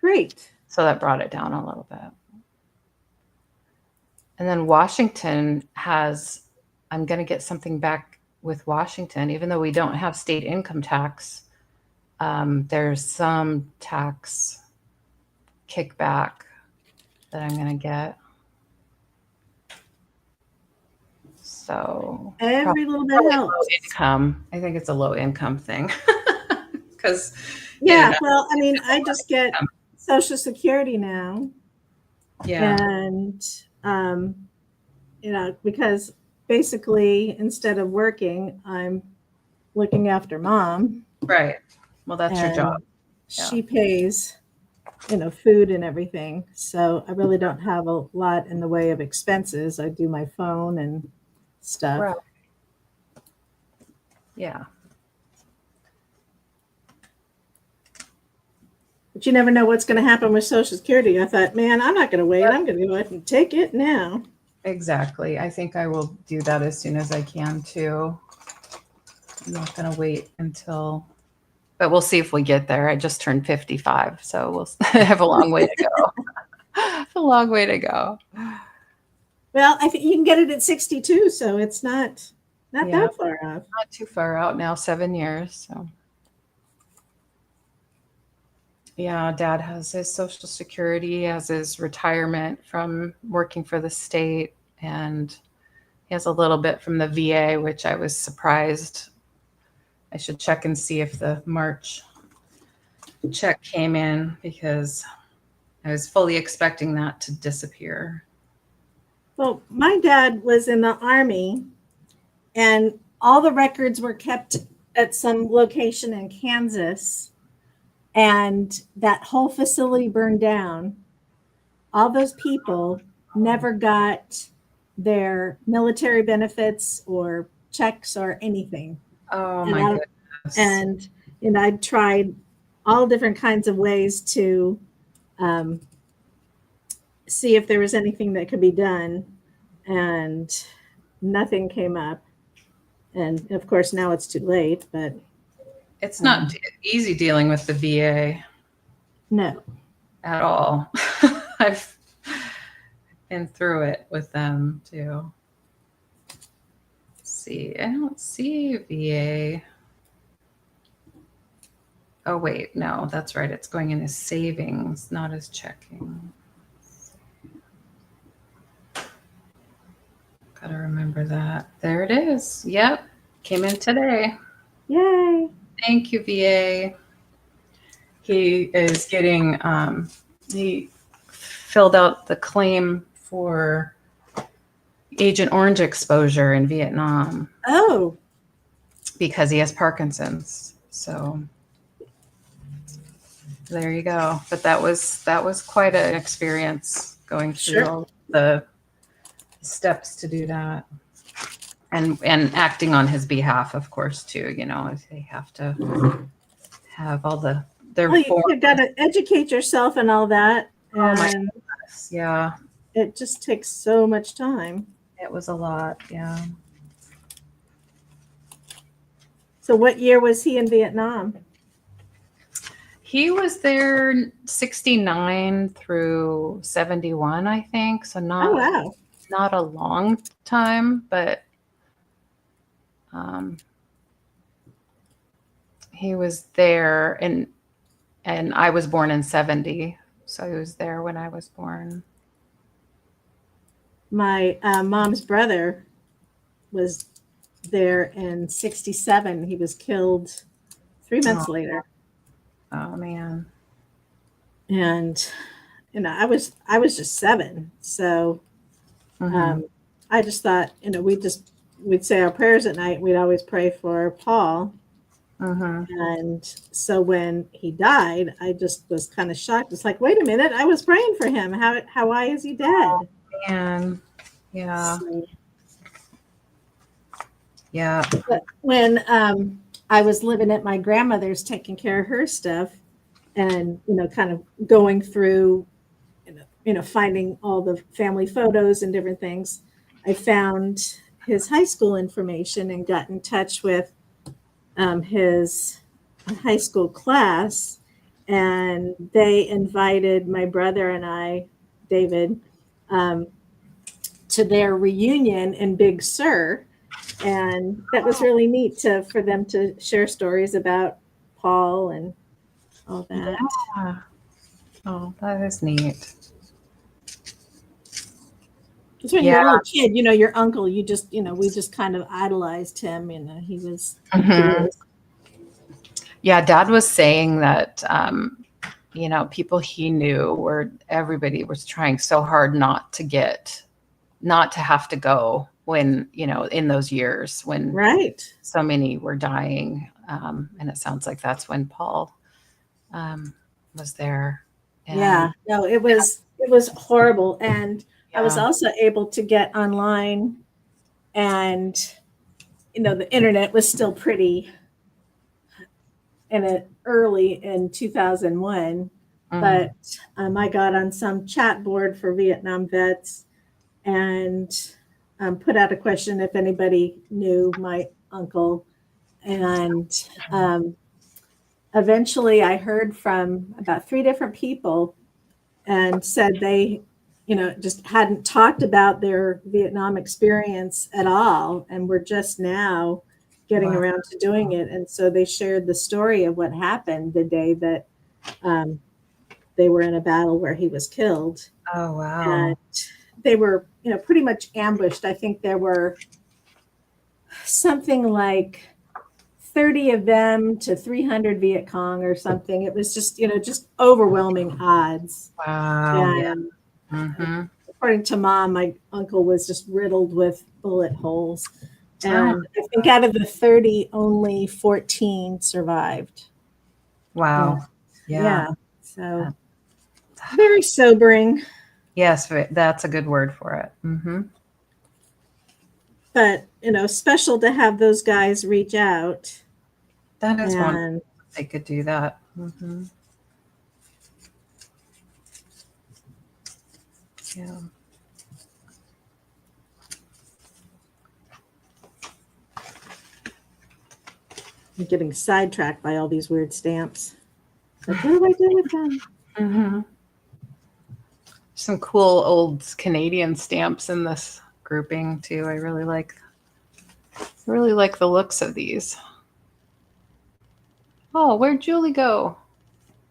Great. So that brought it down a little bit. And then Washington I'm going to get something back with Washington, even though we don't have state income tax. There's some tax kickback that I'm going to get. So Every little bit helps. Low income. I think it's a low income thing. Because well, I mean, I just get Social Security now. Yeah. And because basically instead of working, I'm looking after mom. Right. Well, that's your job. She pays, food and everything. So I really don't have a lot in the way of expenses. I do my phone and stuff. Right. Yeah. But you never know what's going to happen with Social Security. I thought, man, I'm not going to wait. I'm going to go ahead and take it now. Exactly. I think I will do that as soon as I can too. I'm not going to wait but we'll see if we get there. I just turned 55, so we'll have a long way to go. A long way to go. Well, I think you can get it at 62, so it's not that far off. Not too far out now, 7 years. So. Yeah, Dad has his Social Security, has his retirement from working for the state, and he has a little bit from the VA, which I was surprised. I should check and see if the March check came in because I was fully expecting that to disappear. Well, my dad was in the Army, and all the records were kept at some location in Kansas, and that whole facility burned down. All those people never got their military benefits or checks or anything. Oh, my goodness. And I tried all different kinds of ways to see if there was anything that could be done, and nothing came up. And of course, now it's too late, but it's not easy dealing with the VA. No. At all. I've been through it with them too. Let's see, I don't see VA. Oh, wait, no, that's right. It's going in as savings, not as checking. Gotta remember that. There it is. Yep. Came in today. Yay. Thank you, VA. He is getting, he filled out the claim for Agent Orange exposure in Vietnam. Oh. Because he has Parkinson's. So there you go. But that was quite an experience going through all the steps to do that. And acting on his behalf, of course, too. They have to have all you've got to educate yourself and all that. And oh my goodness. Yeah. It just takes so much time. It was a lot. Yeah. So what year was he in Vietnam? He was there 69 through 71, I think. So Oh, wow. not a long time, but he was there, and I was born in 70. So he was there when I was born. My mom's brother was there in 67. He was killed 3 months later. Oh man. And I was just 7. So I just thought, we'd say our prayers at night. We'd always pray for Paul. And so when he died, I just was kind of shocked. It's like, wait a minute, I was praying for him. Why is he dead? Oh, man. Yeah. So, yeah. but when I was living at my grandmother's, taking care of her stuff, and kind of going through, finding all the family photos and different things, I found his high school information and got in touch with his high school class, and they invited my brother and I, David, to their reunion in Big Sur, and that was really neat for them to share stories about Paul and all that. Yeah. Oh, that is neat. Because when you're a little kid, your uncle, we just kind of idolized him. He was. Yeah, Dad was saying that, people he knew everybody was trying so hard not to have to go when, in those years when so many were dying. And it sounds like that's when Paul was there. And no, it was horrible. And I was also able to get online, and, the internet was still pretty early in 2001, but I got on some chat board for Vietnam vets and put out a question if anybody knew my uncle. And eventually I heard from about 3 different people, and said they, just hadn't talked about their Vietnam experience at all, and were just now getting around to doing it. And so they shared the story of what happened the day that they were in a battle where he was killed. Oh, wow. And they were, pretty much ambushed. I think there were something like 30 of them to 300 Viet Cong or something. It was just, just overwhelming odds. Wow. And according to Mom, my uncle was just riddled with bullet holes. And I think out of the 30, only 14 survived. Wow. Yeah. So very sobering. Yes, that's a good word for it. But, special to have those guys reach out. That is wonderful. They could do that. Yeah. I'm getting sidetracked by all these weird stamps. Like, what do I do with them? Some cool old Canadian stamps in this grouping too. I really like the looks of these. Oh, where'd Julie go?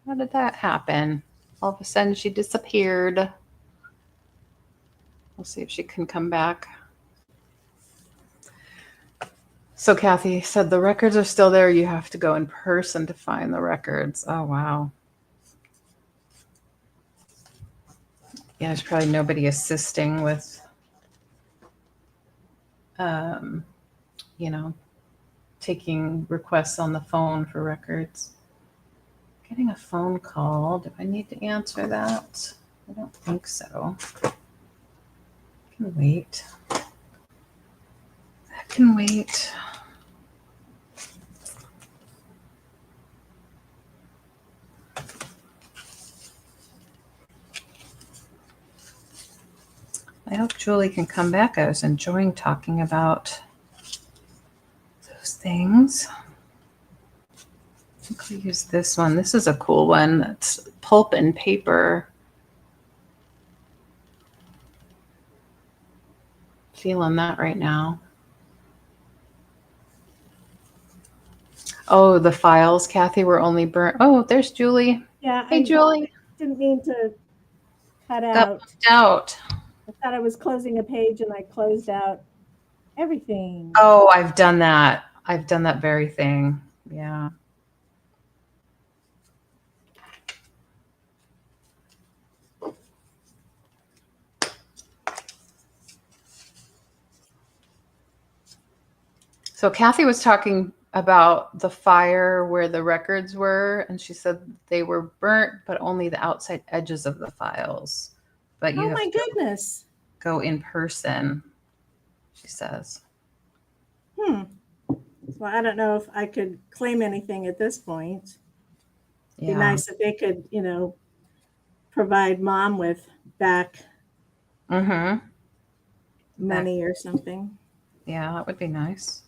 How did that happen? All of a sudden she disappeared. We'll see if she can come back. So Kathy said the records are still there. You have to go in person to find the records. Oh, wow. Yeah, there's probably nobody assisting with, taking requests on the phone for records. Getting a phone call. Do I need to answer that? I don't think so. I can wait. That can wait. I hope Julie can come back. I was enjoying talking about those things. use this one. This is a cool one. That's pulp and paper. Feeling that right now. Oh, the files, Kathy, were only burnt. Oh, there's Julie. Yeah, Hey, Julie. didn't mean to cut Got out. bumped out. I thought I was closing a page and I closed out everything. Oh, I've done that. I've done that very thing. Yeah. So Kathy was talking about the fire where the records were, and she said they were burnt, but only the outside edges of the files. But you Oh have my to goodness. go in person, she says. Well, I don't know if I could claim anything at this point. Yeah. Be nice if they could, provide mom with back money or something. Yeah, that would be nice.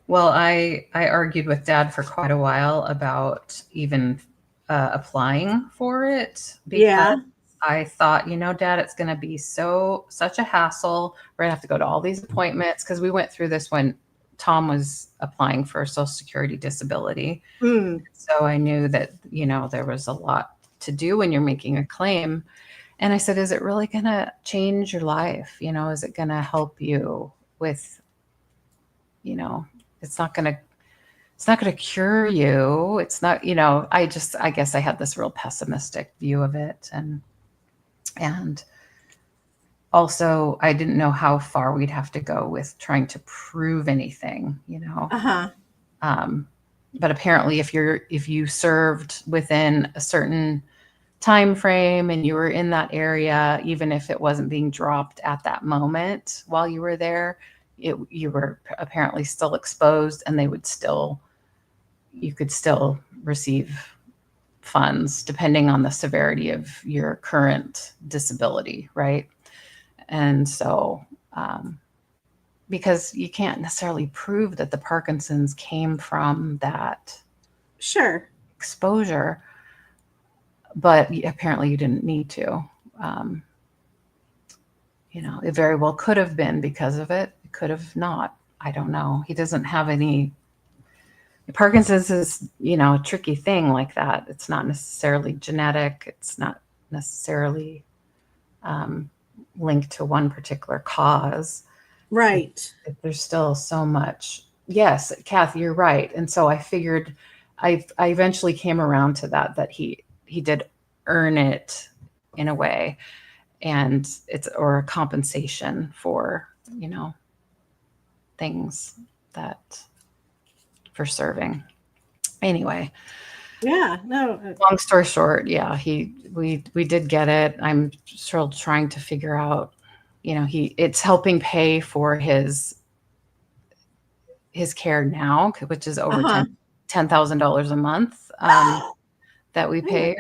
Well, I argued with Dad for quite a while about even applying for it because I thought, Dad, it's going to be such a hassle. We're going to have to go to all these appointments because we went through this when Tom was applying for Social Security disability. So I knew that, there was a lot to do when you're making a claim. And I said, is it really going to change your life? Is it going to help you with, it's not going to cure you. It's not, I guess I had this real pessimistic view of it. And also I didn't know how far we'd have to go with trying to prove anything, but apparently if you served within a certain time frame and you were in that area, even if it wasn't being dropped at that moment while you were there, you were apparently still exposed, and you could still receive funds depending on the severity of your current disability, right? And so, because you can't necessarily prove that the Parkinson's came from that exposure, but apparently you didn't need to. It very well could have been because of it. It could have not. I don't know. He doesn't have any. Parkinson's is, a tricky thing like that. It's not necessarily genetic. It's not necessarily linked to one particular cause. Right. There's still so much. Yes, Kathy, you're right. And so I figured I eventually came around to that he did earn it in a way, and or a compensation for, things for serving. Anyway. Yeah, no. Long story short, yeah, we did get it. I'm still trying to figure out, it's helping pay for his care now, which is over $10,000 a month that we pay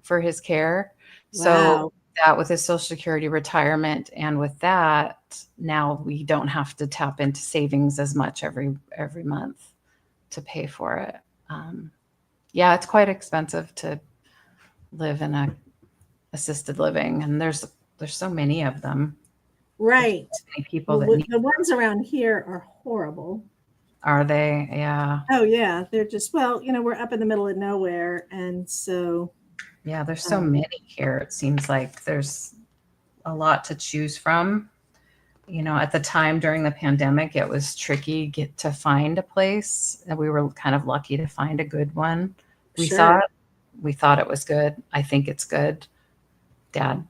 for his care. Wow. So that with his Social Security retirement, and with that, now we don't have to tap into savings as much every month to pay for it. Yeah, it's quite expensive to live in a assisted living, and there's so many of them. Right. So many people the ones around here are horrible. Are they? Yeah. Oh yeah, they're just, we're up in the middle of nowhere, and so. Yeah, there's so many here. It seems like there's a lot to choose from. At the time during the pandemic, it was tricky to find a place, and we were kind of lucky to find a good one. We thought it was good. I think it's good. Dad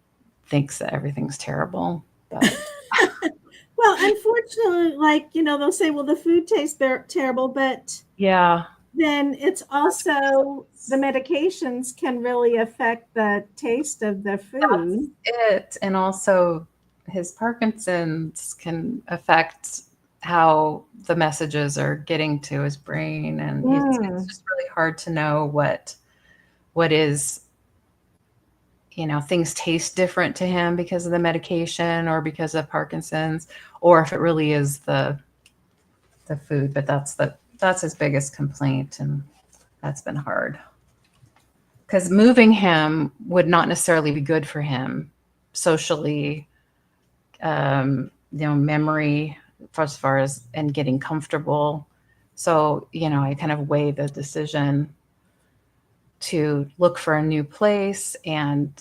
thinks that everything's terrible, but well, unfortunately, they'll say, well, the food tastes terrible, but yeah, then it's also the medications can really affect the taste of the food. That's it. And also his Parkinson's can affect how the messages are getting to his brain, and it's just really hard to know what is, things taste different to him because of the medication or because of Parkinson's, or if it really is the food. But that's his biggest complaint, and that's been hard because moving him would not necessarily be good for him socially, memory, as far as, and getting comfortable. So, I kind of weigh the decision to look for a new place and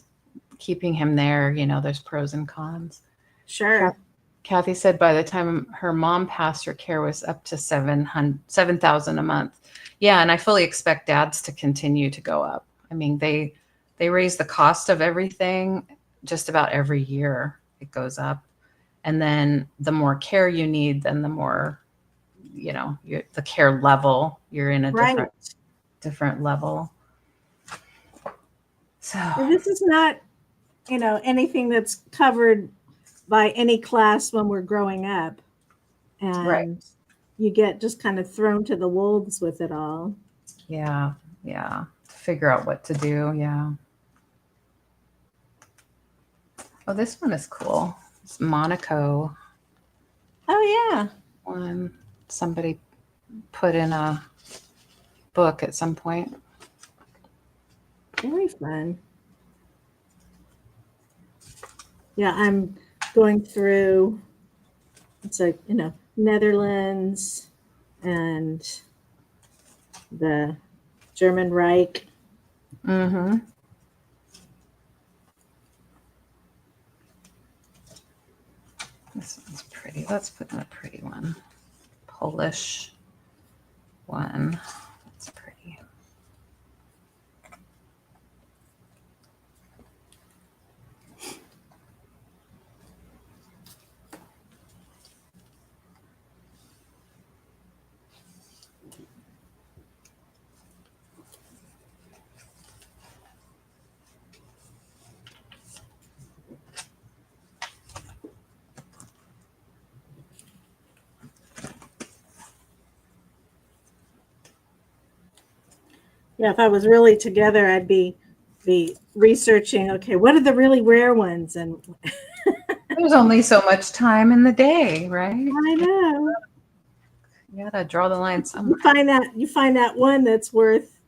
keeping him there. There's pros and cons. Sure. Kathy said by the time her mom passed, her care was up to $7,000 a month. Yeah, and I fully expect dads to continue to go up. I mean, they raise the cost of everything just about every year. It goes up, and then the more care you need, then the more, the care level, you're in a different level. So this is not, anything that's covered by any class when we're growing up, and you get just kind of thrown to the wolves with it all. Yeah. Figure out what to do. Yeah. Oh, this one is cool. It's Monaco. Oh yeah. One somebody put in a book at some point. Very fun. Yeah, I'm going through, it's like, Netherlands and the German Reich. Mm-hmm. This one's pretty. Let's put in a pretty one. Polish one. That's pretty. Yeah, if I was really together, I'd be researching, okay, what are the really rare ones? And There's only so much time in the day, right? I know. You gotta draw the line somewhere. You find that one that's worth,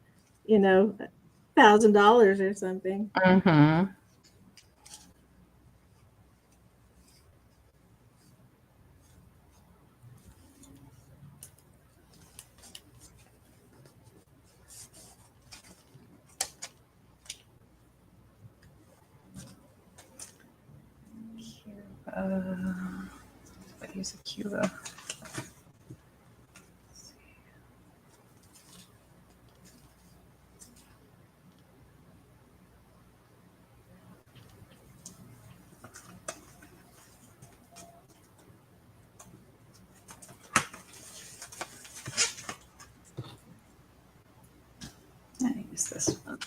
$1,000 or something. Mm-hmm. But use a Cuba. I use this one.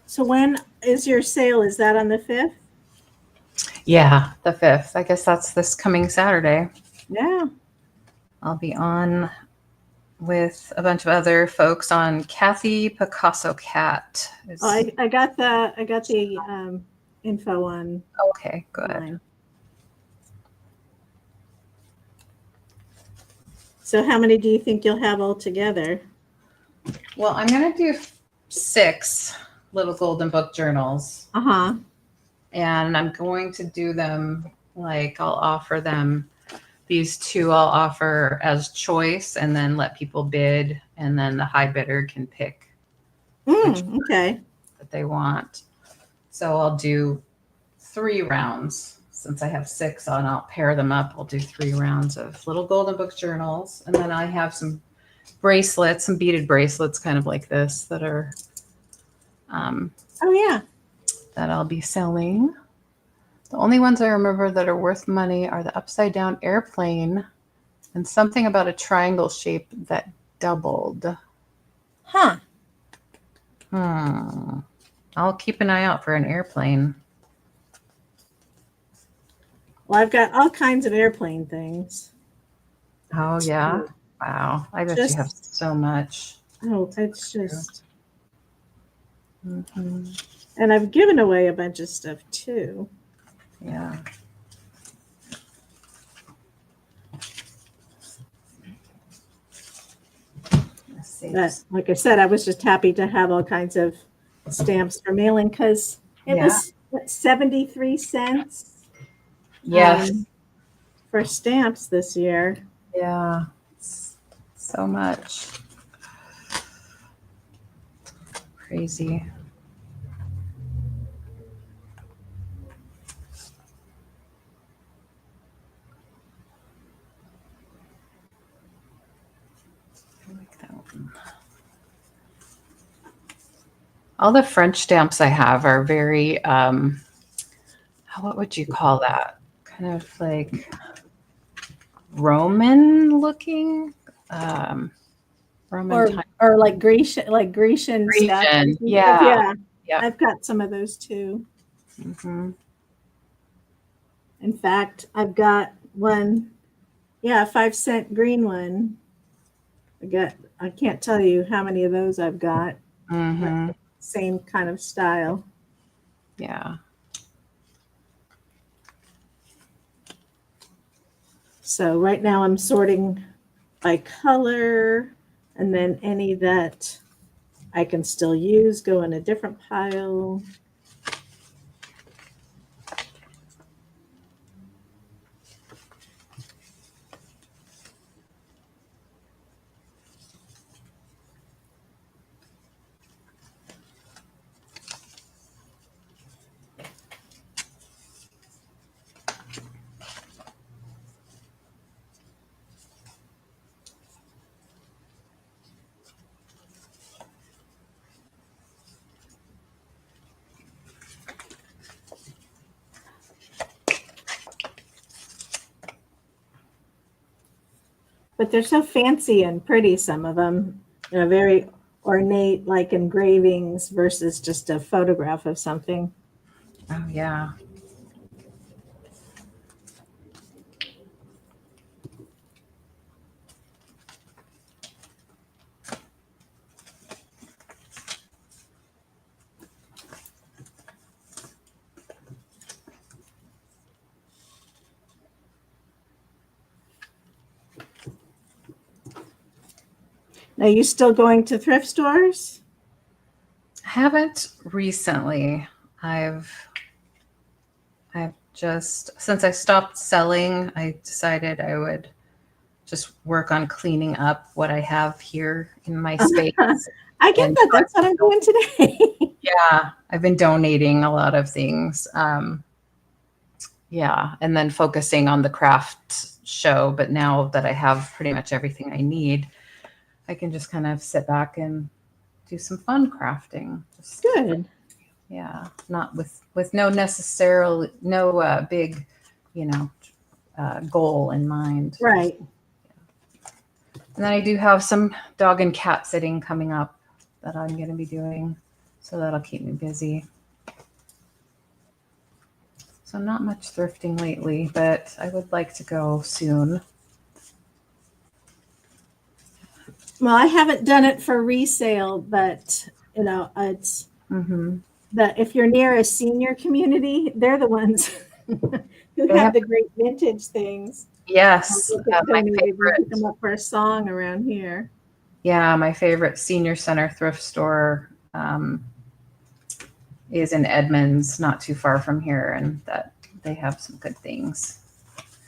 So when is your sale? Is that on the 5th? Yeah, the 5th. I guess that's this coming Saturday. Yeah. I'll be on with a bunch of other folks on Kathy Picasso Cat. I got the info on. Okay, good. Online. So how many do you think you'll have all together? Well, I'm going to do 6 little golden book journals. Uh-huh. And I'm going to do them like I'll offer them. These 2 I'll offer as choice and then let people bid. And then the high bidder can pick Okay. that they want. So I'll do 3 rounds. Since I have 6 and I'll pair them up. I'll do 3 rounds of little golden book journals. And then I have some bracelets, some beaded bracelets kind of like this that are Oh yeah. that I'll be selling. The only ones I remember that are worth money are the upside down airplane and something about a triangle shape that doubled. Huh. I'll keep an eye out for an airplane. Well, I've got all kinds of airplane things. Oh yeah. Wow. I bet you have so much. Oh, it's just. Mm-hmm. And I've given away a bunch of stuff too. Yeah. But like I said, I was just happy to have all kinds of stamps for mailing because it was what, 73 cents. Yes. For stamps this year. Yeah. So much. Crazy. I like that one. All the French stamps I have are very, what would you call that? Kind of like Roman looking, Roman or like Grecian stuff. Yeah. I've got some of those too. Mm-hmm. In fact, I've got one, 5-cent green one. I can't tell you how many of those I've got. Mm-hmm. Same kind of style. Yeah. So right now I'm sorting by color, and then any that I can still use go in a different pile. But they're so fancy and pretty, some of them. They're very ornate, like engravings versus just a photograph of something. Oh, yeah. Are you still going to thrift stores? I haven't recently. I've just, since I stopped selling, I decided I would just work on cleaning up what I have here in my space. I get that. That's what I'm doing today. Yeah, I've been donating a lot of things. Yeah, and then focusing on the craft show. But now that I have pretty much everything I need, I can just kind of sit back and do some fun crafting. Just, good. Yeah, not with no big, goal in mind. Right. And then I do have some dog and cat sitting coming up that I'm going to be doing, so that'll keep me busy. So not much thrifting lately, but I would like to go soon. Well, I haven't done it for resale, but it's that if you're near a senior community, they're the ones who have the great vintage things. Yes, Look at my Tony, we favorite. pick him up for a song around here. Yeah, my favorite senior center thrift store is in Edmonds, not too far from here, and that they have some good things.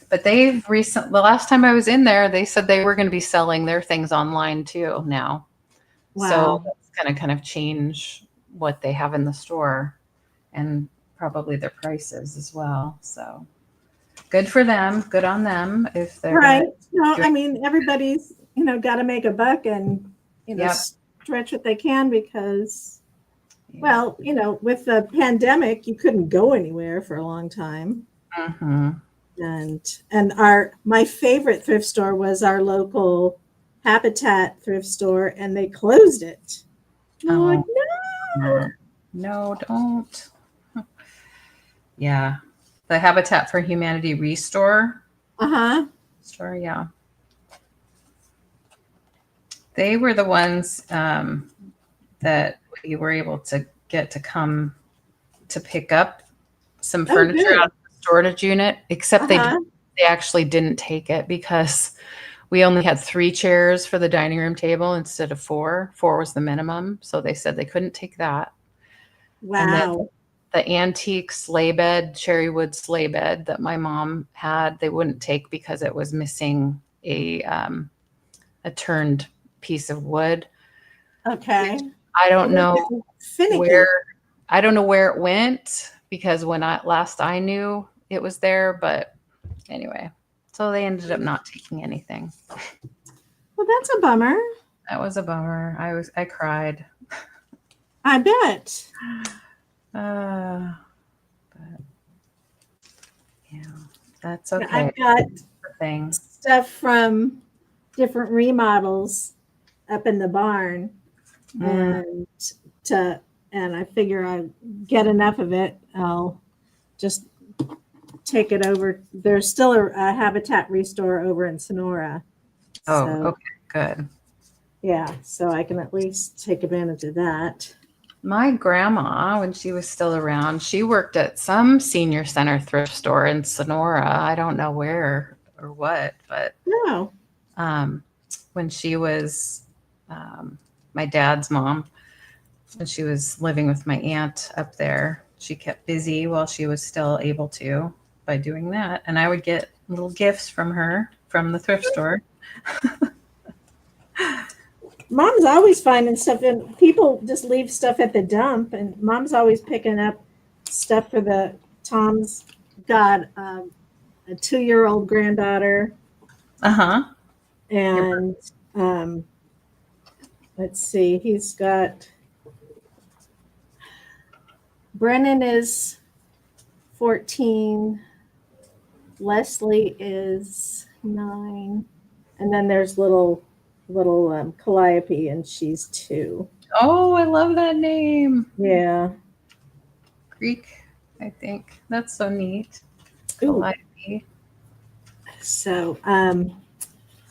But the last time I was in there, they said they were going to be selling their things online too now. So Wow. that's kind of change what they have in the store and probably their prices as well. So good for them. Good on them if they're Right. gonna No, do I it. mean, everybody's, got to make a buck and, Yep. stretch what they can because, Yeah. well, with the pandemic, you couldn't go anywhere for a long time. Mm-hmm. And my favorite thrift store was our local Habitat thrift store, and they closed it. I'm like, no. No, don't. Yeah. The Habitat for Humanity Restore Uh-huh. store, yeah. They were the ones that we were able to get to come to pick up some Oh, furniture good. out of the storage unit, except Uh-huh. they actually didn't take it because we only had 3 chairs for the dining room table instead of 4. 4 was the minimum. So they said they couldn't take that. And then Wow. the antique sleigh bed, cherry wood sleigh bed that my mom had, they wouldn't take because it was missing a turned piece of wood. Okay. I don't know Finicky. I don't know where it went because when I knew it was there, but anyway, so they ended up not taking anything. Well, that's a bummer. That was a bummer. I cried. I bet. But yeah, that's okay. I've got Thing. stuff from different remodels up in the barn, and I figure I get enough of it, I'll just take it over. There's still a Habitat Restore over in Sonora. Oh, So, okay, good. yeah, so I can at least take advantage of that. My grandma, when she was still around, she worked at some senior center thrift store in Sonora. I don't know where or what, but No. when she was my dad's mom, when she was living with my aunt up there, she kept busy while she was still able to by doing that. And I would get little gifts from her from the thrift store. Mom's always finding stuff, and people just leave stuff at the dump, and Mom's always picking up stuff for Tom's got a 2-year-old granddaughter, Uh-huh. and let's see, he's got Brennan is 14, Leslie is 9, and then there's little Calliope, and she's 2. Oh, I love that name. Yeah. Greek, I think. That's so neat. Ooh. Calliope. So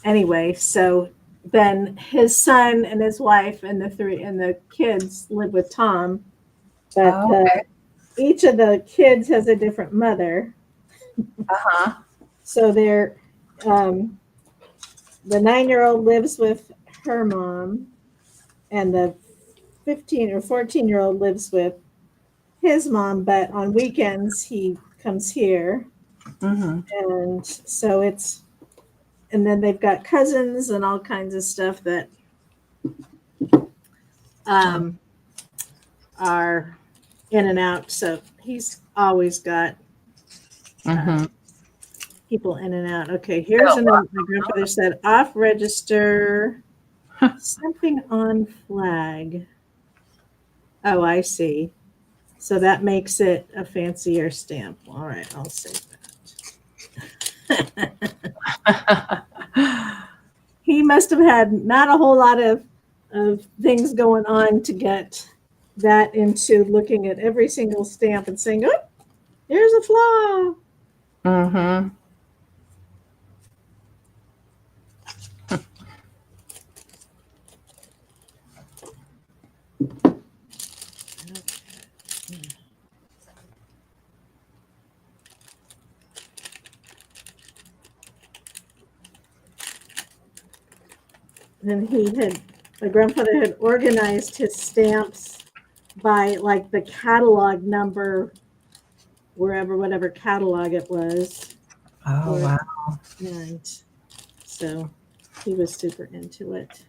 anyway, so then his son and his wife and the kids live with Tom, but okay. Each of the kids has a different mother. Uh-huh. So they're the 9-year-old lives with her mom, and the 15 or 14-year-old lives with his mom, but on weekends he comes here. Mm-hmm. And so and then they've got cousins and all kinds of stuff that are in and out. So he's always got people in and out. Okay, here's another. My grandfather said off register, something on flag. Oh, I see. So that makes it a fancier stamp. All right, I'll save that. He must have had not a whole lot of things going on to get that into looking at every single stamp and saying, oh, there's a flaw. Mm-hmm. And my grandfather had organized his stamps by like the catalog number, whatever catalog it was. Oh, Or- wow. And so he was super into it.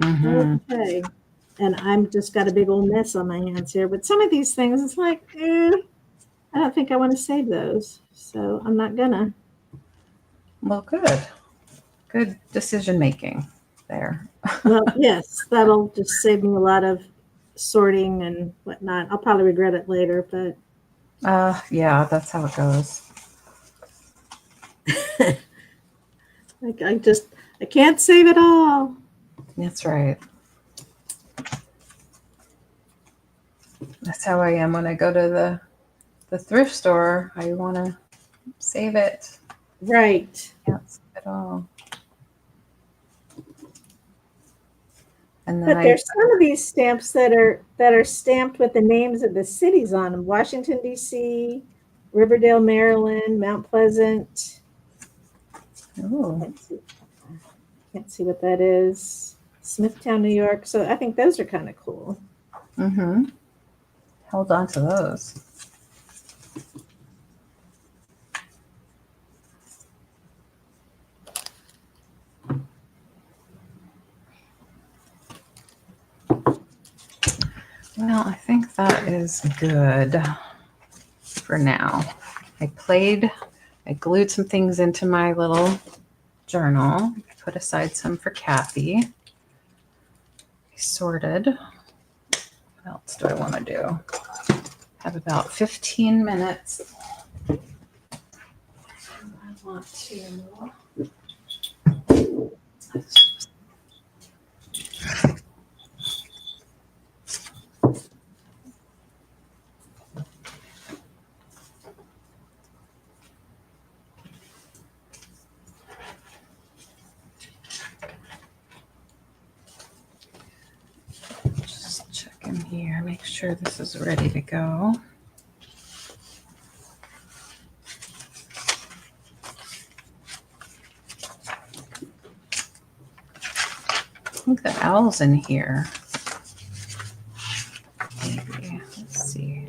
Mm-hmm. Okay. And I'm just got a big old mess on my hands here. But some of these things, it's like, I don't think I want to save those. So I'm not gonna. Well, good. Good decision making there. Well, yes, that'll just save me a lot of sorting and whatnot. I'll probably regret it later, but Yeah, that's how it goes. like I can't save it all. That's right. That's how I am when I go to the thrift store. I want to save it. Right. Can't save it all. And But then there's some of these stamps that are stamped with the names of the cities on them. Washington, D.C., Riverdale, Maryland, Mount Pleasant. Ooh. Can't see what that is. Smithtown, New York. So I think those are kind of cool. Mm-hmm. Hold on to those. Well, I think that is good for now. I glued some things into my little journal, put aside some for Kathy. I sorted. What else do I want to do? Have about 15 minutes. I want to. Just check in here, make sure this is ready to go. I think the owl's in here. Maybe. Let's see.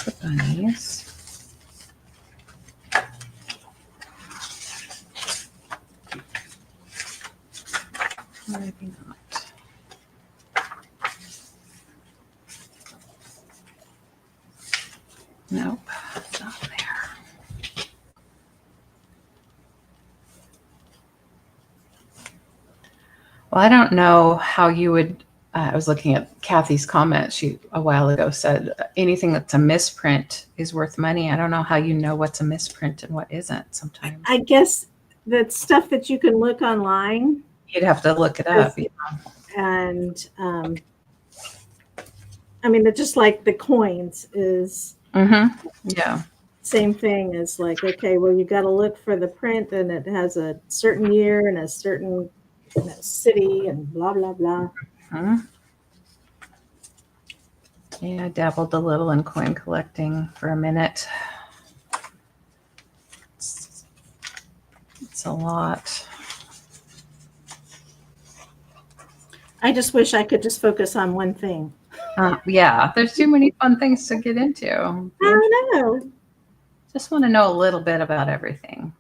The bunnies. Maybe not. Nope, not there. Well, I don't know how you would. I was looking at Kathy's comment. She a while ago said anything that's a misprint is worth money. I don't know how you know what's a misprint and what isn't. Sometimes I guess that's stuff that you can look online. you'd have to look it up. Yeah. And I mean, it's just like the coins is Mm-hmm. Yeah. same thing as like, okay, well, you got to look for the print and it has a certain year and a certain city and blah, blah, blah. Hmm. Yeah, I dabbled a little in coin collecting for a minute. It's a lot. I just wish I could just focus on one thing. Yeah, there's too many fun things to get into. I don't know. Just want to know a little bit about everything.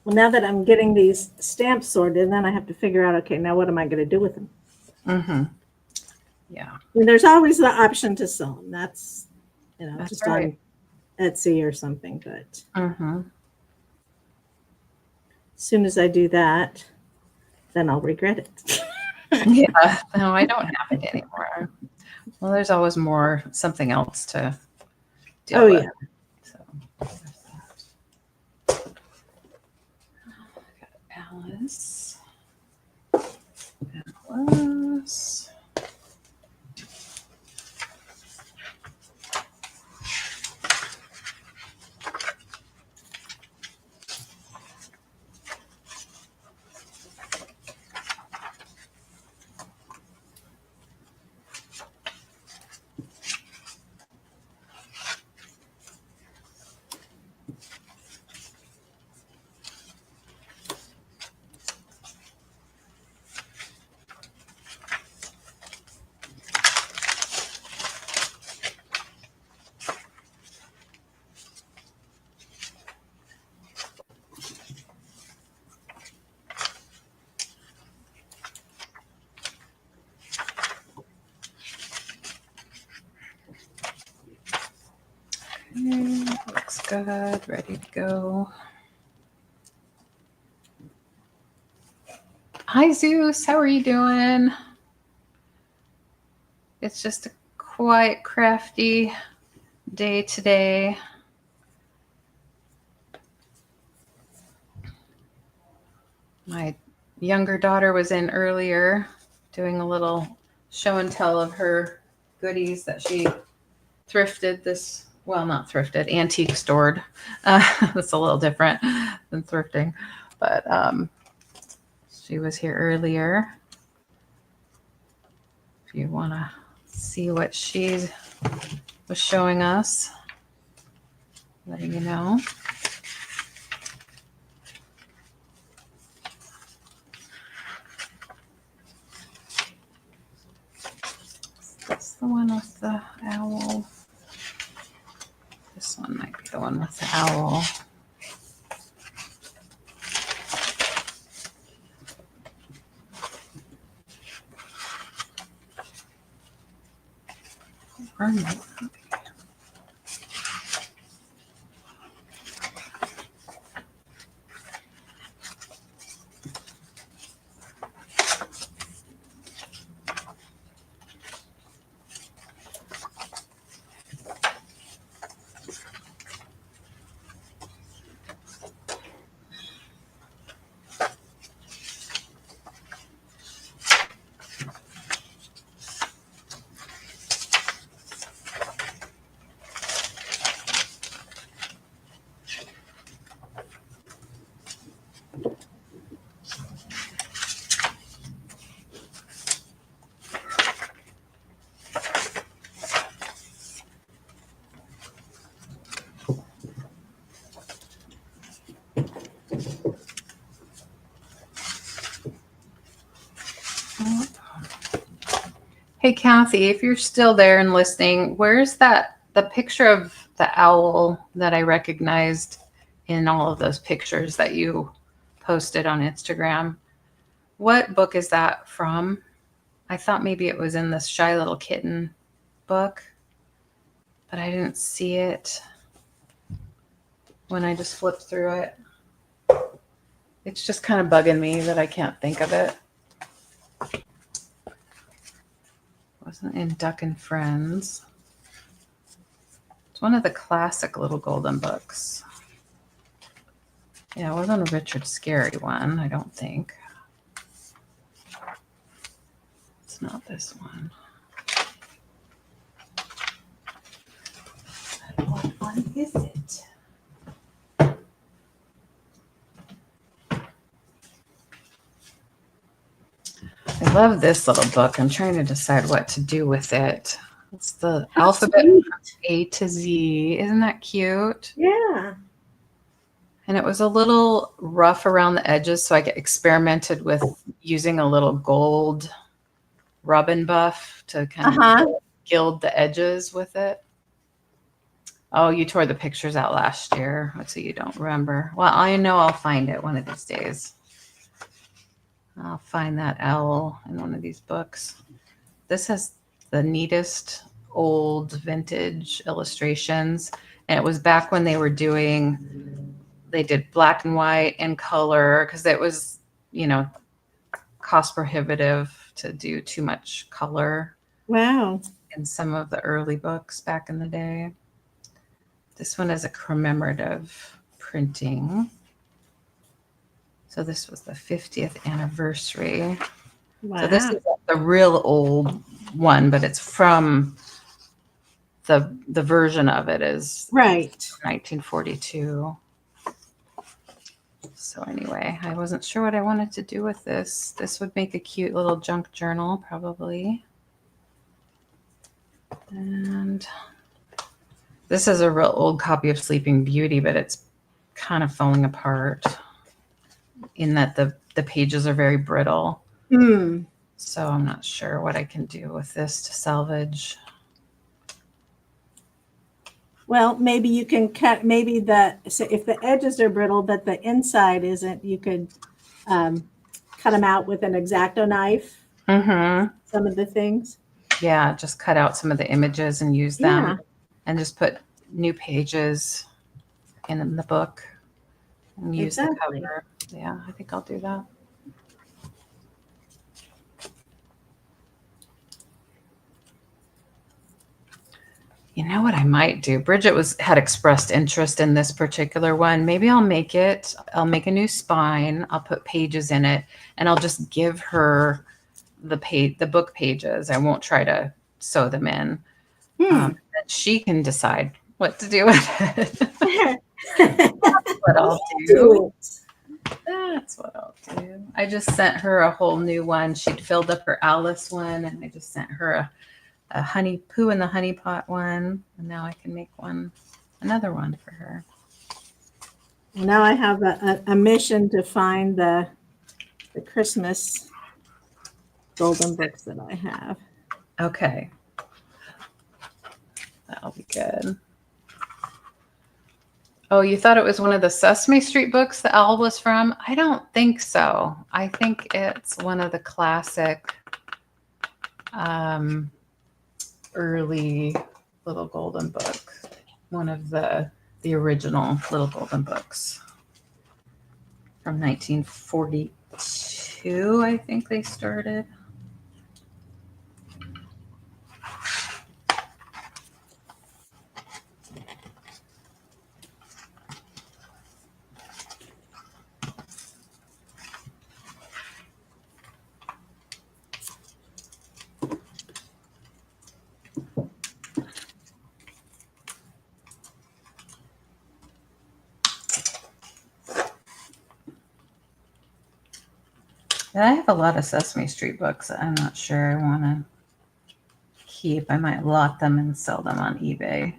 Well, now that I'm getting these stamps sorted, then I have to figure out, okay, now what am I going to do with them? Mm-hmm. Yeah. And there's always the option to sell them. That's, That's just right. on Etsy or something. But Mm-hmm. as soon as I do that, then I'll regret it. Yeah. No, I don't have it anymore. Well, there's always something else to deal with. Yeah. So, this. Plus. Looks good, ready to go. Hi Zeus, how are you doing? It's just a quiet, crafty day today. My younger daughter was in earlier doing a little show and tell of her goodies that she thrifted this, well, not thrifted, antique stored. That's a little different than thrifting, but she was here earlier. If you want to see what she was showing us, letting you know. That's the one with the owl. This one might be the one with the owl. Hey, Kathy, if you're still there and listening, where's the picture of the owl that I recognized in all of those pictures that you posted on Instagram? What book is that from? I thought maybe it was in this Shy Little Kitten book, but I didn't see it when I just flipped through it. It's just kind of bugging me that I can't think of it. Wasn't in Duck and Friends. It's one of the classic Little Golden books. Yeah, it wasn't a Richard Scarry one, I don't think. It's not this one. What one is it? I love this little book. I'm trying to decide what to do with it. It's the alphabet from A to Z. Isn't that cute? Yeah. And it was a little rough around the edges, so I experimented with using a little gold rub and buff to kind of gild the edges with it. Oh, you tore the pictures out last year. Let's see, you don't remember. Well, I know I'll find it one of these days. I'll find that owl in one of these books. This has the neatest old vintage illustrations. And it was back when they were they did black and white and color because it was, cost prohibitive to do too much color. Wow. In some of the early books back in the day. This one is a commemorative printing. So this was the 50th anniversary. Wow. So this is the real old one, but it's from the version of it is right. 1942. So anyway, I wasn't sure what I wanted to do with this. This would make a cute little junk journal, probably. And this is a real old copy of Sleeping Beauty, but it's kind of falling apart in that the pages are very brittle. Mm. So I'm not sure what I can do with this to salvage. Well, maybe you can cut, maybe so if the edges are brittle, but the inside isn't, you could cut them out with an X-Acto knife. Mm-hmm. Some of the things. Yeah, just cut out some of the images and use them and just put new pages in the book and use the cover. Yeah, I think I'll do that. You know what I might do? Bridget had expressed interest in this particular one. Maybe I'll make a new spine. I'll put pages in it and I'll just give her the book pages. I won't try to sew them in. She can decide what to do with it. That's what I'll do. That's what I'll do. I just sent her a whole new one. She'd filled up her Alice one, and I just sent her a honey poo in the honey pot one, and now I can make another one for her. Now I have a mission to find the Christmas golden books that I have. Okay. That'll be good. Oh, you thought it was one of the Sesame Street books the owl was from? I don't think so. I think it's one of the classic early Little Golden Book. One of the original Little Golden Books from 1942, I think they started. I have a lot of Sesame Street books that I'm not sure I want to keep. I might lot them and sell them on eBay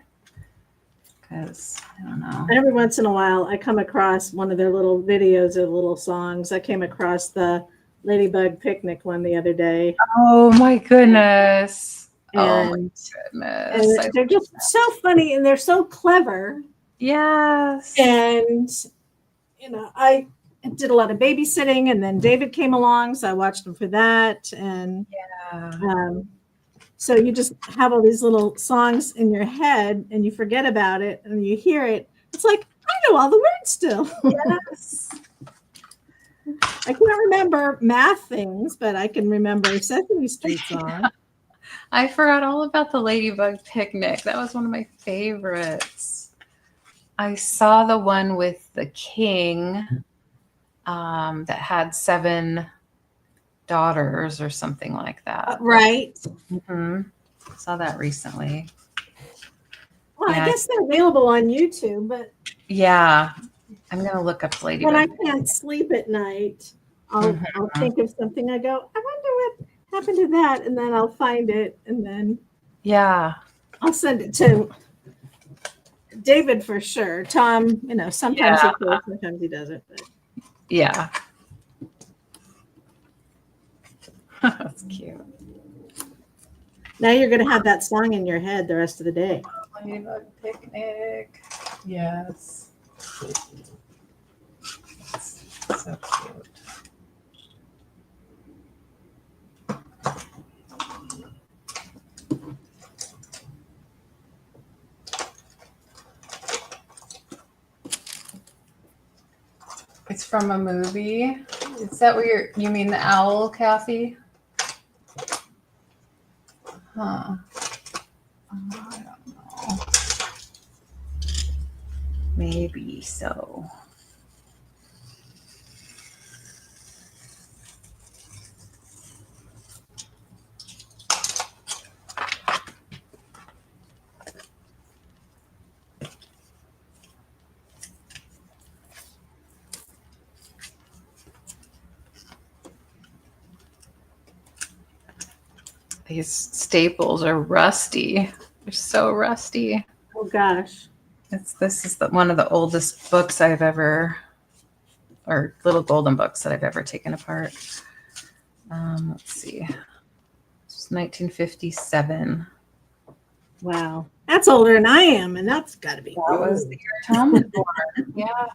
because I don't know. Every once in a while, I come across one of their little videos of little songs. I came across the Ladybug Picnic one the other day. Oh my goodness. And, goodness. And they're just so funny and they're so clever. Yes. And, I did a lot of babysitting, and then David came along, so I watched him for that. And so you just have all these little songs in your head, and you forget about it, and you hear it. It's like, I know all the words still. Yes. I can't remember math things, but I can remember Sesame Street song. I forgot all about the Ladybug Picnic. That was one of my favorites. I saw the one with the king. That had 7 daughters or something like that. Right. Mm-hmm. Saw that recently. Well, I guess they're available on YouTube, but yeah, I'm gonna look up Ladybug. When I can't sleep at night, I'll think of something. I go, I wonder what happened to that, and then I'll find it, and then I'll send it to David for sure. Tom, sometimes he plays, sometimes he doesn't. But. Yeah. That's cute. Now you're going to have that song in your head the rest of the day. Ladybug Picnic. Yes. So cute. It's from a movie. Is that what you mean the owl, Kathy? Huh. I don't know. Maybe so. These staples are rusty. They're so rusty. Oh gosh. This is one of the oldest books I've ever, or little golden books that I've ever taken apart. Let's see. It's 1957. Wow. That's older than I am, and that's got to be. That was the year Tom was born. Yeah.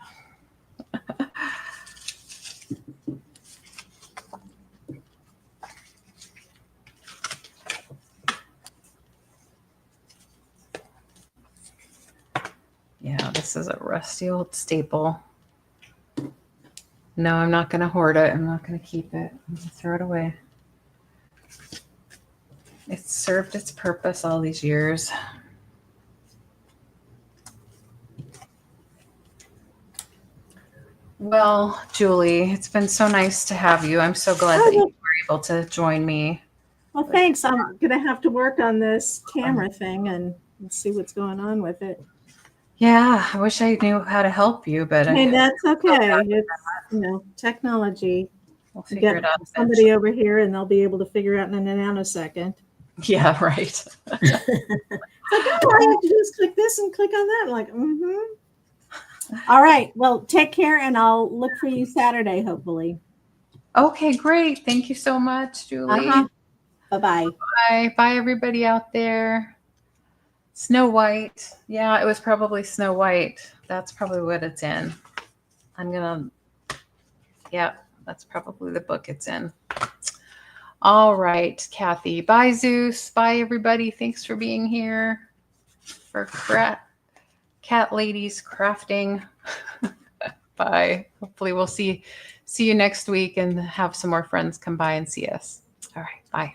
Yeah, this is a rusty old staple. No, I'm not going to hoard it. I'm not going to keep it. I'm going to throw it away. It's served its purpose all these years. Well, Julie, it's been so nice to have you. I'm so glad that you were able to join me. Well, thanks. I'm going to have to work on this camera thing and see what's going on with it. Yeah, I wish I knew how to help you, but Hey, that's okay. It's, technology. We'll figure it out. Somebody over here, and they'll be able to figure out in a nanosecond. Yeah, right. Like, oh, all I have to do is click this and click on that. I'm like, All right. Well, take care, and I'll look for you Saturday, hopefully. Okay, great. Thank you so much, Julie. Bye-bye. Bye. Bye, everybody out there. Snow White. Yeah, it was probably Snow White. That's probably what it's in. Yeah, that's probably the book it's in. All right, Kathy. Bye, Zeus. Bye, everybody. Thanks for being here for Cat Ladies Crafting. Bye. Hopefully we'll see you next week and have some more friends come by and see us. All right. Bye.